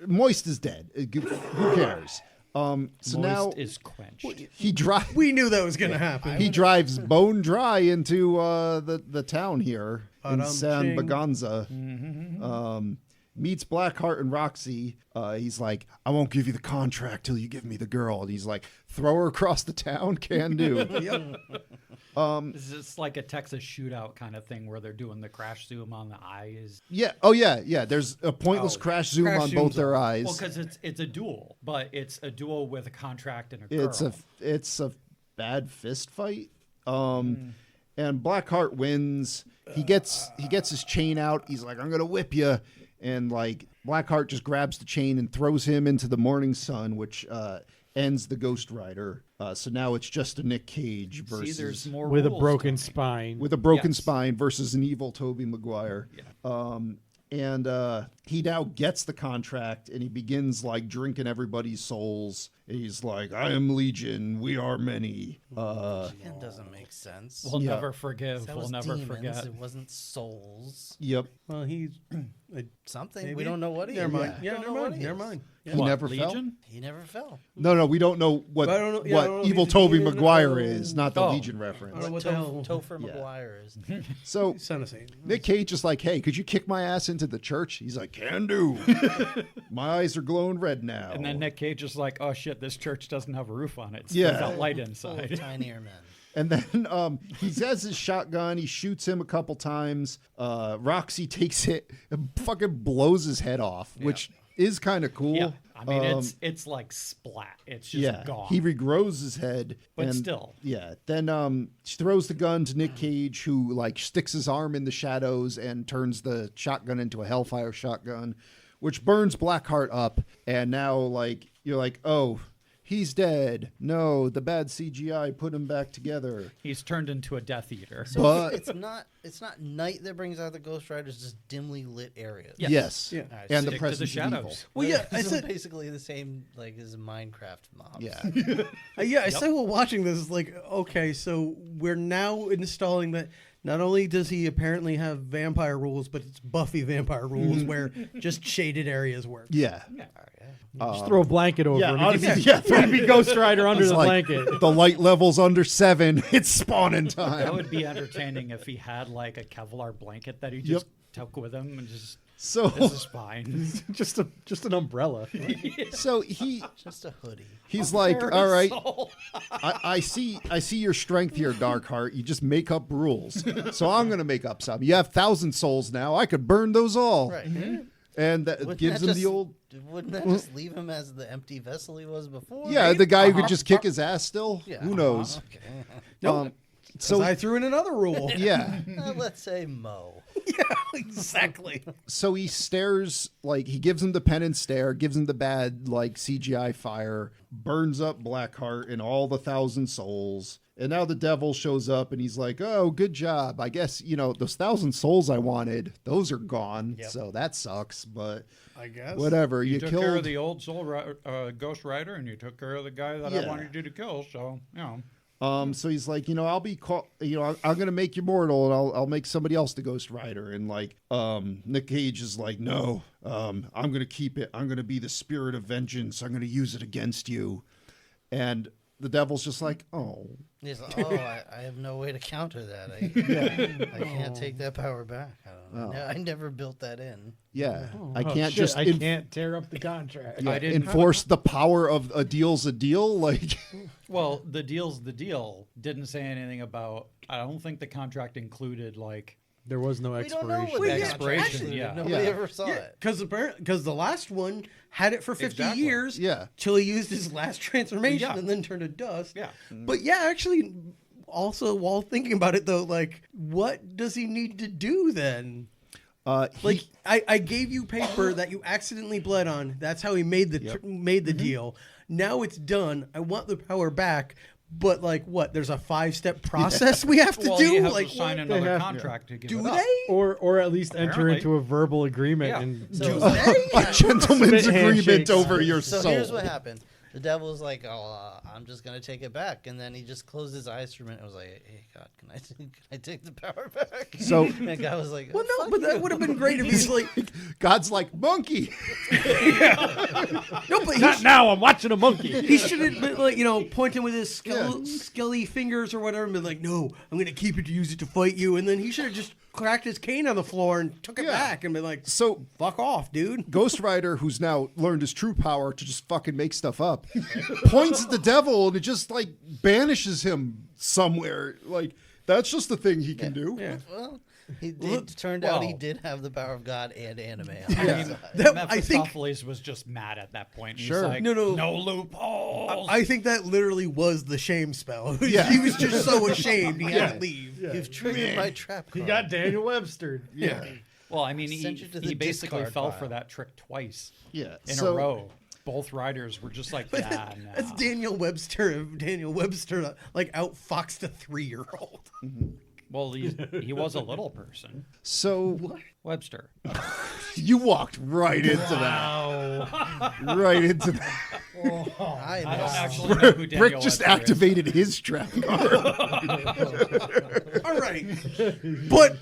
Moist is dead. Who cares? So Moist now is quenched. he drives. We knew that was going to happen. He drives bone dry into the town here in Ba-dum, San ching. Baganza. Meets Blackheart and Roxy. He's like, I won't give you the contract till you give me the girl. And he's like, throw her across the town? Can do. This is like a Texas shootout kind of thing where they're doing the crash zoom on the eyes. Yeah. Oh, yeah. Yeah. There's a pointless crash zoom Crash on both zooms their on. eyes. Well, because it's a duel, but it's a duel with a contract and a girl. It's a bad fist fight. And Blackheart wins. He gets his chain out. He's like, I'm gonna whip you. And like Blackheart just grabs the chain and throws him into the morning sun, which ends the Ghost Rider. So now it's just a Nick Cage See, there's versus more With a rules broken coming. spine. with a broken Yes. spine versus an evil Tobey Maguire. And he now gets the contract and he begins like drinking everybody's souls. He's like, I am Legion, we are many. It doesn't make sense. We'll Yeah. never forgive. that We'll was never demons. forget. It wasn't souls. Yep. Well, he's Something. maybe? We don't know what he Never is. mind. We Yeah, don't never know what mind. he Never is. mind. He What, never fell. Legion? He never fell. No, we don't know what I don't know- yeah, I don't know if Evil he's a Tobey demon Maguire or- is, not the Oh. Legion I don't reference. know what the hell. Topher Yeah. Maguire is. So Son of Satan. Nick Cage is like, hey, could you kick my ass into the church? He's like, can do. My eyes are glowing red now. And then Nick Cage is like, "Oh shit, this church doesn't have a roof on it. It's Yeah. got light Full of inside." tinier men. And then he has his shotgun. He shoots him a couple times. Roxy takes it and fucking blows his head off, which is kind of cool. Yeah, I mean it's like splat. It's just yeah, gone. he regrows his head, But and, still. yeah. Then she throws the gun to Nick Cage, who like sticks his arm in the shadows and turns the shotgun into a Hellfire shotgun, which burns Blackheart up. And now like you're like, oh, he's dead. No, the bad CGI put him back together. He's turned into a Death Eater. So But- it's not night that brings out the Ghost Riders, just dimly lit areas. Yes. Yes, Yeah. Alright, and stick the to presence the of shadows. evil. Well, yeah, I This is said, basically the same like as Minecraft mobs. Yeah. I said while watching this, like, okay, so we're now installing that. Not only does he apparently have vampire rules, but it's Buffy vampire rules where just shaded areas work. Yeah. Just throw a blanket over Yeah, him. honestly, yeah. He'd be Ghost Rider under It's the like, blanket. the light level's under 7. It's spawning That time. would be entertaining if he had like a Kevlar blanket that he just took with him and just So, this is fine. just an umbrella. so Just a hoodie. he's like, all right, Parasol. I see your strength here, Darkheart. You just make up rules. So I'm gonna make up some. You have 1,000 souls now. I could burn those all. Right. And that Wouldn't gives that him the just- old. Wouldn't that just leave him as the empty vessel he was before? Yeah, the guy who could just kick his ass still. Yeah. Who knows? Okay. Nope. So So I threw in another rule. yeah. Let's say Mo. Exactly. So he stares, like, he gives him the penance stare, gives him the bad, like, CGI fire, burns up Blackheart and all the 1,000 souls. And now the devil shows up and he's like, oh, good job. I guess, those 1,000 souls I wanted, those are gone. Yep. So that sucks, but I guess. whatever. You You took killed. care of the old Ghost Rider, and you took care of the guy that I Yeah. wanted you to kill. So So he's like, I'll be I'm gonna make you mortal, and I'll make somebody else the Ghost Rider. And like, Nick Cage is like, no, I'm gonna keep it. I'm gonna be the spirit of vengeance. I'm gonna use it against you. And the devil's just like, oh, He's like, I have no way to counter that. I can't take that power back. I don't know. I never built that in. yeah, I Oh, can't shit, just I can't tear up the contract. yeah, I didn't- enforce the power of a deal's a deal. Like, well, the deal's the deal. Didn't say anything about. I don't think the contract included like. There was no We don't expiration. know what Wait, the yeah, contract expiration, included. yeah. Nobody Yeah. ever saw it. Because the last one had it for 50 Exactly. years. yeah, Till he used his last transformation Yeah. and then turned to dust. Yeah. But yeah, actually, also while thinking about it though, like, what does he need to do then? Like, I gave you paper that you accidentally bled on. That's how he made the deal. Now it's done. I want the power back. But like, what? There's a 5-step process we have to Well, do. you have Like, to sign what? another have- contract to give Do it up. they? Or at least enter Apparently. into a verbal agreement. Yeah. And So- a gentleman's Spit agreement handshakes. over your So soul. here's what happened. The devil's like, I'm just gonna take it back, and then he just closed his eyes for a minute. I was like, hey God, can I take the power back? So- and the guy was like, Well, no, fuck but that you. would have been great if he's like, God's like, monkey. no, but not now. I'm watching a monkey. he should have been like, pointing with his skelly fingers or whatever and been like, no, I'm going to keep it to use it to fight you. And then he should have just cracked his cane on the floor and took it Yeah. back and been like, So fuck off, dude. Ghost Rider, who's now learned his true power to just fucking make stuff up, points at the devil and it just like banishes him somewhere. Like, that's just the thing he can do. Well, it turned out he well- did have the power of God and anime. On I his mean, side. I think- Mephistopheles was just mad at that point. Sure. He's like, No, no. no loopholes. I think that literally was the shame spell. Yeah. He was just so ashamed he had to leave. You've triggered my trap He card. got Daniel Webster. Yeah. well, I mean, Sent you to the he basically discard fell pile. for that trick twice Yeah. in So- a row. Both riders were just like, yeah, no. That's Daniel Webster. Daniel Webster, like, outfoxed a 3-year-old. Well, he was a little person. So Webster. you walked right into that. Right into that. I I don't missed. actually know who Daniel Brick just Webster is. activated his trap card. All right. But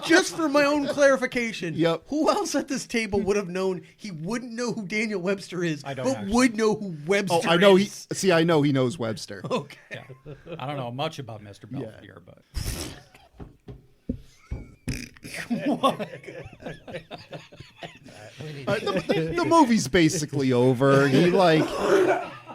just for my own clarification, Yep. who else at this table would have known he wouldn't know who Daniel Webster is, I don't but actually. would know who Webster I know is? I know he knows Webster. Okay. Yeah. I don't know much about Mr. Belvedere, but The movie's basically over.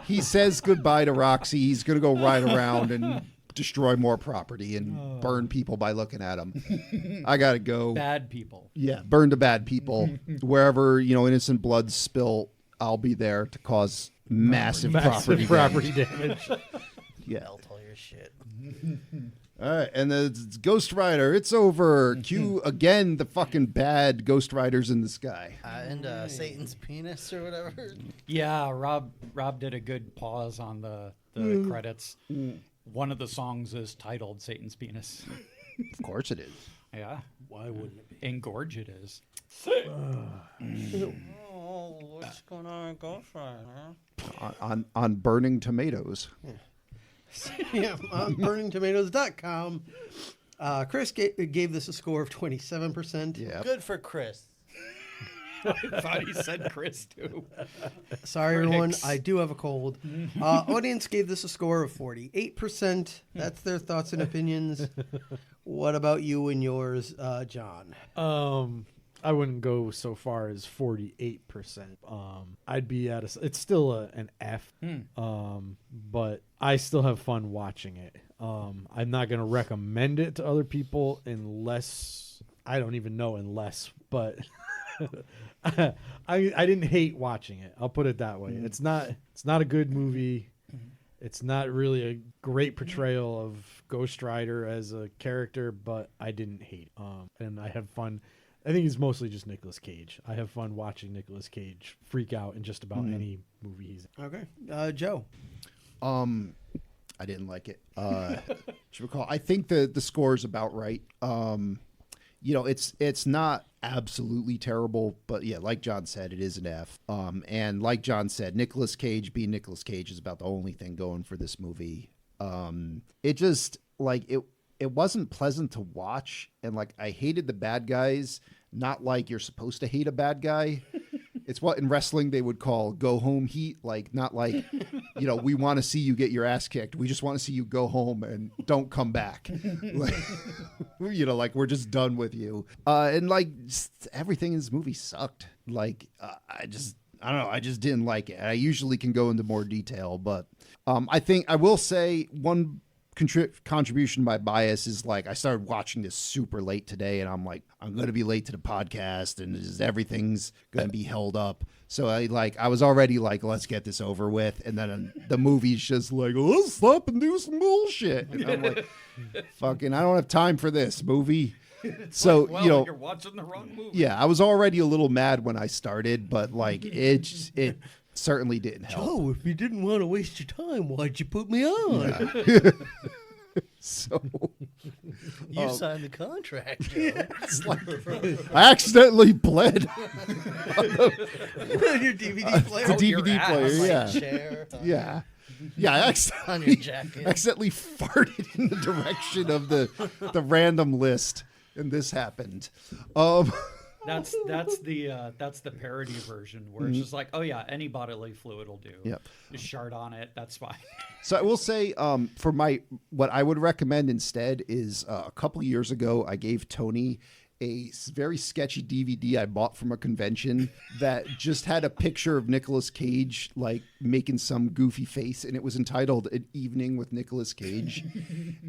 He says goodbye to Roxy. He's gonna go ride around and destroy more property and burn people by looking at them. I gotta go. bad people. Yeah, burn to bad people. Wherever innocent blood spill, I'll be there to cause massive property property damage. damage. Yeah. Melt all your shit. All right, and the Ghost Rider, it's over. Cue again the fucking bad Ghost Riders in the sky. And Satan's penis or whatever. Yeah, Rob did a good pause on the credits. One of the songs is titled Satan's Penis. Of course it is. Yeah. Why wouldn't it be? Engorge it is. Oh, what's going on in Ghost Rider? On burning tomatoes. Yeah, on burningtomatoes.com. Chris gave this a score of 27%. Yeah. Good for Chris. I thought he said Chris too. Sorry, everyone. Critics. I do have a cold. Audience gave this a score of 48%. That's their thoughts and opinions. What about you and yours, John? I wouldn't go so far as 48%. I'd be at it's still an F. But I still have fun watching it. I'm not going to recommend it to other people unless I don't even know but I didn't hate watching it. I'll put it that way. It's not a good movie. It's not really a great portrayal of Ghost Rider as a character, but I didn't hate it. And I have fun. I think it's mostly just Nicolas Cage. I have fun watching Nicolas Cage freak out in just about any movie he's in. Okay. Joe. I didn't like it. Should recall. I think the score's about right. It's not absolutely terrible, but yeah, like John said, it is an F. And like John said, Nicolas Cage being Nicolas Cage is about the only thing going for this movie. It just it wasn't pleasant to watch, and I hated the bad guys. Not like you're supposed to hate a bad guy. It's what in wrestling they would call go home heat. Not we want to see you get your ass kicked. We just want to see you go home and don't come back. We're just done with you. And just everything in this movie sucked. I don't know. I just didn't like it. I usually can go into more detail, but I think I will say one contribution to my bias is I started watching this super late today, and I'm going to be late to the podcast, and everything's going to be held up. So I was already let's get this over with, and then the movie's just let's stop and do some bullshit. And I'm fucking, I don't have time for this movie. So you're watching the wrong movie. Yeah, I was already a little mad when I started, but it certainly didn't help. Joe, if you didn't want to waste your time, why'd you put me on? Yeah. So You signed the contract, Joe. I accidentally bled Your DVD player. the Out your DVD ass. player. Yeah, Chair. yeah, yeah. I On your accidentally, jacket. accidentally farted in the direction of the random list, and this happened. That's the parody version where it's just oh yeah, any bodily fluid will do. Yep. Just shart on it. That's fine. So I will say, for what I would recommend instead is a couple years ago, I gave Tony a very sketchy DVD I bought from a convention that just had a picture of Nicolas Cage making some goofy face, and it was entitled "An Evening with Nicolas Cage,"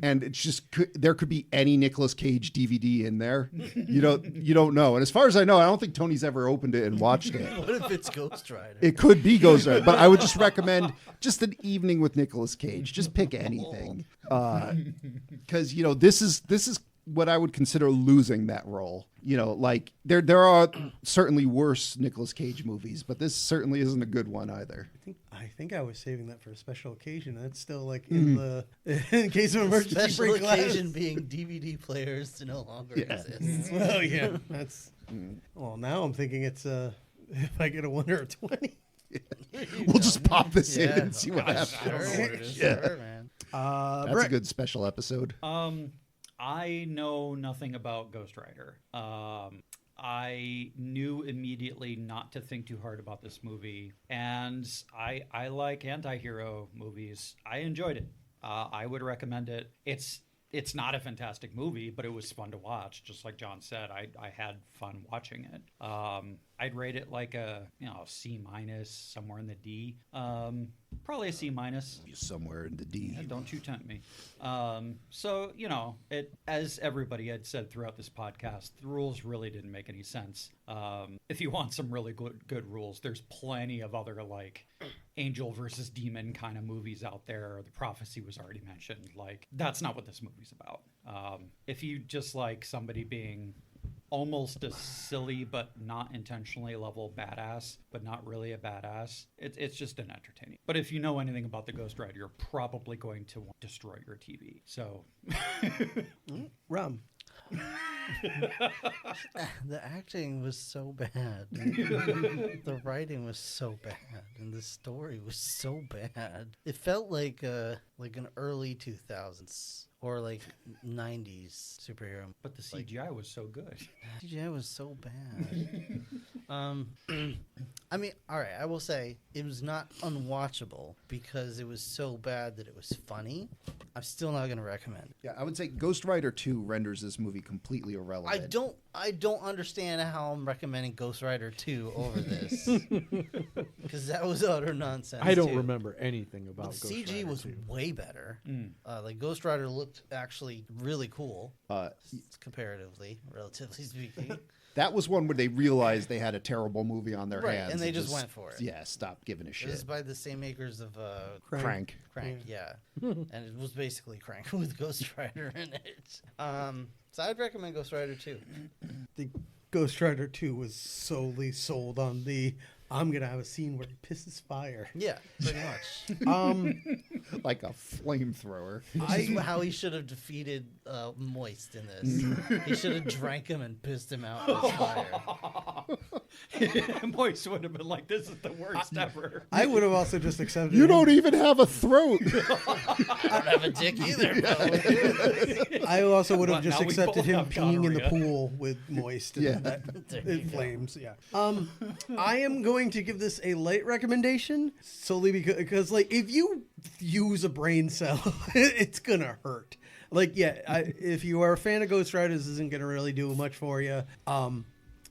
and it's just there could be any Nicolas Cage DVD in there. You don't know, and as far as I know, I don't think Tony's ever opened it and watched it. What if it's Ghost Rider? It could be Ghost Rider, but I would just recommend just An Evening with Nicolas Cage. Just pick anything, because this is what I would consider losing that role. There are certainly worse Nicolas Cage movies, but this certainly isn't a good one either. I think I was saving that for a special occasion. That's still in case of emergency. Special break glass. occasion being DVD players no longer exist. Well, yeah, that's. Well, now I'm thinking it's if I get a 1 or a 20. We'll just pop this in Yeah. and see what happens. I don't know what it is. Yeah. Sure, man. That's Brett. a good special episode. I know nothing about Ghost Rider. I knew immediately not to think too hard about this movie, and I like anti-hero movies. I enjoyed it. I would recommend it. It's not a fantastic movie, but it was fun to watch. Just like John said, I had fun watching it. I'd rate it a C-, somewhere in the D. Probably a C-. Somewhere in the D. Yeah, don't you tempt me. So, it, as everybody had said throughout this podcast, the rules really didn't make any sense. If you want some really good rules, there's plenty of other angel versus demon kind of movies out there. The Prophecy was already mentioned. That's not what this movie's about. If you just like somebody being almost a silly but not intentionally level badass, but not really a badass, it's just an entertaining. But if you know anything about the Ghost Rider, you're probably going to want to destroy your TV. So Rum. The acting was so bad. The writing was so bad, and the story was so bad. It felt like an early 2000s or 90s superhero. but the CGI was so good. CGI was so bad. I mean, all right, I will say it was not unwatchable because it was so bad that it was funny. I'm still not going to recommend it. Yeah, I would say Ghost Rider 2 renders this movie completely irrelevant. I don't understand how I'm recommending Ghost Rider 2 over this. Because that was utter nonsense. I don't too. remember anything about But the Ghost CG Rider was 2. way better. Ghost Rider looked actually really cool, comparatively, relatively speaking. That was one where they realized they had a terrible movie on their Right, hands. and they just went for it. Yeah, stop giving a It was shit. by the same makers of Crank. Crank, yeah. And it was basically Crank with Ghost Rider in it. So I'd recommend Ghost Rider 2. The Ghost Rider 2 was solely sold on the I'm gonna have a scene where he pisses fire. Yeah, pretty much. like a flamethrower. This is how he should have defeated Moist in this. He should have drank him and pissed him out with fire. Moist would have been like, "This is the worst ever." I would have also just accepted. You him. don't even have a throat. I don't have a dick either. I also would have Well, just now we accepted both him have peeing in the gonorrhea. pool with Moist. Yeah. There you In go. flames, yeah. I am going to give this a light recommendation solely because like, if you use a brain cell, it's gonna hurt. Like, yeah, if you are a fan of Ghost Rider, this isn't gonna really do much for you.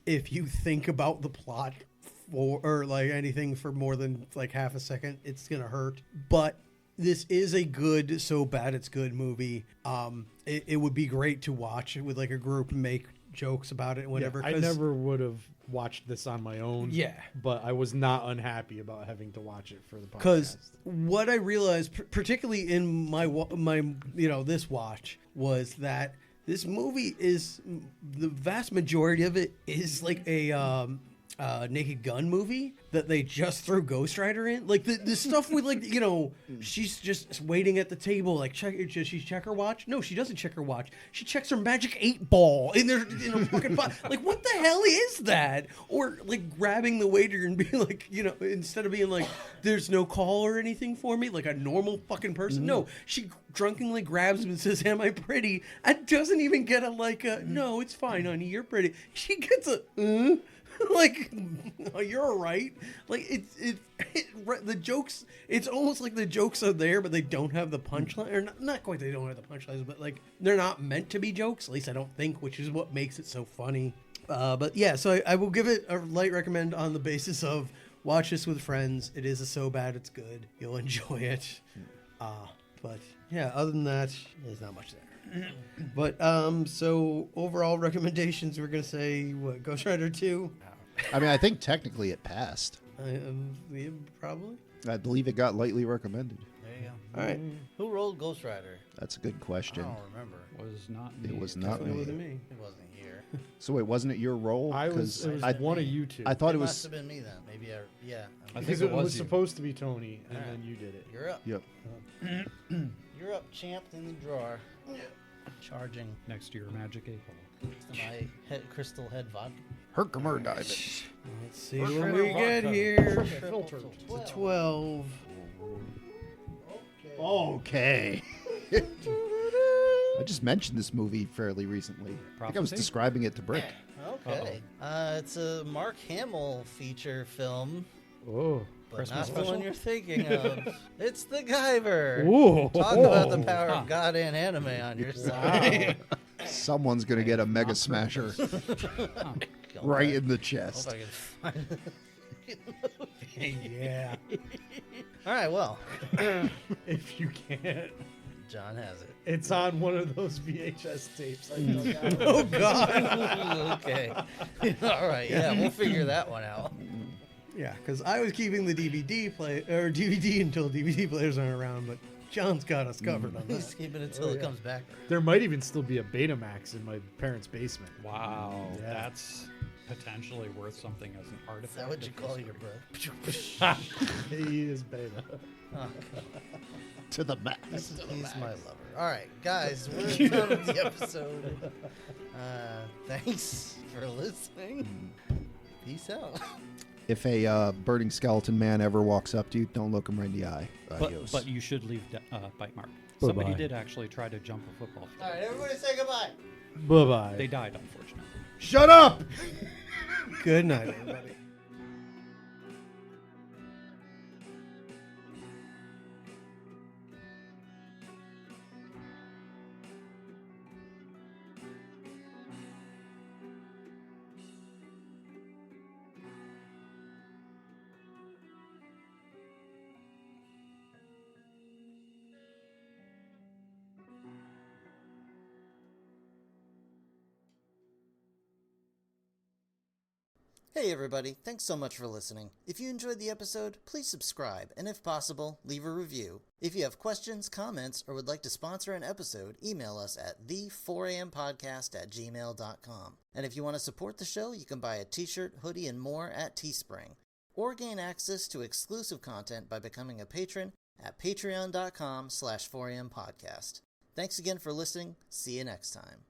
If you think about the plot or like anything for more than like half a second, it's gonna hurt. But this is a good, so bad it's good movie. It would be great to watch with like a group and make jokes about it and whatever. I 'cause- never would have watched this on my own. Yeah. But I was not unhappy about having to watch it for the podcast. Because what I realized, particularly in my this watch, was that this movie is the vast majority of it is like a Naked Gun movie that they just threw Ghost Rider in. Like the stuff with like she's just waiting at the table like does she check her watch? No, she doesn't check her watch. She checks her magic 8-ball in her fucking like what the hell is that? Or like grabbing the waiter and being like instead of being like there's no call or anything for me like a normal fucking person. No, she drunkenly grabs him and says, "Am I pretty?" And doesn't even get a no, it's fine, honey, you're pretty. She gets a like, oh, you're all right. Like the jokes. It's almost like the jokes are there, but they don't have the punchline. Or not quite. They don't have the punchlines, but like they're not meant to be jokes. At least I don't think, which is what makes it so funny. But yeah, so I will give it a light recommend on the basis of watch this with friends. It is so bad it's good. You'll enjoy it. But yeah, other than that, there's not much there. But so overall recommendations, we're gonna say what, Ghost Rider 2. I mean, I think technically it passed. Yeah, probably. I believe it got lightly recommended. There you go. All right. Who rolled Ghost Rider? That's a good I question. don't remember. Was not. It me. was not It me. wasn't me. It wasn't here. So wait, wasn't it your role? it 'Cause was I, one of you two. I thought it must was. have been me then. Maybe I because think it was you. supposed to be Tony, and Alright. then you did it. You're up. Yep. You're up, champ in the drawer. Charging Next to your magic 8-ball. to my crystal head vodka. Herkimer diamonds. Let's see what we get here. Filtered. It's 12. Okay. I just mentioned this movie fairly recently. I think I was Prophecy? describing it to Brick. Okay. It's a Mark Hamill feature film, Oh. but Christmas not the one special? you're thinking of. It's The Guyver. Ooh. Talk about the power Huh. of God and anime on your side. Someone's gonna get a mega smasher right in the chest. Hope I can find Yeah. All right, well, If you can't. John has it. It's on one of those VHS tapes. I know. Oh, God. Okay. All right, yeah, we'll figure that one out. Yeah, because I was keeping the DVD until DVD players aren't around, but John's got us covered on He's that. keeping it till it comes back. There might even still be a Betamax in my parents' basement. Wow, Yeah. that's potentially worth something as an artifact. Is that what you call your brother? He is beta. To the max. He's my lover. All right, guys, we're done with the episode. Thanks for listening. Peace out. If a burning skeleton man ever walks up to you, don't look him right in the eye. Adios. But you should leave bite mark. Bye-bye. Somebody did actually try to jump a football field. All right, everybody say goodbye. Bye-bye. They died, unfortunately. Shut up! Good night, everybody. Hey everybody, thanks so much for listening. If you enjoyed the episode, please subscribe, and if possible, leave a review. If you have questions, comments, or would like to sponsor an episode, email us at the4ampodcast@gmail.com. And if you want to support the show, you can buy a t-shirt, hoodie, and more at Teespring. Or gain access to exclusive content by becoming a patron at patreon.com/4ampodcast. Thanks again for listening. See you next time.